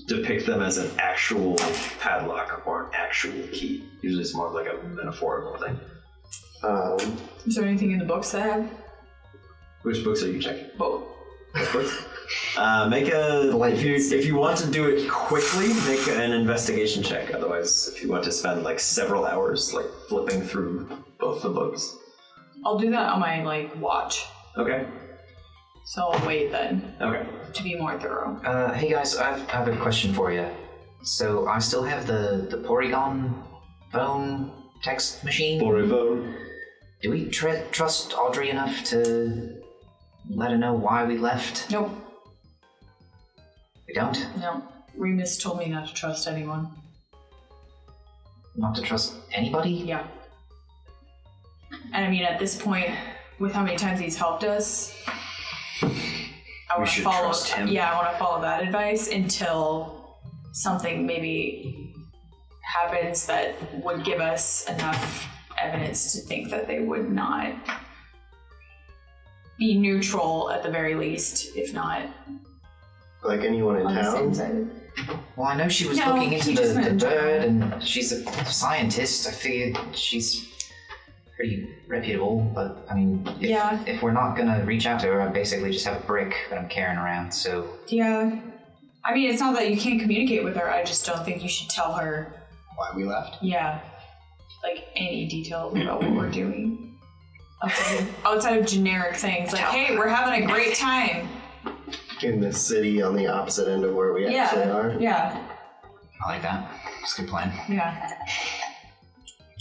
depict them as an actual padlock or an actual key. Usually it's more of like a metaphorical thing. Is there anything in the books that have? Which books are you checking? Both. What books? If you want to do it quickly, make an investigation check. Otherwise, if you want to spend like several hours like flipping through both the books. I'll do that on my like watch. Okay. So I'll wait then. Okay. To be more thorough. Hey guys, I have a question for you. So I still have the Porygon phone text machine. Poryphone. Do we trust Audrey enough to let her know why we left? Nope. We don't? No. Remus told me not to trust anyone. Not to trust anybody? Yeah. And I mean, at this point, with how many times he's helped us, I want to follow. Trust him. Yeah, I want to follow that advice until something maybe happens that would give us enough evidence to think that they would not be neutral at the very least, if not Like anyone in on the same town? side. Well, I know she was No, looking into he just the meant bird, and she's a scientist. I figured she's pretty reputable, but I mean, if we're not gonna reach out to her, I basically just have a brick that I'm carrying around, so... Yeah. I mean, it's not that you can't communicate with her, I just don't think you should tell her, Why we left? yeah, like any details about what we're doing. Outside of generic things, like, hey, we're having a great time. In the city on the opposite end of where we actually are? Yeah, I like that. It's a good plan. yeah.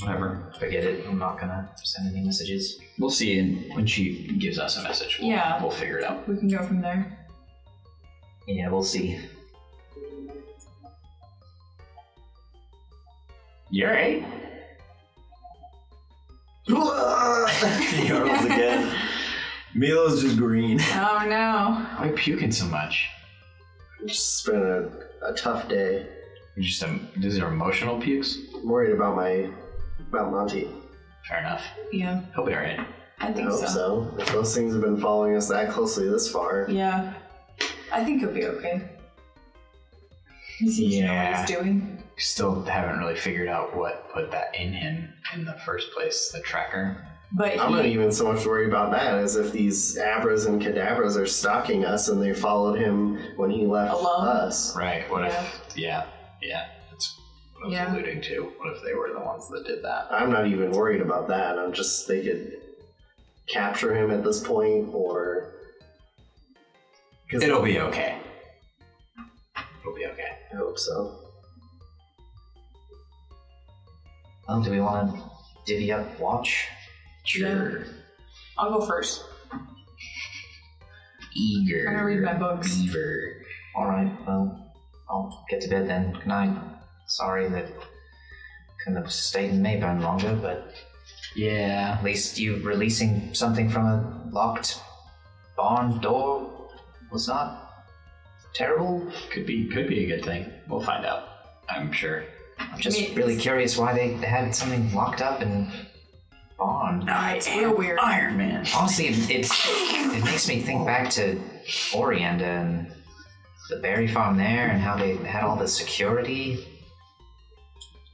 Whatever. Forget it, I'm not gonna send any messages. We'll see, and when she gives us a message, we'll figure it out. We can go from there. Yeah, we'll see. You're right. He hurls again. Milo's just green. Oh no. Why are you puking so much? It's been a tough day. These are emotional pukes? I'm worried about Monty. Fair enough. Yeah, He'll be alright. I I think hope so. so. If those things have been following us that closely this far. Yeah, I think he'll be okay. He seems to know what he's doing. Still haven't really figured out what put that in him in the first place, the tracker. But I'm not even so much worried about that as if these Abras and Kadabras are stalking us and they followed him when he left Alone? us. Right, what if... Yeah, that's what I was alluding to. What if they were the ones that did that? I'm not even worried about that. I'm just, they could capture him at this point or... It'll be okay. It'll be okay. I hope so. Well, do we want to divvy up watch? Sure. I'll go first. Eager. I'm gonna read my books. Beaver. Alright, well, I'll get to bed then. Good night. Sorry that couldn't have stayed in Mayburn longer, but Yeah. at least you releasing something from a locked barn door was not terrible. Could be a good thing. We'll find out. I'm sure. I'm just really curious why they had something locked up in barn. It's real weird. Iron Man. Honestly, it makes me think back to Orienda and the berry farm there and how they had all the security.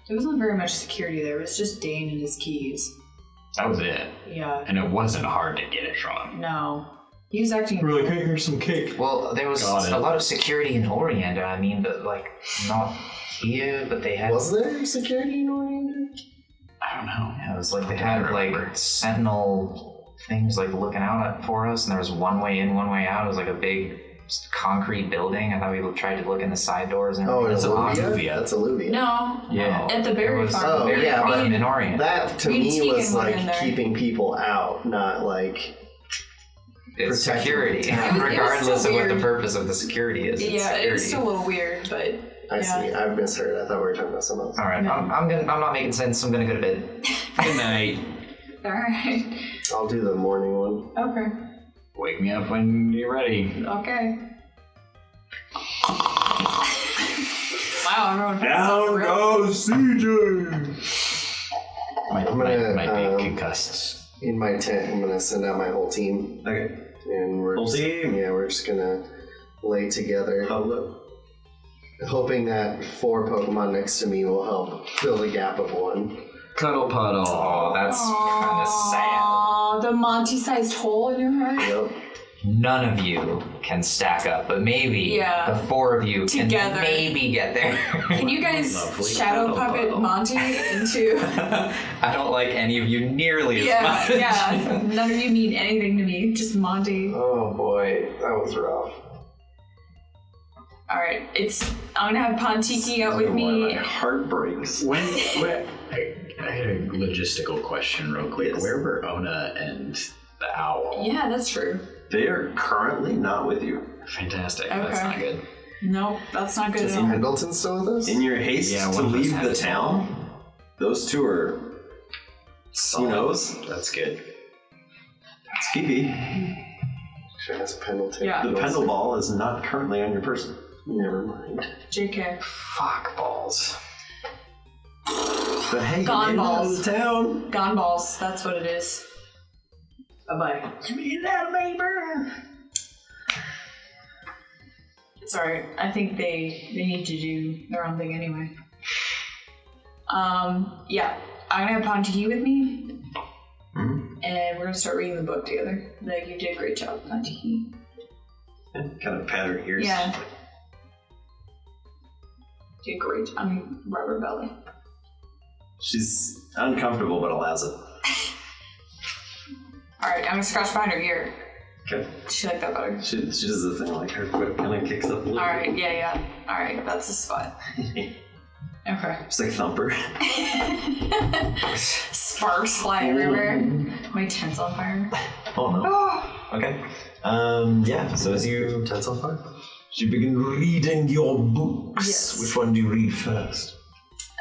There wasn't very much security there. It was just Dane and his keys. That was it. Yeah. And it wasn't hard to get it from him. No. He was acting. Really, hey, here's some cake. Well, there was Got it. a lot of security in Orienda, I mean, but like not here, but they had. Was there security in Orienta? I don't know. Yeah, it was like they I had don't remember. like sentinel things like looking out for us, and there was one way in, one way out. It was like a big concrete building. I thought we tried to look in the side doors and Oh, it's everything. Alluvia? That's Alluvia. No. Yeah. At the berry farm. Oh, Berry yeah, farm but in Orient. That to Me and me Tegan was went in like there. keeping people out, not like It's protecting security, the town. It was regardless still of what the weird. purpose of the security is. It's Yeah, security. it's still a little weird, but I see. I've misheard. I thought we were talking about something else. All right, I'm not making sense. I'm gonna go to bed. Good night. alright. I'll do the morning one. Okay. Wake me up when you're ready. Okay. Wow, everyone felt so real. goes CJ! Might be concussed. In my tent, I'm gonna send out my whole team, Okay. and we're Whole just, team? Yeah, we're just gonna lay together, Hello. hoping that 4 Pokemon next to me will help fill the gap of 1. Cuddle puddle. Oh, that's kind of sad. Aw, the Monty-sized hole in your heart. Yep. None of you can stack up, but maybe Yeah. the 4 of you Together. can maybe get there. Can you guys Lovely shadow cuddle puppet puddle. Monty into? I don't like any of you nearly as Yeah, much. yeah. None of you mean anything to me. Just Monty. Oh boy, that was rough. All right, I'm gonna have Pontiki out with me. Heart breaks. When I had a logistical question real quick. Yes. Where were Ona and the owl? Yeah, that's true. They are currently not with you. Fantastic. Okay. That's not good. Nope, that's not good Is at all. Pendleton still with us? In your haste Yeah, to one of us leave had the it. town, those two are. Who knows? That's good. It's Phoebe. She has Pendleton. Yeah. The Pendle Ball is not currently on your person. Never mind. JK. Fuck balls. But hey, Gone you made it out balls. of the town. Gone balls, that's what it is. Bye-bye. You made it out of Mayburn. It's alright. I think they need to do their own thing anyway. Yeah. I'm gonna have Pontiki with me. Mm-hmm. And we're gonna start reading the book together. Like, you did a great job, Pontiki. Kind of pat her ears. Yeah. Did great. Rubber belly. She's uncomfortable, but allows it. Alright, I'm gonna scratch behind her ear. Okay. She like that better. She does the thing like her foot kind of kicks up a little. Alright, yeah. Alright, that's the spot. Okay. Just like Thumper. Sparks fly everywhere. My tent's on fire. Oh no. Oh. Okay. Yeah. So as you Tent's on fire? begin reading your books, Yes. which one do you read first?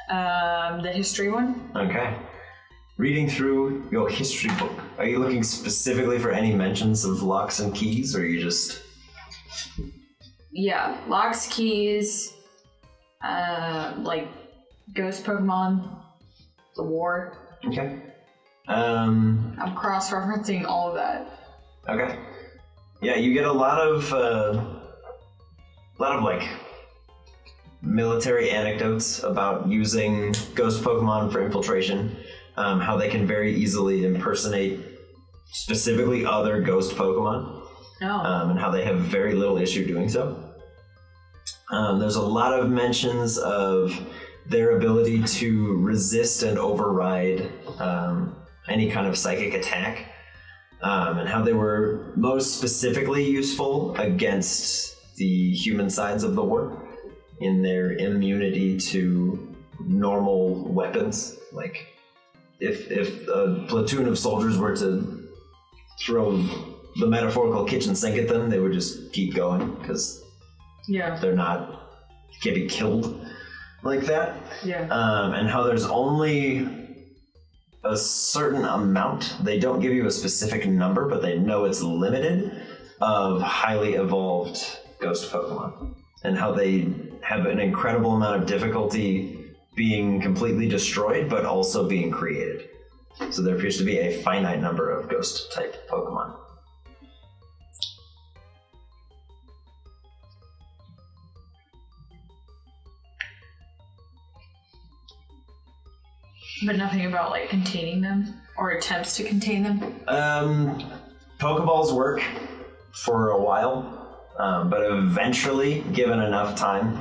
The history one? Okay. Reading through your history book, are you looking specifically for any mentions of locks and keys, or are you just... Yeah, locks, keys, like ghost Pokemon, the war. Okay. I'm cross-referencing all of that. Okay. Yeah, you get a lot of like military anecdotes about using ghost Pokemon for infiltration, how they can very easily impersonate specifically other ghost Pokemon, and how they have very little issue doing so. There's a lot of mentions of their ability to resist and override any kind of psychic attack. and how they were most specifically useful against the human sides of the war in their immunity to normal weapons. Like, if a platoon of soldiers were to throw the metaphorical kitchen sink at them, they would just keep going because they're can't be killed like that. Yeah. And how there's only a certain amount, they don't give you a specific number, but they know it's limited, of highly evolved ghost Pokemon. And how they have an incredible amount of difficulty being completely destroyed, but also being created. So there appears to be a finite number of ghost type Pokemon. But nothing about like containing them or attempts to contain them? Pokeballs work for a while, but eventually, given enough time,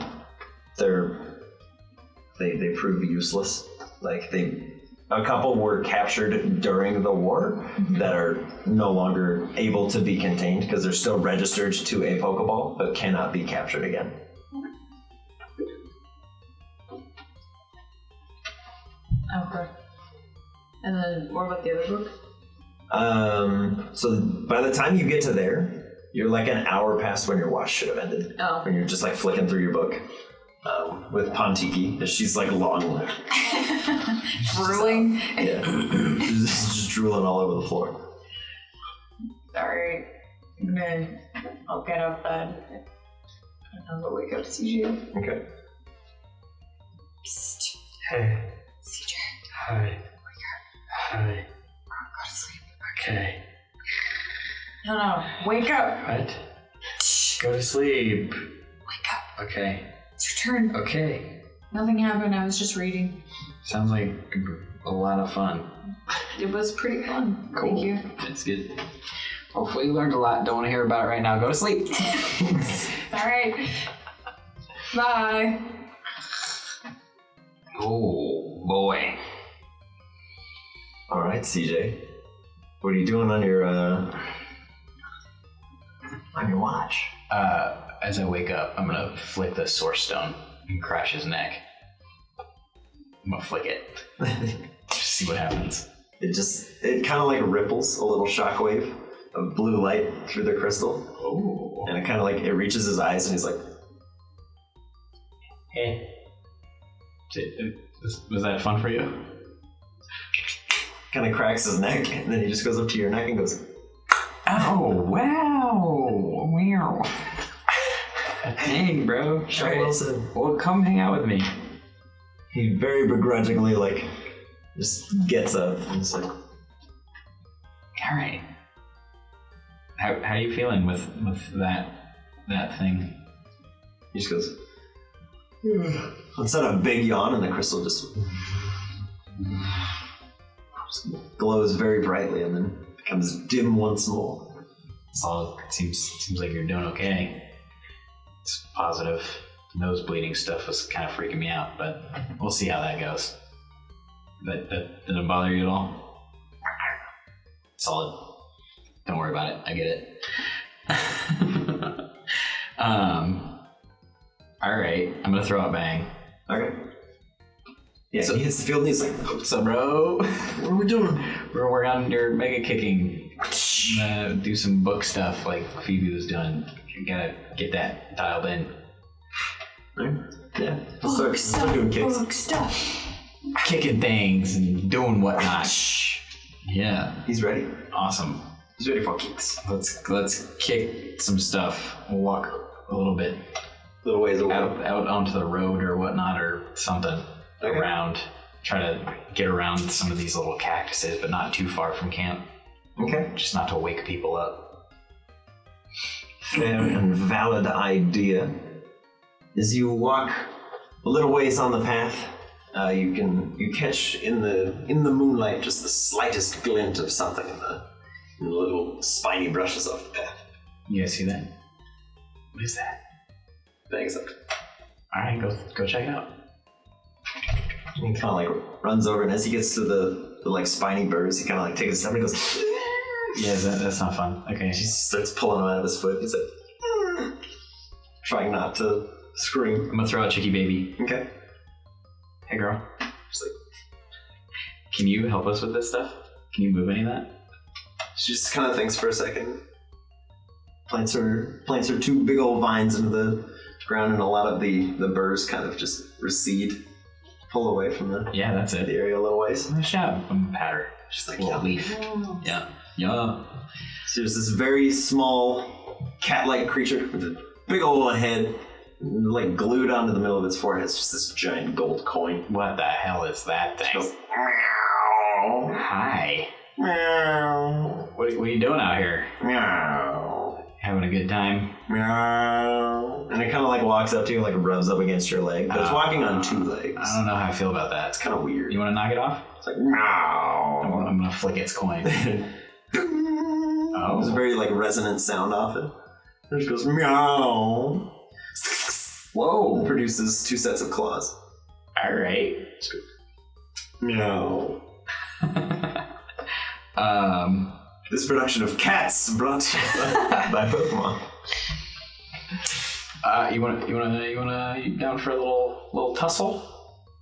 they prove useless. Like a couple were captured during the war that are no longer able to be contained because they're still registered to a Pokeball, but cannot be captured again. Okay. And then what about the other book? So by the time you get to there, you're like an hour past when your watch should have ended. Oh. When you're just like flicking through your book with Pontiki. She's like long. Drooling? Yeah. She's just drooling all over the floor. Sorry. I'll get up then. I'm gonna wake up CJ. Okay. Psst. Hey. CJ. Hi. Wake up. Hi. Go to sleep. Okay. No. Wake up. What? Go to sleep. Wake up. Okay. It's your turn. Okay. Nothing happened. I was just reading. Sounds like a lot of fun. It was pretty fun. Cool. Thank you. That's good. Hopefully you learned a lot. Don't want to hear about it right now. Go to sleep. All right. Bye. Oh, boy. All right, CJ. What are you doing on your watch? As I wake up, I'm gonna flick the Source Stone and crash his neck. I'm gonna flick it. Just see what happens. It kind of like ripples a little shockwave of blue light through the crystal. Oh. And it kind of like, it reaches his eyes and he's like, Hey. Was that fun for you? kind of cracks his neck, and then he just goes up to your neck and goes, Oh, wow. Wow. Dang, bro. Sean Wilson. Well, come hang out with me. He very begrudgingly, like, just gets up and is like, All right. How you feeling with that thing? he just goes, instead of a big yawn, and the crystal just glows very brightly and then becomes dim once more. Solid. Seems like you're doing okay. It's positive. The nose bleeding stuff was kind of freaking me out, but we'll see how that goes. That didn't bother you at all? Solid. Don't worry about it. I get it. All right. I'm gonna throw a bang. Okay. Yeah, So- he hits the field and he's like, What's up, bro? what are we doing? We're gonna work on your mega kicking. Do some book stuff like Phoebe was doing. You gotta get that dialed in. Right? Yeah. We'll start doing kicks. Book stuff. Kicking things and doing whatnot. Yeah. He's ready. Awesome. He's ready for kicks. Let's kick some stuff. We'll walk a little bit Little ways away. out onto the road or whatnot or something. Okay. Around. Try to get around some of these little cactuses, but not too far from camp. Okay. Just not to wake people up. Fair and valid idea. As you walk a little ways on the path, you catch in the moonlight just the slightest glint of something in the little spiny brushes off the path. You guys see that? What is that? Thanks. And All right, go check it out. he kind of like runs over, and as he gets to the like spiny birds, he kind of like takes a step and goes Yeah, that's not fun. Okay. He starts pulling him out of his foot. He's like, trying not to scream. I'm gonna throw out Chicky Baby. Okay. Hey, girl. Just like, Can you help us with this stuff? Can you move any of that? she just kind of thinks for a second. Plants her 2 big old vines into the ground, and a lot of the burrs kind of just recede, pull away from the Yeah, that's it. area a little ways. Nice job. I'm gonna pat her. She's like, Little yeah. leaf. Yeah. Yeah. So there's this very small cat-like creature with a big old head, like glued onto the middle of its forehead. It's just this giant gold coin. What the hell is that thing? Goes, Hi. meow, What are you doing out here? meow, Having a good time? meow. And it kind of like walks up to you, like rubs up against your leg, but it's walking on 2 legs. I don't know how I feel about that. It's kind of weird. You want to knock it off? It's like, meow. I'm gonna flick its coin. There's a very like resonant sound off it. It just goes meow. Whoa. It produces 2 sets of claws. All right. Meow. This production of Cats brought to you by Pokemon. You down for a little tussle?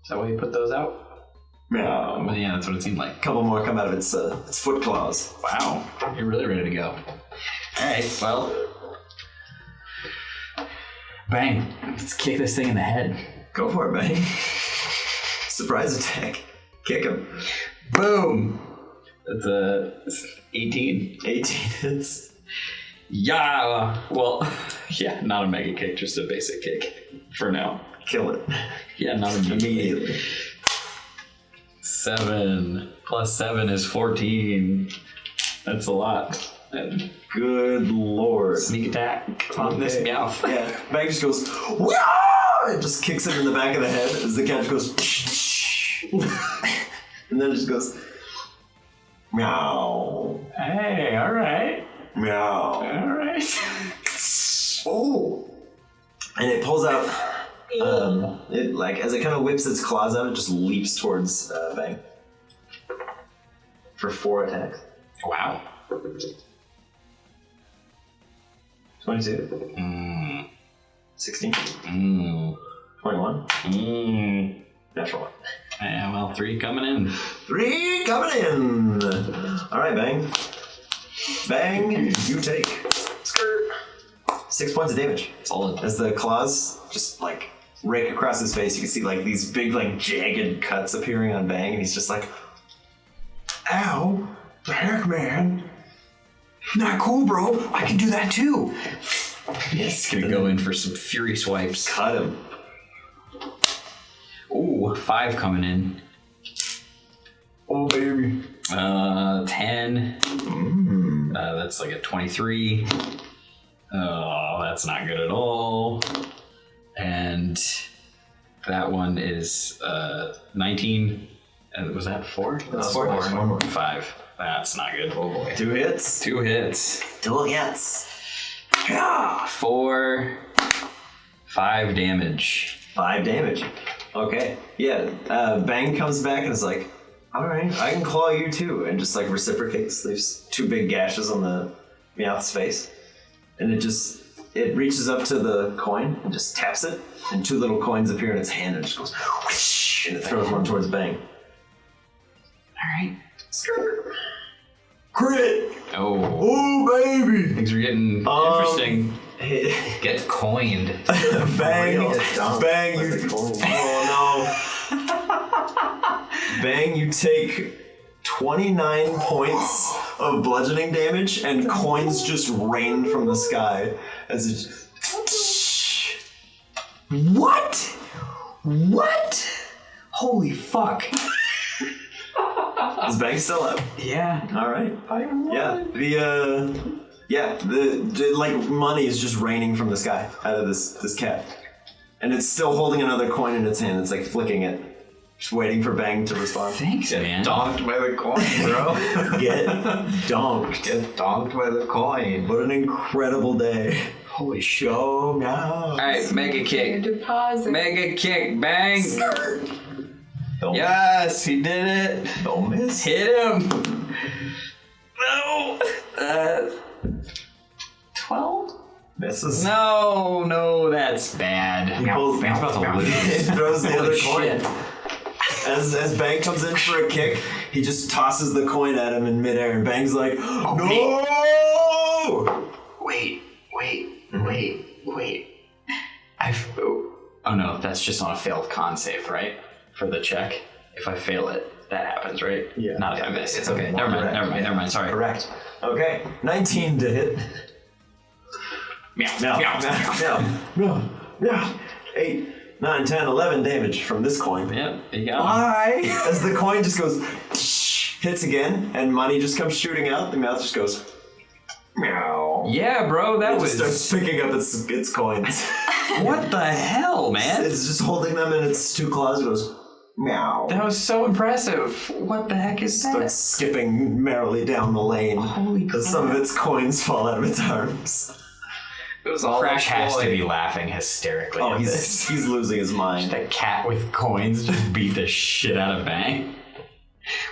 Is that why you put those out? Meow. Well, yeah, that's what it seemed like. A couple more come out of its foot claws. Wow, you're really ready to go. All right, well, bang! Let's kick this thing in the head. Go for it, Bang. Surprise attack. Kick him. Boom! That's 18. 18 hits. Yeah. Well, yeah, not a mega kick, just a basic kick for now. Kill it. Yeah, not immediately. Immediately. 7 plus 7 is 14. That's a lot. And Good lord. sneak attack on this Okay. meowth. Yeah. Bang just goes, Wah! It just kicks him in the back of the head as the cat just goes, and then it just goes, meow, Hey, all right. meow. All right. Oh. And it pulls out, it like, as it kind of whips its claws out, it just leaps towards Bang. For 4 attacks. Wow. 22. 16. 21. Natural 1. Yeah, well, 3 coming in. 3 coming in. All right, Bang. Bang, you take 6 points of damage. Solid. As the claws just like rake across his face, you can see like these big like jagged cuts appearing on Bang, and he's just like, Ow! The heck, man? Not cool, bro. I can do that too. He's gonna go in for some fury swipes. cut him. Ooh, 5 coming in. Oh baby. 10. That's like a 23. Oh, that's not good at all. And that one is 19. And was that 4? That's 4. One more. 5. That's not good. Oh boy. 2 hits. 2 hits. 2 hits. 4. 5 damage. 5 damage. Okay. Yeah. Bang comes back and is like, all right, I can claw you too, and just like reciprocates. There's 2 big gashes on the Meowth's face, and it reaches up to the coin and just taps it, and 2 little coins appear in its hand and it just goes whoosh, and it throws one towards Bang. All right. Crit! Oh, Oh baby! things are getting interesting. Get coined. Bang! Bang! You, coin. oh no! Bang! You take 29 points of bludgeoning damage, and coins just rain from the sky as it. What? What? Holy fuck. Is Bang still up? Yeah. All right. Yeah. The like money is just raining from the sky out of this cat, and it's still holding another coin in its hand. It's like flicking it, just waiting for Bang to respond. Thanks, man. Donked by the coin, bro. Get donked. Get donked by the coin. What an incredible day. Holy shit. Go now. All right, mega kick. Deposit. Mega kick. Bang. Don't, Yes, he did it. don't miss. Hit him. No. 12? Misses. No, that's bad. He pulls, Bang's about to lose. throws the other Shit. coin. As Bang comes in for a kick, he just tosses the coin at him in midair, and Bang's like, "No!" Wait. Oh no, that's just on a failed con save, right? For the check. If I fail it, that happens, right? Yeah. Not if I miss. It's Okay, okay. never mind. Sorry. Correct. Okay, 19 to hit. Meow. 8, 9, 10, 11 damage from this coin. Yep, you got it. Why? As the coin just goes, hits again, and money just comes shooting out, the mouth just goes, meow. Yeah, bro, that It was... just starts picking up its coins. What the hell, man? It's just holding them in its two claws, it goes, meow. That was so impressive. What the heck is that? Starts skipping merrily down the lane. Holy crap. As some of its coins fall out of its arms. It was all Crash has to employed. be laughing hysterically Oh, at this. he's losing his mind. The cat with coins just beat the shit out of Bang.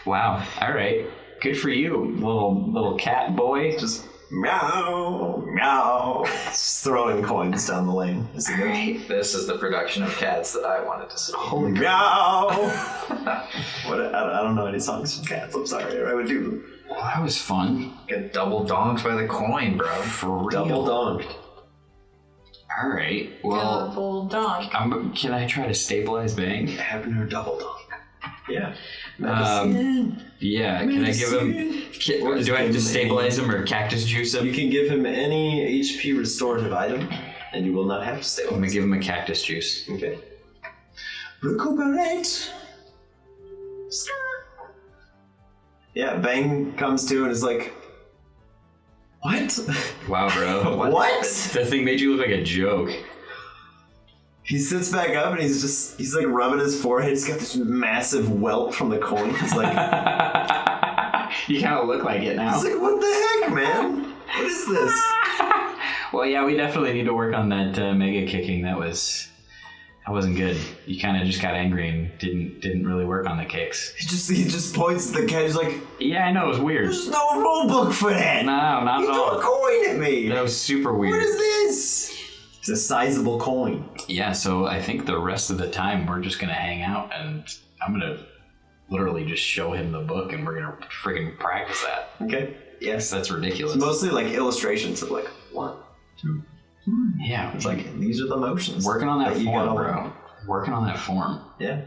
Wow. All right. Good for you, little cat boy. Just meow. Just throwing coins down the lane. As he goes. This is the production of cats that I wanted to see. Holy meow. I don't know any songs from cats. I'm sorry. I would do them. Well, that was fun. Get double donked by the coin, bro. For real. Double donked. All right. Well, Double donk. can I try to stabilize Bang? Abner double donk. Yeah. Yeah. Can I give him? Do I have to stabilize him or cactus juice him? You can give him any HP restorative item, and you will not have to I'm stabilize. gonna give him a cactus juice. Okay. Recuperate. Yeah, Bang comes to and is like, what? Wow, bro. What? That thing made you look like a joke. He sits back up and he's like rubbing his forehead. He's got this massive welt from the coin. He's like, You kind of look like it now. he's like, what the heck, man? What is this? Well, yeah, we definitely need to work on that mega kicking. That wasn't good. You kind of just got angry and didn't really work on the kicks. He just points at the cat. He's like, Yeah, I know, it was weird. there's no rule book for that. No, not You at threw a all. coin at me. That was super weird. What is this? It's a sizable coin. Yeah, so I think the rest of the time we're just gonna hang out and I'm gonna literally just show him the book and we're gonna friggin' practice that. Okay. Yes, that's ridiculous. It's mostly like illustrations of like 1, 2, 3. Yeah, It's like these are the motions. working on that you form, gotta bro. learn. Working on that form. Yeah.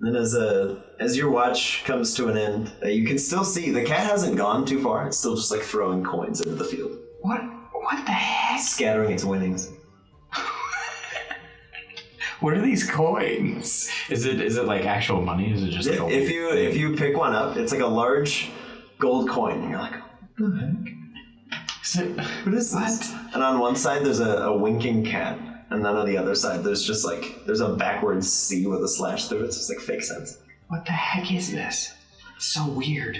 Then as your watch comes to an end, you can still see the cat hasn't gone too far. It's still just like throwing coins into the field, What the heck? scattering its winnings. What are these coins? Is it like actual money? Is it just like a If you pick one up, it's like a large gold coin, and you're like, what the heck? What is this? And on one side there's a winking cat, and then on the other side there's just like there's a backwards C with a slash through it. So it's like fake sense. What the heck is this? It's so weird.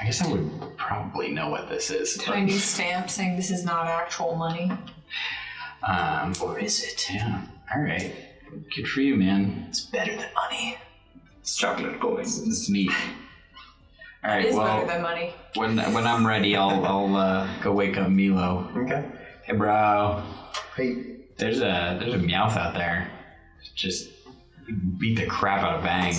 I guess I would probably know what this is. Tiny stamp saying this is not actual money. Or is it? Yeah. All right. Good for you, man. It's better than money. It's chocolate coins. It's neat. All It right. is Well, better than money. when I'm ready, I'll go wake up Milo. Okay. Hey, bro. Hey, There's a Meowth out there. Just beat the crap out of Bang.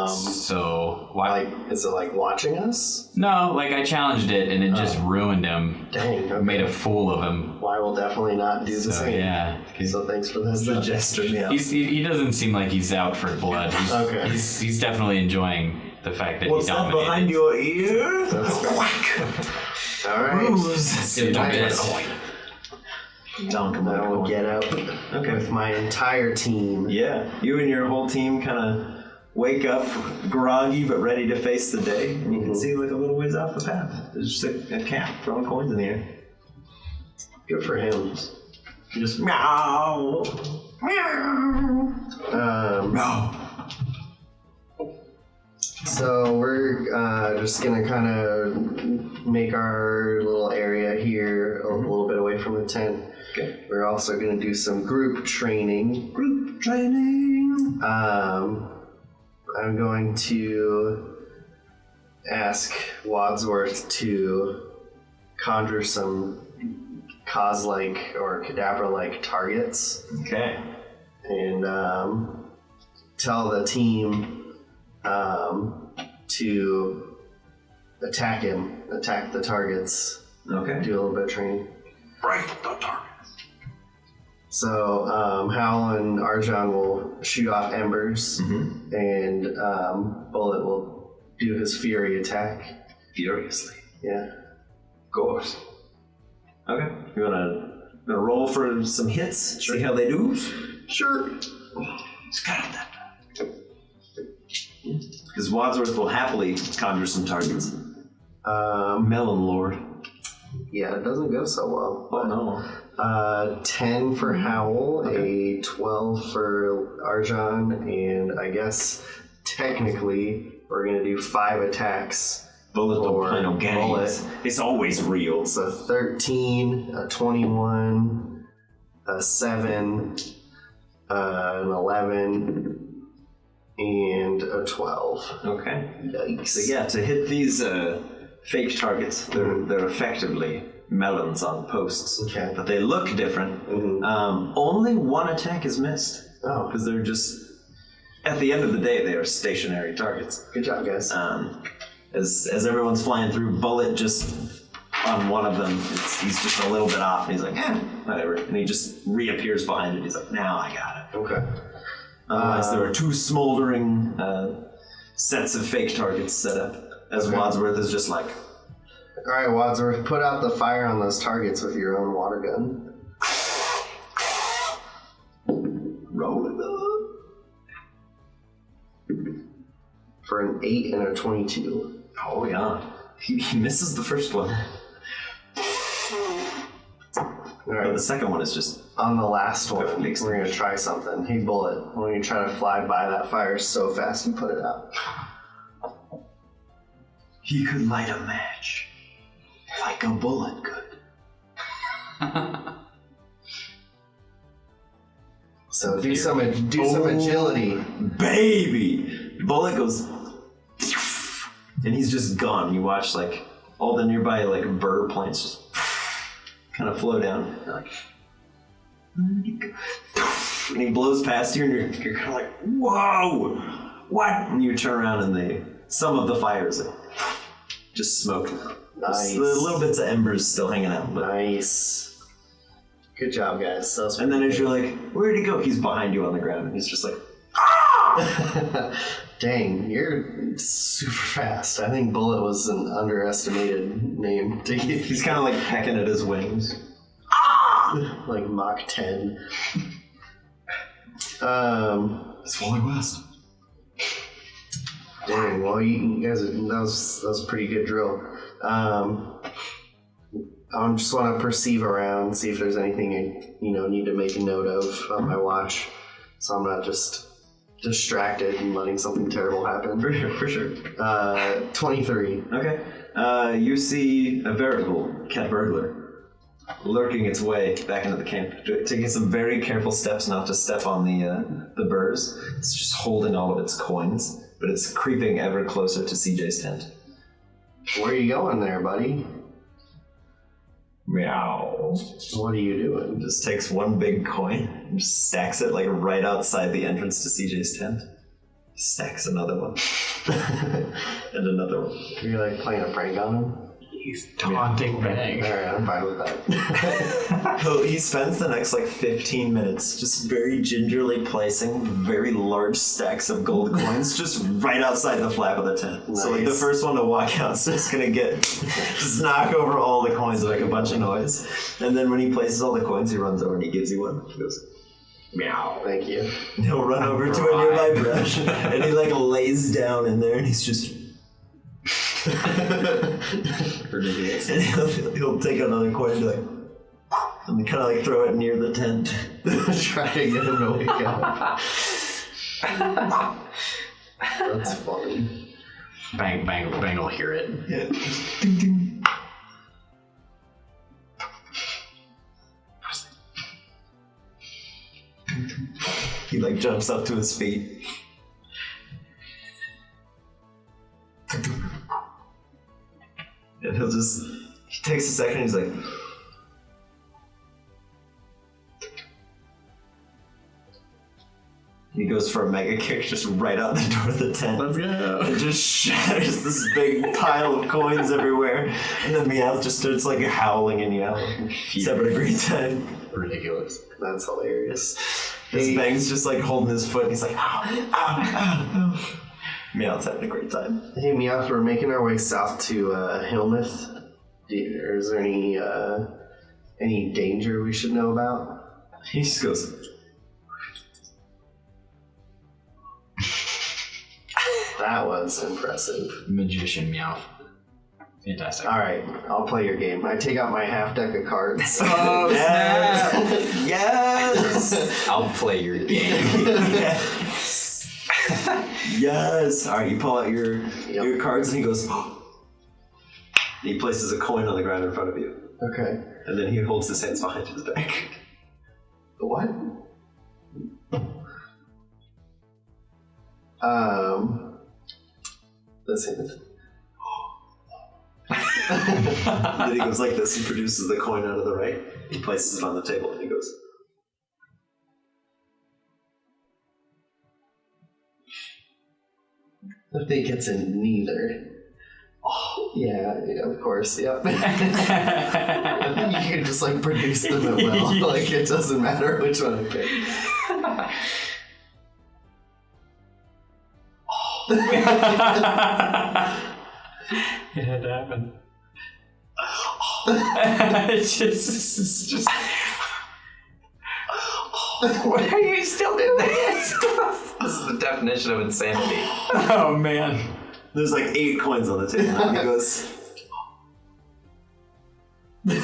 So why? like, is it like watching us? No, like I challenged it and it just ruined him. Dang. Okay. Made a fool of him. Well, I will definitely not do the So same. yeah. So thanks for this. The jester, yeah. He doesn't seem like he's out for blood. Okay. He's definitely enjoying the fact that What's he that dominated. behind your ear? All right. Dude, I don't will- Dunk him. I will get out with my entire team. Yeah, you and your whole team kind of wake up groggy but ready to face the day, and you can see like a little ways off the path. There's just a cat throwing coins in the air. Good for him. You just meow. So we're just gonna kind of make our little area here a little bit away from the tent. Okay. We're also gonna do some group training. Group training. I'm going to ask Wadsworth to conjure some cause-like or Kadabra-like targets. Okay. And tell the team to attack the targets. Okay. Do a little bit of training. Right, the targets. So Hal and Arjan will shoot off embers, and Bullet will do his fury attack. Furiously. Yeah. Of course. Okay. You wanna roll for some hits? See how they do? Sure. It's kind of that. Because Wadsworth will happily conjure some targets. Melon Lord. Yeah, it doesn't go so well. Oh no. 10 for Howl, a 12 for Arjan, and I guess technically we're gonna do 5 attacks. Bullet for Bullet. It's always real. So 13, a 21, a 7, an 11, and a 12. Okay. Yikes. So yeah, to hit these fake targets, they're effectively melons on posts. Okay. But they look different. Only one attack is missed. Oh. Because they're just, at the end of the day, they are stationary targets. Good job, guys. As everyone's flying through, Bullet just on one of them, he's just a little bit off, and he's like, whatever. And he just reappears behind it. He's like, now I got it. Okay. Otherwise, there are 2 smoldering sets of fake targets set up. As Wadsworth is just like, all right, Wadsworth, put out the fire on those targets with your own water gun. roll it up. For an 8 and a 22. Oh yeah. He misses the first one. All right. But the second one is just On the last one, Perfect we're extinction. going to try something. Hey, Bullet, when you try to fly by that fire so fast, you put it out. he could light a match like a bullet could. So do some agility. Baby! Bullet goes and he's just gone. You watch like all the nearby like bird planes just kind of flow down. You're like, where'd he go? And he blows past you and you're kind of like, whoa! What? And you turn around and some of the fires just smoke. Nice. The little bits of embers still hanging out. But Nice. Good job, guys. That was and then as you're like, where'd he go? He's behind you on the ground and he's just like, Dang, you're super fast. I think Bullet was an underestimated name to give. he's kind of like pecking at his wings. Like Mach 10. It's Wally West. Dang, well, you guys, that was a pretty good drill. I just want to perceive around, see if there's anything I need to make a note of on my watch, so I'm not just distracted and letting something terrible happen. For sure. 23. Okay. You see a veritable cat burglar lurking its way back into the camp, taking some very careful steps not to step on the burrs. It's just holding all of its coins, but it's creeping ever closer to CJ's tent. Where are you going there, buddy? Meow. What are you doing? Just takes one big coin and just stacks it like right outside the entrance to CJ's tent. Stacks another one. And another one. You're like playing a prank on him? He's taunting Bang. Alright, I'm fine with that. So he spends the next like 15 minutes just very gingerly placing very large stacks of gold coins just right outside the flap of the tent. Nice. So like the first one to walk out is just gonna just knock over all the coins and make a bunch of noise. And then when he places all the coins, he runs over and he gives you one. He goes, meow. Thank you. And he'll run over to a nearby brush and he like lays down in there and he's just Ridiculous. and he'll take another coin and be like, and kind of like throw it near the tent. Try to get him to wake up. That's funny. Bang will hear it. Yeah. He like jumps up to his feet. And he takes a second. He's like, he goes for a mega kick just right out the door of the tent. Let's go. It just shatters this big pile of coins everywhere, and then Meowth just starts like howling and yelling. He's having a great time. Ridiculous. That's hilarious. His Bang's just like holding his foot, and he's like, ow, ow, ow, ow. Meowth's having a great time. Hey, Meowth, we're making our way south to Hellmouth. Is there any danger we should know about? He just goes, That was impressive. Magician Meowth. Fantastic. All right, I'll play your game. I take out my half deck of cards. Oh, yes! Yes! I'll play your game. Yes! Yes! Alright, you pull out your cards, and he goes, he places a coin on the ground in front of you. Okay. And then he holds his hands behind his back. What? This hand. Then he goes like this and produces the coin out of the right. He places it on the table and he goes, I think it's in neither. Oh, yeah, of course, yep. I think you can just like produce them at will. Like it doesn't matter which one I pick. It had to happen. It's just. Why are you still doing this? This is the definition of insanity. Oh, man. there's like 8 coins on the table. And he goes, and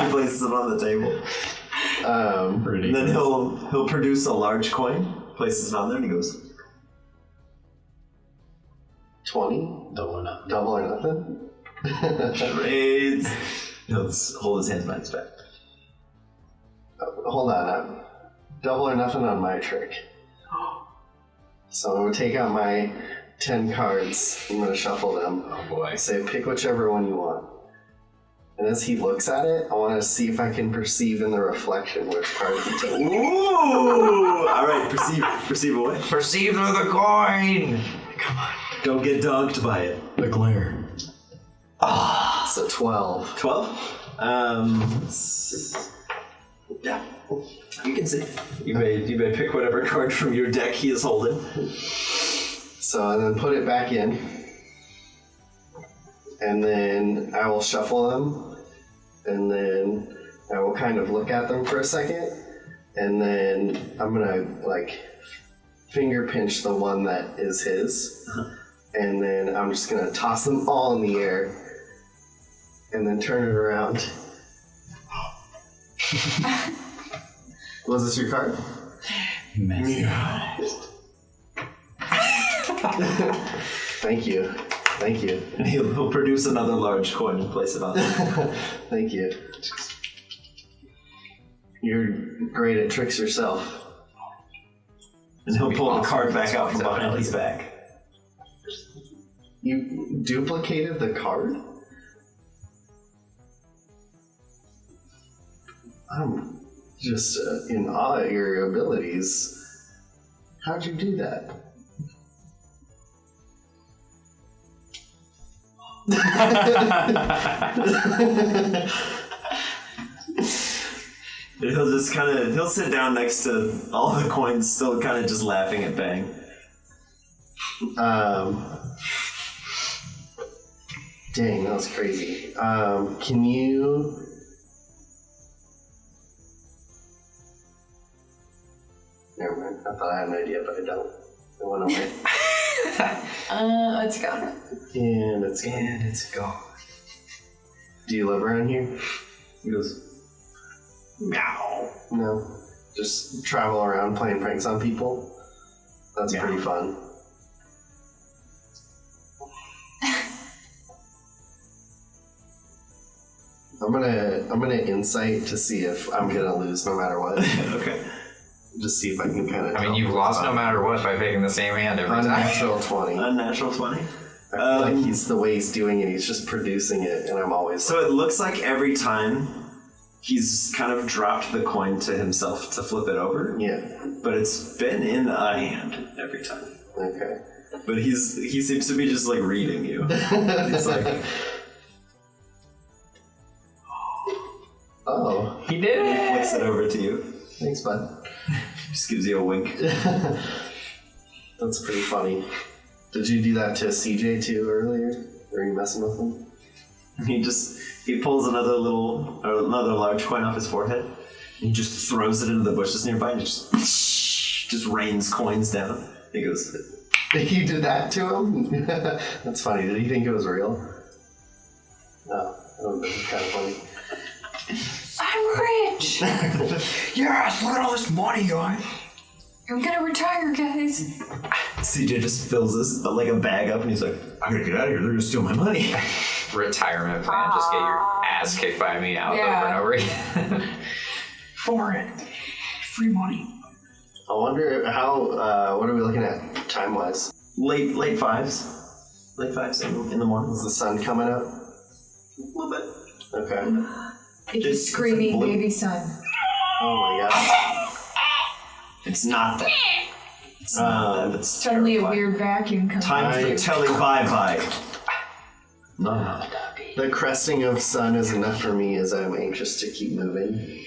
he places it on the table. And then he'll produce a large coin, places it on there, and he goes, 20? Double or nothing? Trades. He'll just hold his hands behind his back. Hold on. Double or nothing on my trick. So I'm going to take out my 10 cards. I'm going to shuffle them. Oh boy. Say, pick whichever one you want. And as he looks at it, I want to see if I can perceive in the reflection which card he took. Ooh! Alright, perceive away. Perceive through the coin! Come on. Don't get donked by it. The glare. Ah, it's a 12. 12? Yeah. You can see. You may pick whatever card from your deck he is holding. So, and then put it back in. And then I will shuffle them. And then I will kind of look at them for a second. And then I'm going to, like, finger pinch the one that is his. And then I'm just going to toss them all in the air. And then turn it around. Was this your card? Thank you. Thank you. And he'll produce another large coin and place it on there. Thank you. You're great at tricks yourself. And he'll pull the card back out from behind his back. You duplicated the card? I'm just in awe at your abilities. How'd you do that? He'll sit down next to all the coins, still kind of just laughing at Bang. Dang, that was crazy. Can you... Never mind. I thought I had an idea, but I don't. It went away. It's gone. And it's gone. Do you live around here? He goes, meow. No. Just travel around playing pranks on people? That's pretty fun. I'm gonna insight to see if I'm gonna lose no matter what. Okay. Just see if I can kind of. I mean, you've lost no matter what by picking the same hand every time. Unnatural 20. Unnatural 20. I feel like he's the way he's doing it. He's just producing it, and I'm always. So it looks like every time he's kind of dropped the coin to himself to flip it over. Yeah. But it's been in a hand every time. Okay. But he seems to be just like reading you. He's like, oh. He did he it! flicks it over to you. Thanks, bud. Just gives you a wink. That's pretty funny. Did you do that to CJ too earlier? Were you messing with him? He pulls another large coin off his forehead. And he just throws it into the bushes nearby and just rains coins down. He goes. He did that to him? That's funny. Did he think it was real? No. That would be kind of funny. I'm rich! Yes, look at all this money, guys. I'm gonna retire, guys. CJ just fills this like a bag up and he's like, I gotta get out of here, they're gonna steal my money. Retirement plan, just get your ass kicked by me out over and over again. For it. Free money. I wonder how, what are we looking at time-wise? Late fives. Late fives in the morning. Is the sun coming up? A little bit. Okay. It's a screaming baby son. Oh my god. It's not that. It's not that. It's Suddenly terrifying. a weird vacuum comes Time for telling bye-bye. No. The cresting of sun is enough for me as I'm anxious to keep moving.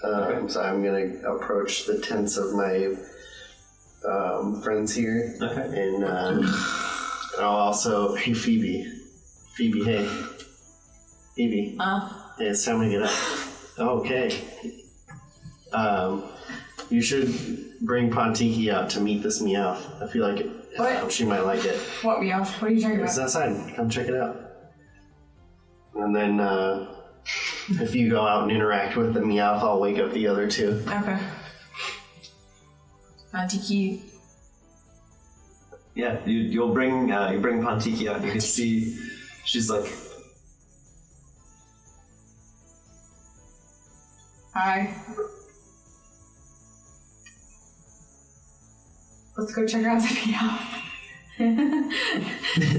So I'm going to approach the tents of my friends here. Okay. And I'll also... Hey, Phoebe. Phoebe, hey. Phoebe. Hey, it's time to get up. Okay. You should bring Pontiki out to meet this Meowth. I feel like she might like it. What, Meowth? What are you talking It's about? outside. Come check it out. And then if you go out and interact with the Meowth, I'll wake up the other two. Okay. Tiki. Yeah, you bring Pontiki out. You can see she's like, Hi. Let's go check out the Meowth.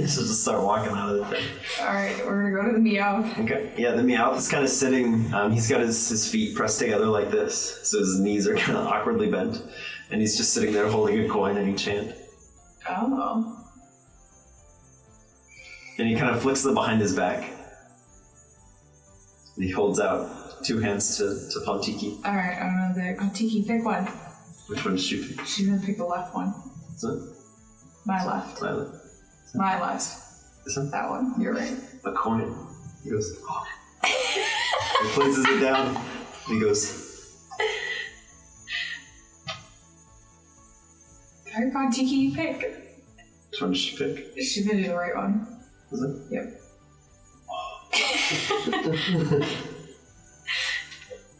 so just start walking out of the thing. Alright, we're gonna go to the Meowth. Okay. Yeah, the Meowth is kind of sitting. He's got his feet pressed together like this, so his knees are kind of awkwardly bent, and he's just sitting there holding a coin in each hand. Oh. And he kind of flicks them behind his back. And he holds out two hands to Pontiki. Alright, I'm gonna Tiki, pick one. Which one does she pick? She's gonna pick the left one. This one? My left. Violet. My left. This one? That one. You're right. A coin. He goes, oh. He places it down. And he goes, Alright, Pontiki, you pick. which one does she pick? She's gonna do the right one. Is it? Yep.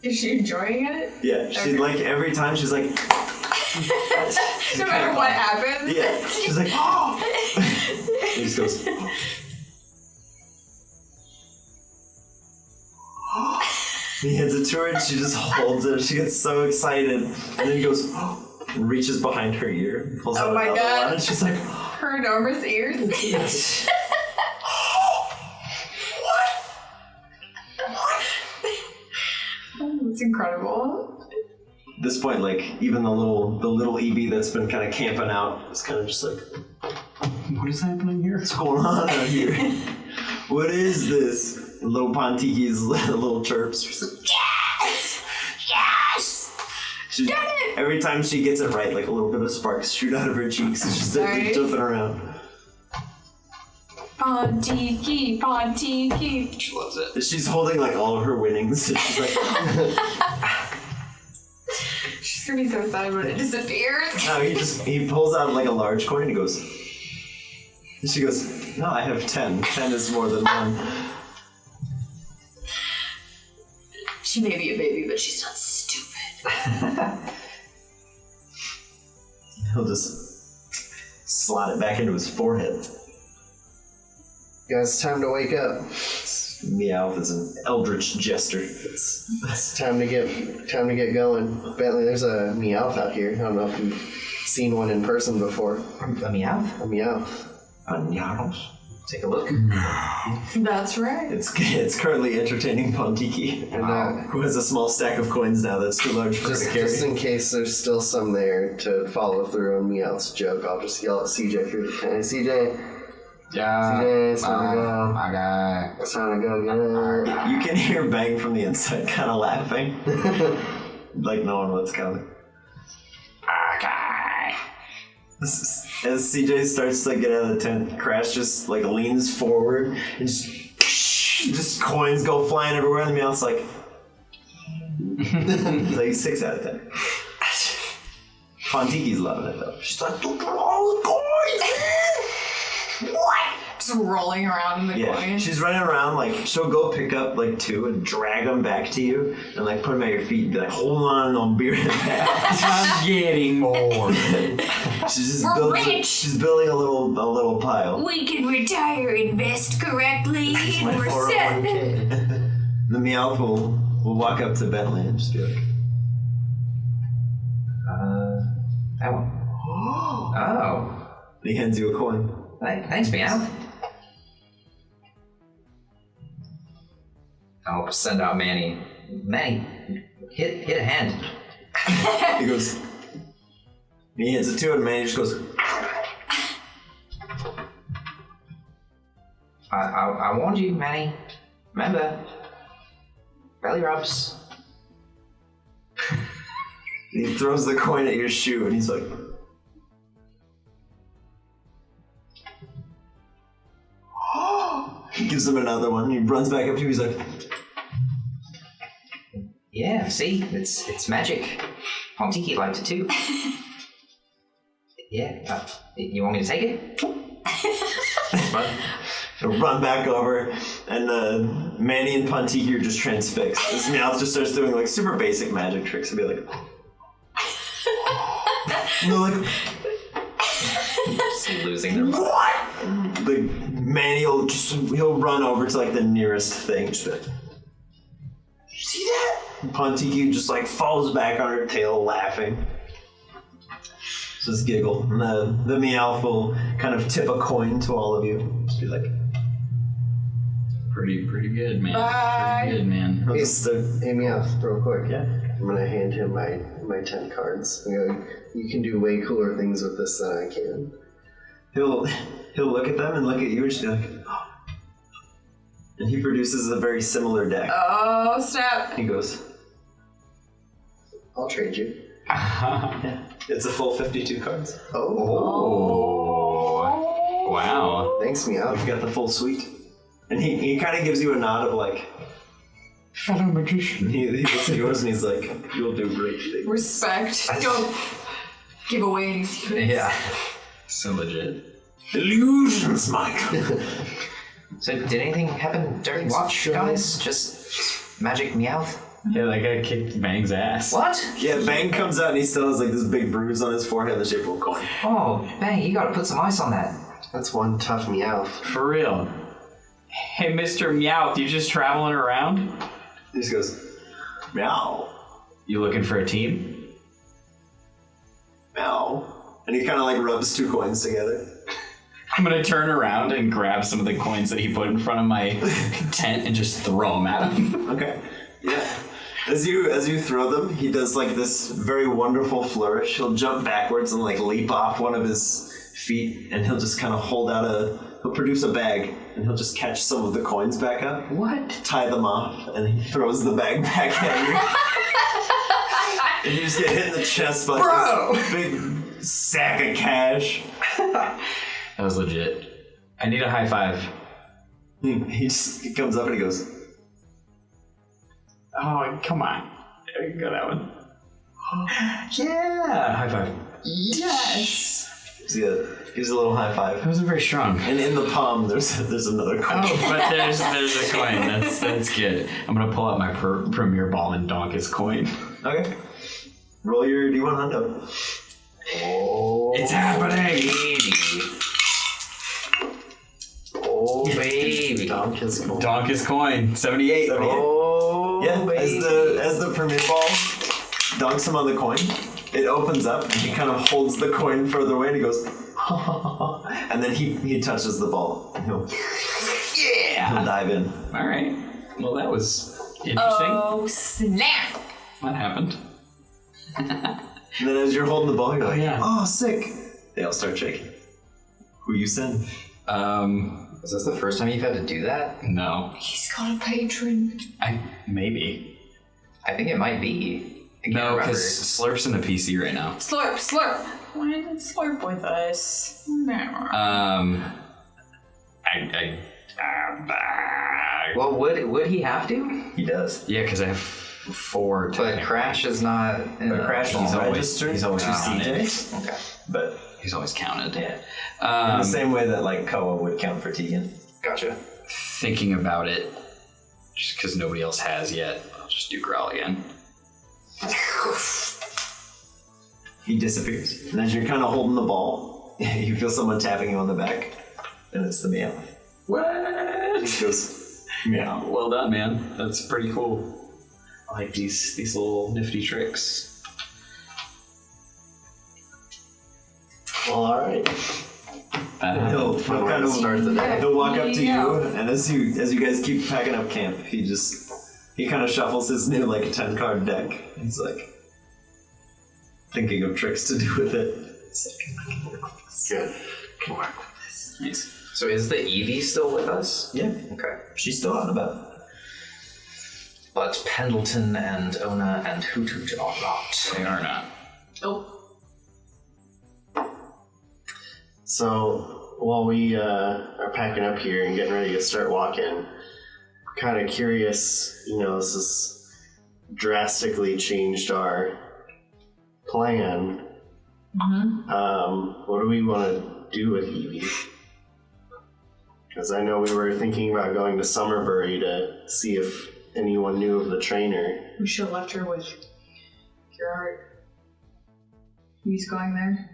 Is she enjoying it? Yeah, she Okay. like every time she's like, No matter what happens. yeah, she's like, oh! He just goes, oh. He hands it to her and she just holds it. She gets so excited. And then he goes, oh, and reaches behind her ear and pulls out Oh my another God. one. And she's like, Her enormous ears. It's incredible. at this point, like, even the little EB that's been kind of camping out is kind of just like, What is happening here? what's going on out here? What is this? And little Pontiki's little chirps. She's like, yes! Yes! Every time she gets it right, like a little bit of sparks shoot out of her cheeks and she's Nice. jumping around. Pontiki, Pontiki. She loves it. She's holding like all of her winnings. And she's like, She's gonna be so sad when it disappears. no, he pulls out like a large coin and he goes, and she goes, no, I have 10. 10 is more than one. She may be a baby, but she's not stupid. He'll just slot it back into his forehead. Guys, it's time to wake up. Meowth is an eldritch jester. It's time to get going. Bentley, there's a Meowth out here. I don't know if you've seen one in person before. A Meowth? A Meowth. Take a look. That's right. It's currently entertaining Pontiki, who has a small stack of coins now that's too large for her to carry. Just in case there's still some there to follow through on Meowth's joke, I'll just yell at CJ through the tent. Hey, CJ. Yeah. CJ, it's time to go. Okay. It's time to go get it. You can hear Bang from the inside, kind of laughing, like knowing what's coming. Okay. As CJ starts to get out of the tent, Crash just like leans forward and just coins go flying everywhere, and the Meowth's like 6 out of 10. Pontiki's loving it though. She's like, look at all the coins, man! What? Just rolling around in the coins. She's running around, like, she'll go pick up, like, 2 and drag them back to you and, like, put them at your feet and be like, hold on, I'll be right back. I'm getting more. She's building a little pile. We can retire, invest correctly, and we're set. The Meowth will walk up to Bentley and just be like, that one. Oh. He hands you a coin. Thanks, Meowth. I'll send out Manny. Manny, hit a hand. He goes, he hands it to him, and Manny just goes, I warned you, Manny. Remember, belly rubs. he throws the coin at your shoe, and he's like, he gives him another one. He runs back up to you. He's like, Yeah, see, it's magic. Pontiki liked it too. Yeah, you want me to take it? he'll run back over, and Manny and Pontiki are just transfixed. His mouth just starts doing like super basic magic tricks. He'll be like, and they're like, Just losing their mind. what? The Manny he'll run over to like the nearest thing. Just be like, you see that? Pontiki just like falls back on her tail laughing. Just giggle. And the Meowth will kind of tip a coin to all of you. Just be like, Pretty good, man. Bye. Pretty good, man. Hey, Meowth, real quick. Yeah. I'm gonna hand him my 10 cards. I'm going, you can do way cooler things with this than I can. He'll look at them and look at you and just be like, oh. And he produces a very similar deck. Oh, snap. He goes, I'll trade you. yeah. It's a full 52 cards. Oh. Wow. Thanks, Meowth. You've got the full suite. And he kind of gives you a nod of like, Fellow magician. he looks at yours and he's like, you'll do great things. Respect. Don't give away any secrets. Yeah. So legit. Illusions, Michael. So did anything happen during watch, guys? Just magic Meowth? Yeah, that guy kicked Bang's ass. What? Yeah, Bang comes out and he still has like this big bruise on his forehead in the shape of a coin. Oh, Bang, you gotta put some ice on that. That's one tough Meowth. For real. Hey, Mr. Meowth, you just traveling around? He just goes, meow, You looking for a team? meow. And he kind of like rubs 2 coins together. I'm gonna turn around and grab some of the coins that he put in front of my tent and just throw them at him. Okay. Yeah. As you throw them, he does like this very wonderful flourish. He'll jump backwards and like leap off one of his feet, and he'll just kind of he'll produce a bag, and he'll just catch some of the coins back up. What? Tie them off, and he throws the bag back at you. And you just get hit in the chest by this big sack of cash. That was legit. I need a high five. He comes up and he goes, Oh, come on. There you go, that one. Yeah! High five. Yes. gives you a little high five. That wasn't very strong. And in the palm, there's another coin. Oh, but there's a coin. That's good. I'm gonna pull out my premier ball and donk his coin. Okay. Roll your D1 hundo. Oh, It's happening! Oh, baby. Hey. Donk his coin. Donk his coin. 78. Oh, Yeah, baby. as the premier ball dunks him on the coin, it opens up and he kind of holds the coin further away and he goes, and then he touches the ball. And he'll dive in. All right. Well, that was interesting. Oh, snap! What happened? And then as you're holding the ball, you're like, yeah. oh, sick. They all start shaking. Who you send? Is this the first time you've had to do that? No. He's got a patron. Maybe. I think it might be. I can't No, remember. because Slurp's in the PC right now. Slurp, slurp. Why isn't Slurp with us? Well, would he have to? He does. Yeah, because I have 4. But Crash is not. But Crash is registered he's always to counted. CJ. Okay. But He's always counted. yeah. In the same way that like Koa would count for Tegan. Gotcha. Thinking about it, just because nobody else has yet, I'll just do Growl again. He disappears. And as you're kind of holding the ball, you feel someone tapping you on the back. And it's the meow. What? He goes, meow. Well done, man. That's pretty cool. I like these little nifty tricks. Well, all right. He'll kind of start the day. He'll walk up to Yeah. you, and as you guys keep packing up camp, he kind of shuffles his new like 10-card deck. He's like thinking of tricks to do with it. It's like, I can work with this. Good. I can work with this. Nice. So is the Eevee still with us? Yeah, Okay. she's still out and about. But Pendleton and Ona and Hoot Hoot are not. They are not. Oh. So while we are packing up here and getting ready to start walking, kind of curious, this has drastically changed our plan. What do we want to do with Eevee? Because I know we were thinking about going to Summerbury to see if anyone knew of the trainer. We should have left her with Gerard. He's going there.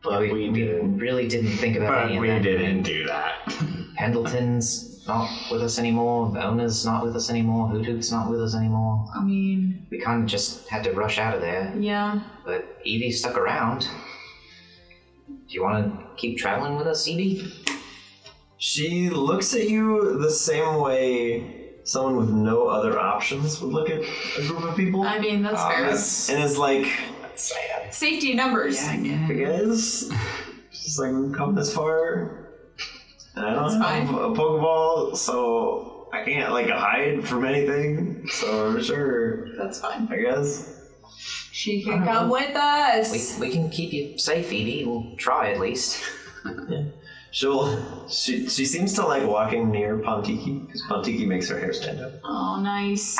But we did. really didn't think about But any of we that. didn't do that. Pendleton's not with us anymore. Ona's not with us anymore. Hoot Hoot's not with us anymore. I mean, We kind of just had to rush out of there. yeah. But Eevee stuck around. Do you want to keep traveling with us, Eevee? She looks at you the same way someone with no other options would look at a group of people. I mean, that's fair. And is like, Sad. Safety in numbers. hey guys, just like we've come this far, and I don't That's have fine. a Pokeball, so I can't like hide from anything. So sure, That's fine. I guess. She can come with us. We can keep you safe, Eevee. We'll try at least. She seems to like walking near Pontiki because Pontiki makes her hair stand up. Oh, nice.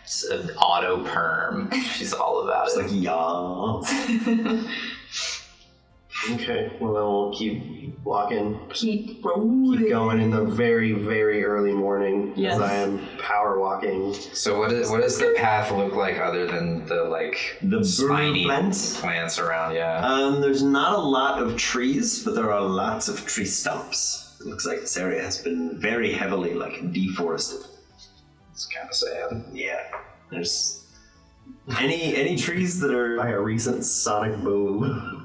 It's an auto perm. She's all about It's it. like yeah. Okay, well then we'll keep walking. Keep rolling. Keep going in the very, very early morning Yes. as I am power walking. So what does the path look like other than the spiny plants around? Yeah. There's not a lot of trees, but there are lots of tree stumps. It looks like this area has been very heavily deforested. It's kind of sad. Yeah. There's any trees that are By a recent sonic boom.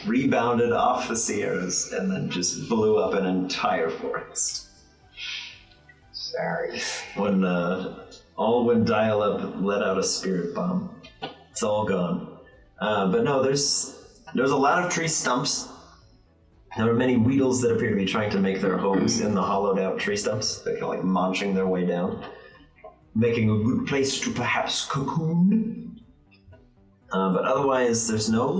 rebounded off the Sierras and then just blew up an entire forest. Sorry. When all went dial up, let out a spirit bomb. It's all gone. But no, there's a lot of tree stumps. There are many weedles that appear to be trying to make their homes in the hollowed out tree stumps. They're kind of munching their way down, making a good place to perhaps cocoon. But otherwise, there's not a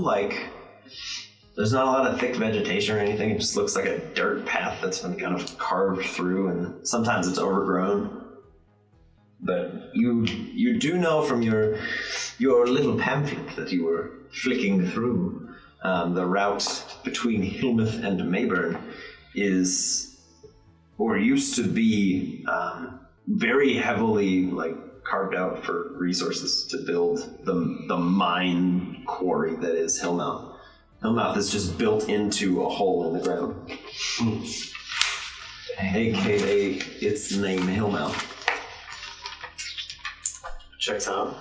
lot of thick vegetation or anything. It just looks like a dirt path that's been kind of carved through, and sometimes it's overgrown. But you do know from your little pamphlet that you were flicking through, the route between Hellmouth and Mayburn is, or used to be, very heavily carved out for resources to build the mine quarry that is Hellmouth. Hellmouth is just built into a hole in the ground. AKA its name, Hellmouth. Checks out.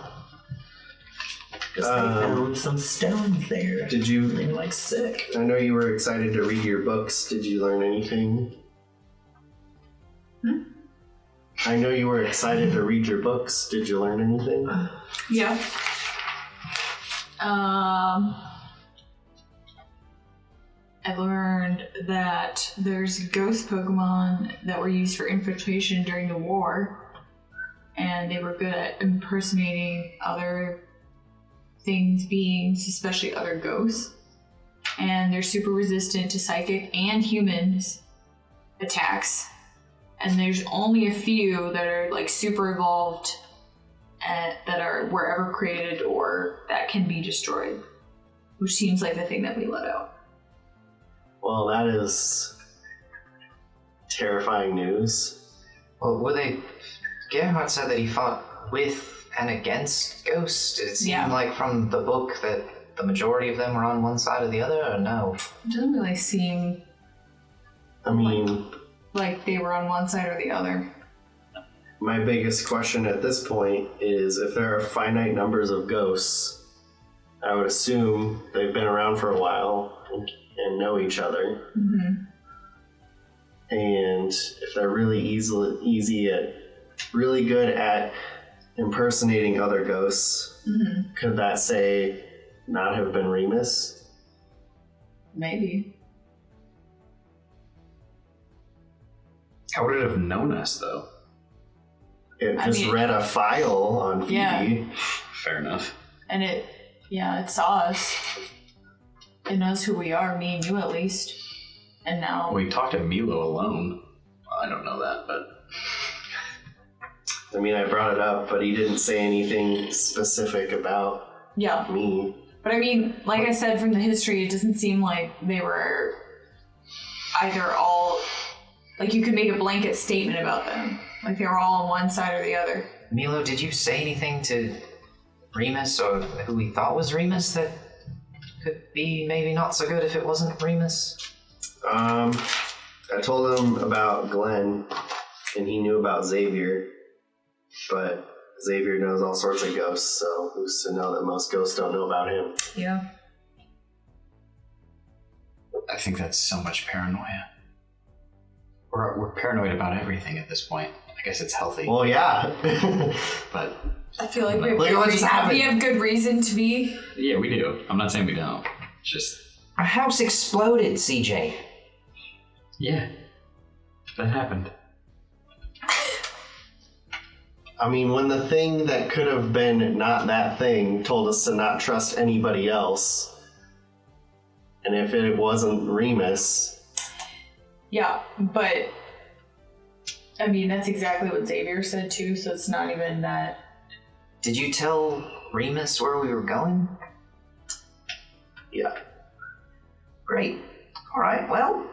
Guess they found some stones there. Did you? They're like sick. I know you were excited to read your books. Did you learn anything? I know you were excited to read your books. Did you learn anything? Yeah. I learned that there's ghost Pokemon that were used for infiltration during the war, and they were good at impersonating other things, beings, especially other ghosts. And they're super resistant to psychic and humans attacks. And there's only a few that are like super evolved and that are wherever created or that can be destroyed, which seems like the thing that we let out. Well, that is terrifying news. Well, were they... Gerhard said that he fought with and against ghosts. Did it seem like from the book that the majority of them were on one side or the other, or no? It doesn't really seem... I mean... like they were on one side or the other. My biggest question at this point is if there are finite numbers of ghosts, I would assume they've been around for a while and know each other. Mm-hmm. And if they're really really good at impersonating other ghosts, could that say not have been Remus? Maybe. How would it have known us, though? It read a file on Phoebe. Yeah. Fair enough. And it saw us. It knows who we are, me and you at least. And now... We talked to Milo alone. Well, I don't know that, but... I mean, I brought it up, but he didn't say anything specific about me. But I mean, like I said, from the history, it doesn't seem like they were either all... Like, you could make a blanket statement about them. Like, they were all on one side or the other. Milo, did you say anything to Remus, or who we thought was Remus, that could be maybe not so good if it wasn't Remus? I told him about Glenn, and he knew about Xavier. But Xavier knows all sorts of ghosts, so who's to know that most ghosts don't know about him? Yeah. I think that's so much paranoia. We're paranoid about everything at this point. I guess it's healthy. Well, yeah. But I feel like we have good reason to be. Yeah, we do. I'm not saying we don't. Just... Our house exploded, CJ. Yeah. That happened. I mean, when the thing that could have been not that thing told us to not trust anybody else, and if it wasn't Remus... Yeah, but... I mean, that's exactly what Xavier said too, so it's not even that... Did you tell Remus where we were going? Yeah. Great. Alright, well...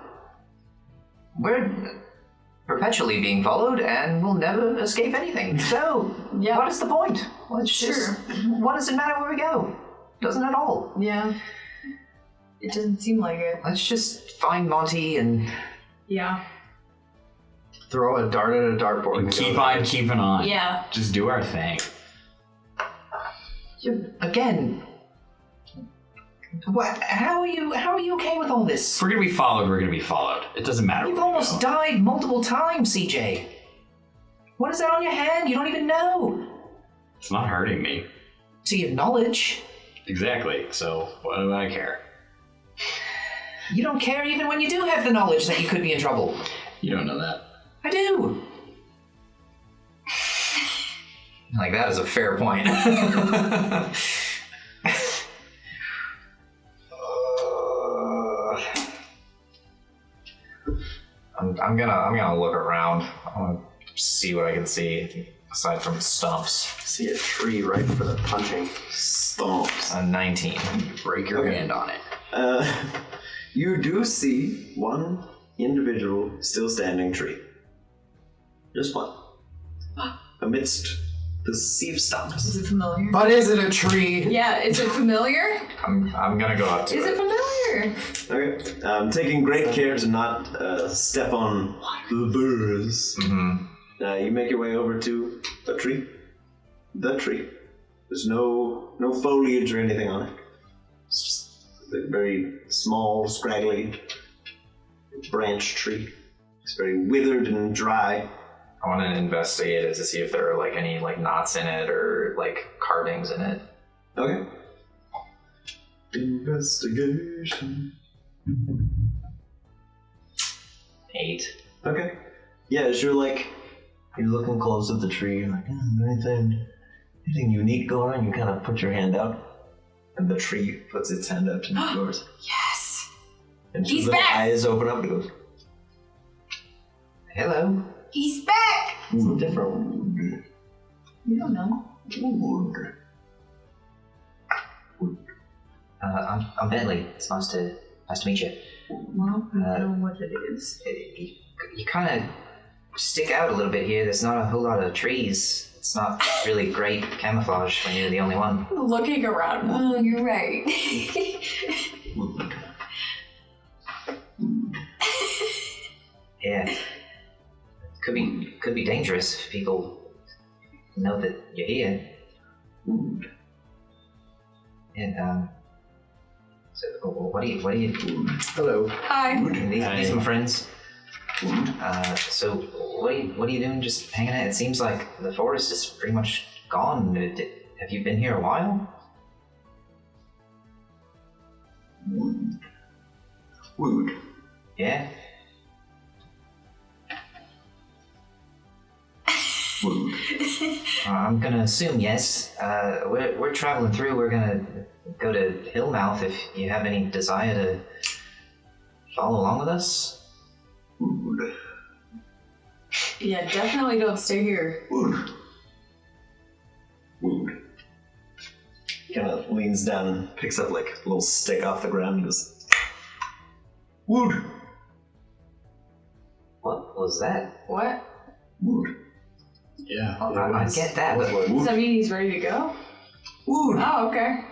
We're perpetually being followed and we'll never escape anything. So, what is the point? What does it matter where we go? Doesn't at all. Yeah. It doesn't seem like it. Let's just find Monty and... Yeah. Throw a dart at a dartboard. And keep on keeping on. Yeah. Just do our thing. Again... What? How are you okay with all this? If we're gonna be followed, we're gonna be followed. It doesn't matter. You've almost died multiple times, CJ. What is that on your hand? You don't even know. It's not hurting me. To your knowledge. Exactly. So what do I care? You don't care even when you do have the knowledge that you could be in trouble. You don't know that. I do. Like, that is a fair point. I'm gonna look around. I want to see what I can see aside from stumps. See a tree right for the punching. Stumps. A 19. break your hand on it. You do see one individual still standing tree. Just one. Amidst the sea of stumps. Is it familiar? But is it a tree? Yeah, is it familiar? I'm gonna go up to it. Is it familiar? Sure. Okay. Taking great care to not step on the burrs. You make your way over to the tree. The tree. There's no foliage or anything on it. It's just a very small, scraggly branch tree. It's very withered and dry. I want to investigate it to see if there are like any like knots in it or like carvings in it. Okay. Investigation. 8. Okay. Yeah, as you're looking close at the tree, you're like, anything unique going on? You kind of put your hand out, and the tree puts its hand out to yours. Yes! And He's little back! eyes open up and goes, Hello. He's back! It's a different wood. You don't know. Wood. I'm Bentley. It's nice to meet you. Well, I don't know what it is. You kind of stick out a little bit here. There's not a whole lot of trees. It's not really great camouflage when you're the only one. Looking around. Oh, you're right. Yeah. Could be dangerous if people know that you're here. And so what do you? Hello. Hi. These are my friends. So what are you doing? Just hanging out? It seems like the forest is pretty much gone. Have you been here a while? Wood. Yeah. Wood. I'm gonna assume yes. We're traveling through. We're gonna go to Hellmouth. If you have any desire to follow along with us. Wood. Yeah, definitely don't stay here. Wood. Wood. Kind of leans down and picks up like a little stick off the ground and goes, Wood. What was that? What? Wood. Yeah. I get that, but Does that mean he's ready to go? Wood. Oh, okay.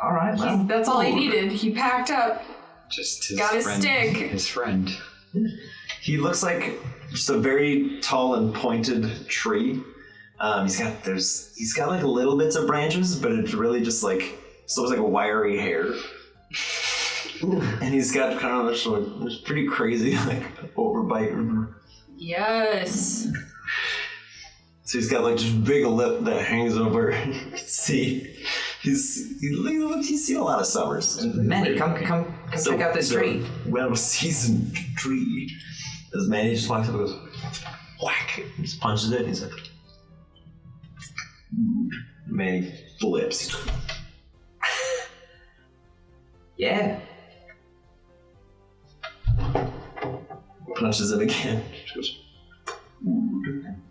all right. Well, That's all he needed. He packed up. Just his Got his friend. stick. His friend. He looks like just a very tall and pointed tree. He's got like little bits of branches, but it's really just like still looks like a wiry hair. And he's got kind of it's pretty crazy like overbite. Yes. So he's got like just big lip that hangs over. You can see he's seen a lot of summers. Manny, come check out this tree. Well-seasoned tree. As Manny just walks up and goes, whack! He just punches it. And he's like, Manny flips. Yeah. Punches it again. She goes,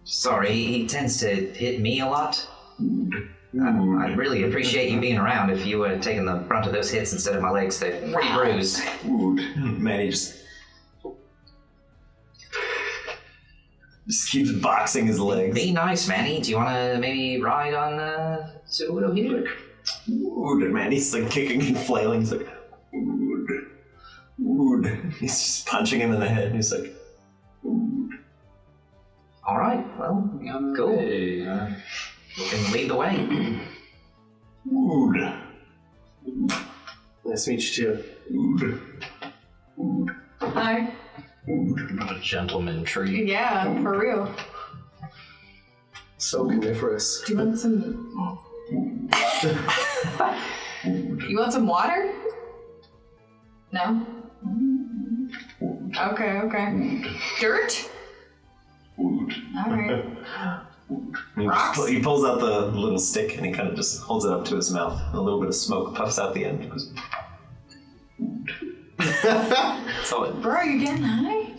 Sorry, he tends to hit me a lot. I'd really appreciate you being around if you were taking the brunt of those hits instead of my legs. They're pretty bruised. Manny just keeps boxing his legs. Be nice, Manny. Do you want to maybe ride on Pseudo here? Wood, man. He's like kicking and flailing. He's like, Wood. He's just punching him in the head. And he's like, Wood. All right. Well, cool. You can lead the way. Wood. Nice to meet you too. Wood. Hi. What a gentleman tree. Yeah, for real. So coniferous. Do you want some... You want some water? No? Okay. Dirt? Alright. He pulls out the little stick and he kind of just holds it up to his mouth. A little bit of smoke puffs out the end. He goes, Solid. Bro, you getting high?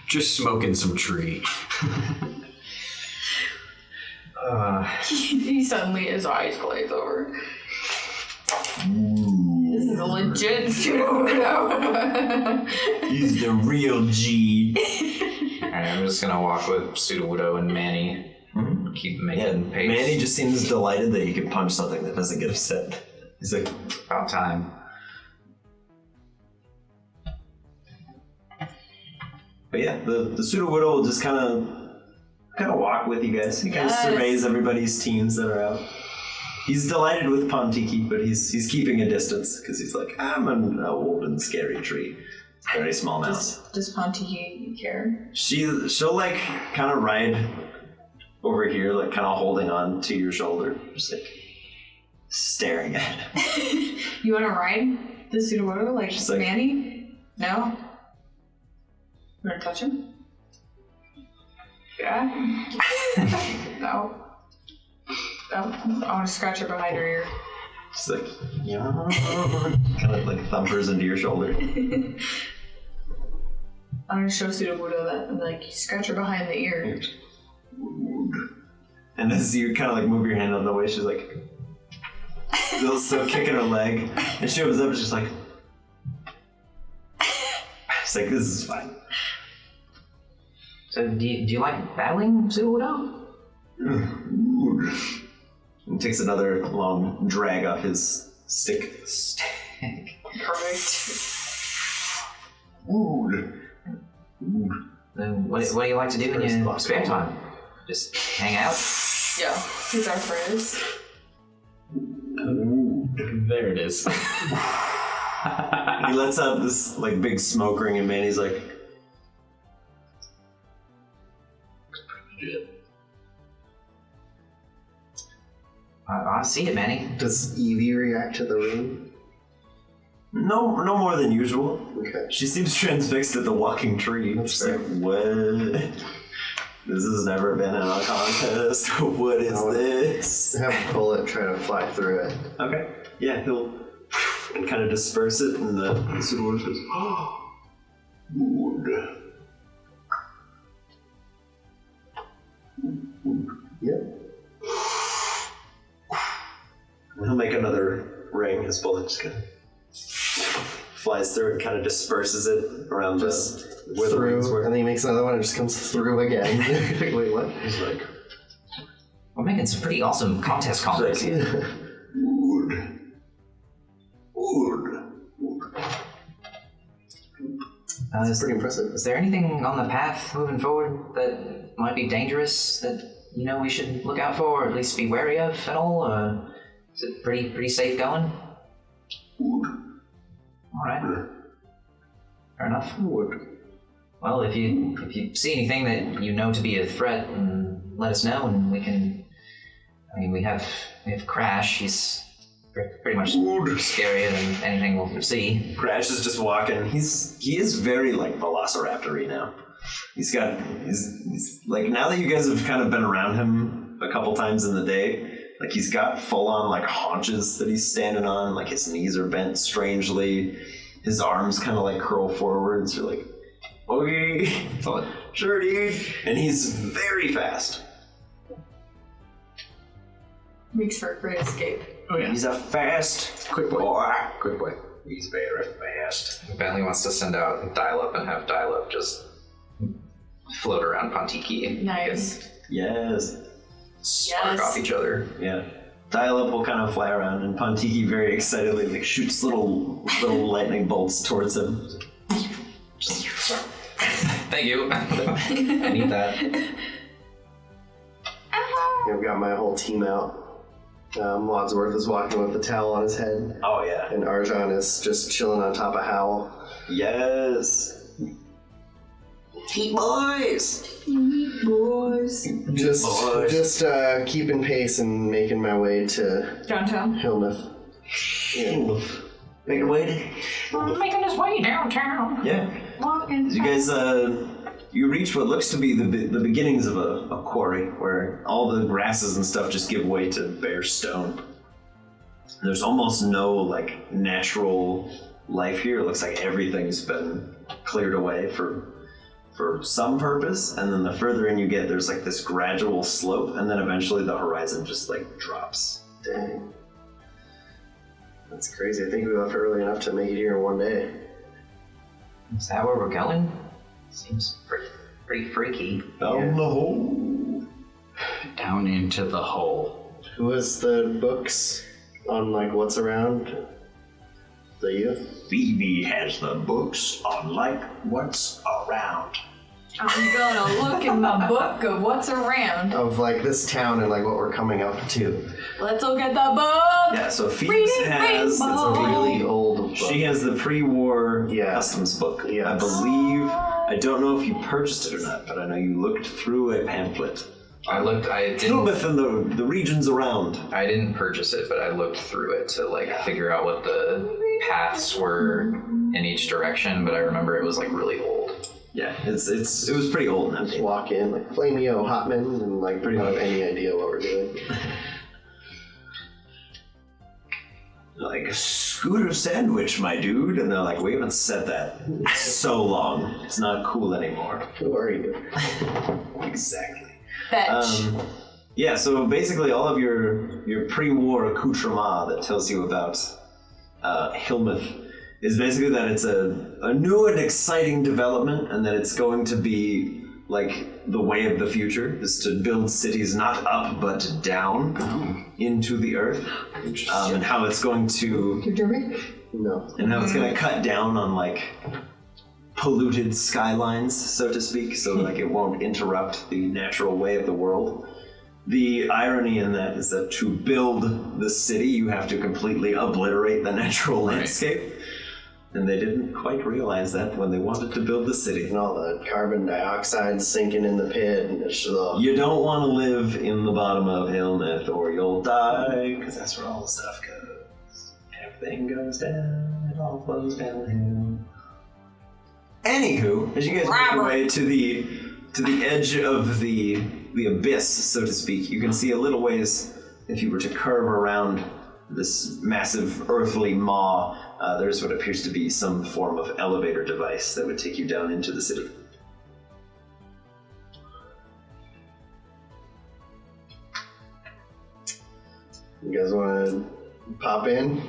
Just smoking some tree. He suddenly, his eyes glaze over. This is a legit pseudo-widow. He's the real G. Alright, I'm just gonna walk with Pseudo-Widow and Manny. Keep making pace. Manny just seems delighted that he can punch something that doesn't get upset. He's like, About time. but yeah, the pseudo-widow will just kind of walk with you guys. He kind of surveys everybody's teams that are out. He's delighted with Pontiki, but he's keeping a distance because he's like, I'm an old and scary tree. Very small mouse. Does Pontiki care? She'll like kind of ride over here, like kind of holding on to your shoulder, just like staring at it. You want to ride the pseudo-widow like Manny? No? You want to touch him? Yeah? No. I want to scratch her behind her ear. Just like, yeah. Kind of like thumpers into your shoulder. I'm going to show Pseudo-Buddha that, and like, scratch her behind the ear. And as you kind of like move your hand out of the way, she's like, still kicking her leg. And she opens up and she's like, it's like, this is fine. So, do you like battling, Pseudo-Widow? And takes another long drag off his stick. Perfect. Then what do you like to do in your spare time? Just hang out? Yeah, he's our friends. There it is. He lets out this like big smoke ring, and Manny's like, I see it, Manny. Does Evie react to the ring? no more than usual. Okay. She seems transfixed at the walking tree. She's like, what? This has never been in a contest. What is this? Have a bullet try to fly through it. Okay. Yeah, he'll and kind of disperse it, and the pseudo-widow goes, oh, wood. Yep. And he'll make another ring. His bullet just kind of flies through and kind of disperses it around where the rings through, were. and then he makes another one and just comes through again. Wait, what? He's like, We're making some pretty awesome contest combos. wood. That's pretty impressive. Is there anything on the path moving forward that might be dangerous that we should look out for, or at least be wary of at all? Is it pretty safe going? All right. Fair enough. Well, if you see anything that you know to be a threat, let us know, and we can. I mean, we have Crash. He's pretty much scarier than anything we'll see. Crash is just walking. He is very like Velociraptor-y now. He's like, now that you guys have kind of been around him a couple times in the day, like he's got full on like haunches that he's standing on. Like his knees are bent strangely. His arms kind of like curl forwards. You're like, okay, sure, dude. And he's very fast. Makes for a great escape. Oh yeah. He's a fast, quick boy. Quick boy. He's very fast. Bentley wants to send out dial-up and have dial-up just float around Pontiki. Nice. Yes. Spark off each other. Yeah. Dial-up will kind of fly around, and Pontiki very excitedly like shoots little lightning bolts towards him. Thank you. I need that. Yeah, I've got my whole team out. Wadsworth is walking with the towel on his head. Oh yeah. And Arjan is just chilling on top of Howl. Yes. Heat boys. Just keeping pace and making my way to Downtown. Hellmouth. Yeah. Making way Making his way downtown. Yeah. Walking. You guys, you reach what looks to be the beginnings of a quarry, where all the grasses and stuff just give way to bare stone. There's almost no like natural life here. It looks like everything's been cleared away for some purpose, and then the further in you get, there's like this gradual slope, and then eventually the horizon just like drops. Dang. That's crazy. I think we left early enough to make it here in one day. Is that where we're going? Seems pretty freaky. Down the hole. Down into the hole. Who has the books? on like what's around the youth? Phoebe has the books on like what's around. I'm gonna look in my book of what's around. Of like this town and like what we're coming up to. Let's look at the book. Yeah, so Phoebe Reading has it's a rainbow. really Old book. She has the pre-war Yeah. customs book. Yes. I believe. I don't know if you purchased it or not, but I know you looked through a pamphlet. I didn't. Hellmouth and the regions around. I didn't purchase it, but I looked through it to like figure out what the paths were in each direction. But I remember it was like really old. Yeah, it was pretty old and empty. Just walk in like Flamio, Hotman, and like pretty much any idea what we're doing. Like a scooter sandwich, my dude, and they're like, we haven't said that in so long. It's not cool anymore. Who are you? Exactly. Fetch. Yeah, so basically all of your pre-war accoutrement that tells you about Hellmouth is basically that it's a new and exciting development, and that it's going to be like the way of the future, is to build cities not up but down into the earth, and how it's going to No. and how it's going to cut down on like polluted skylines, so to speak, so like it won't interrupt the natural way of the world. The irony in that is that to build the city, you have to completely obliterate the natural landscape. And they didn't quite realize that when they wanted to build the city. And all the carbon dioxide sinking in the pit, and it's just You don't want to live in the bottom of Hellmouth or you'll die, because that's where all the stuff goes. Everything goes down, it all flows downhill. Anywho, as you guys make your way to the edge of the abyss, so to speak, you can see a little ways, if you were to curve around this massive earthly maw, there's what appears to be some form of elevator device that would take you down into the city. You guys want to pop in?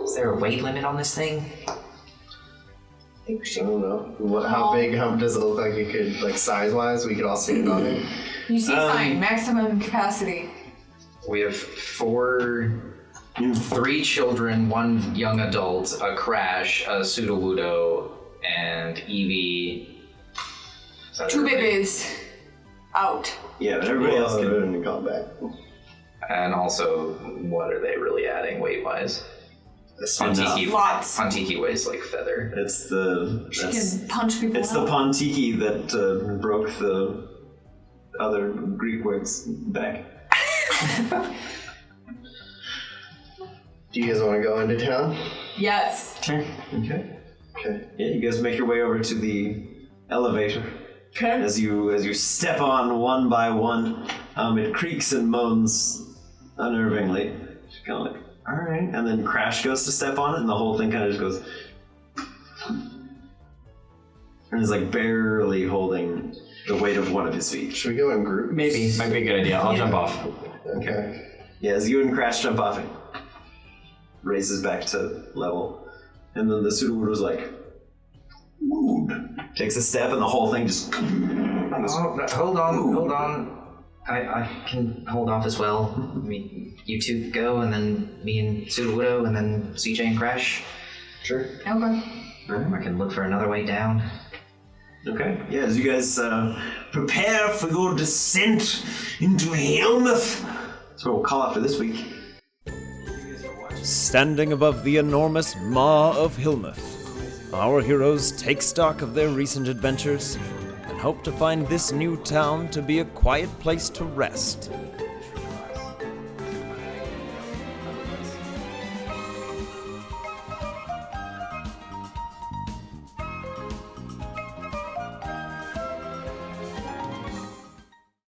Is there a weight limit on this thing? I don't know. How big? How does it look like? You could like size-wise, we could all stand on it. You see fine. Maximum capacity. We have 3 children, 1 young adult, a Crash, a Sudowoodo, and Evie. 2 babies. Out. Yeah, but everybody else can come back. And also, what are they really adding weight-wise? Lots. Pontiki weighs like feather. It's the She can punch people it's out. the Pontiki that broke the other Greek words back. Do you guys want to go into town? Yes. Okay. Yeah, you guys make your way over to the elevator. Okay. As you step on one by one, it creaks and moans unnervingly. Just kind of like, all right, and then Crash goes to step on it, and the whole thing kind of just goes, and is like barely holding the weight of one of his feet. Should we go in groups? Maybe. Might be a good idea. I'll jump off. Okay. Yeah, as you and Crash jump off, it raises back to level, and then the Sudowoodo's like, takes a step, and the whole thing just. Hold on. I can hold off as well. I mean, you two go, and then me and Sudowoodo, and then CJ and Crash. Sure. Okay. I can look for another way down. Okay. Yeah, as you guys prepare for your descent into Hellmouth. That's what we'll call it for this week. Standing above the enormous maw of Hellmouth, our heroes take stock of their recent adventures and hope to find this new town to be a quiet place to rest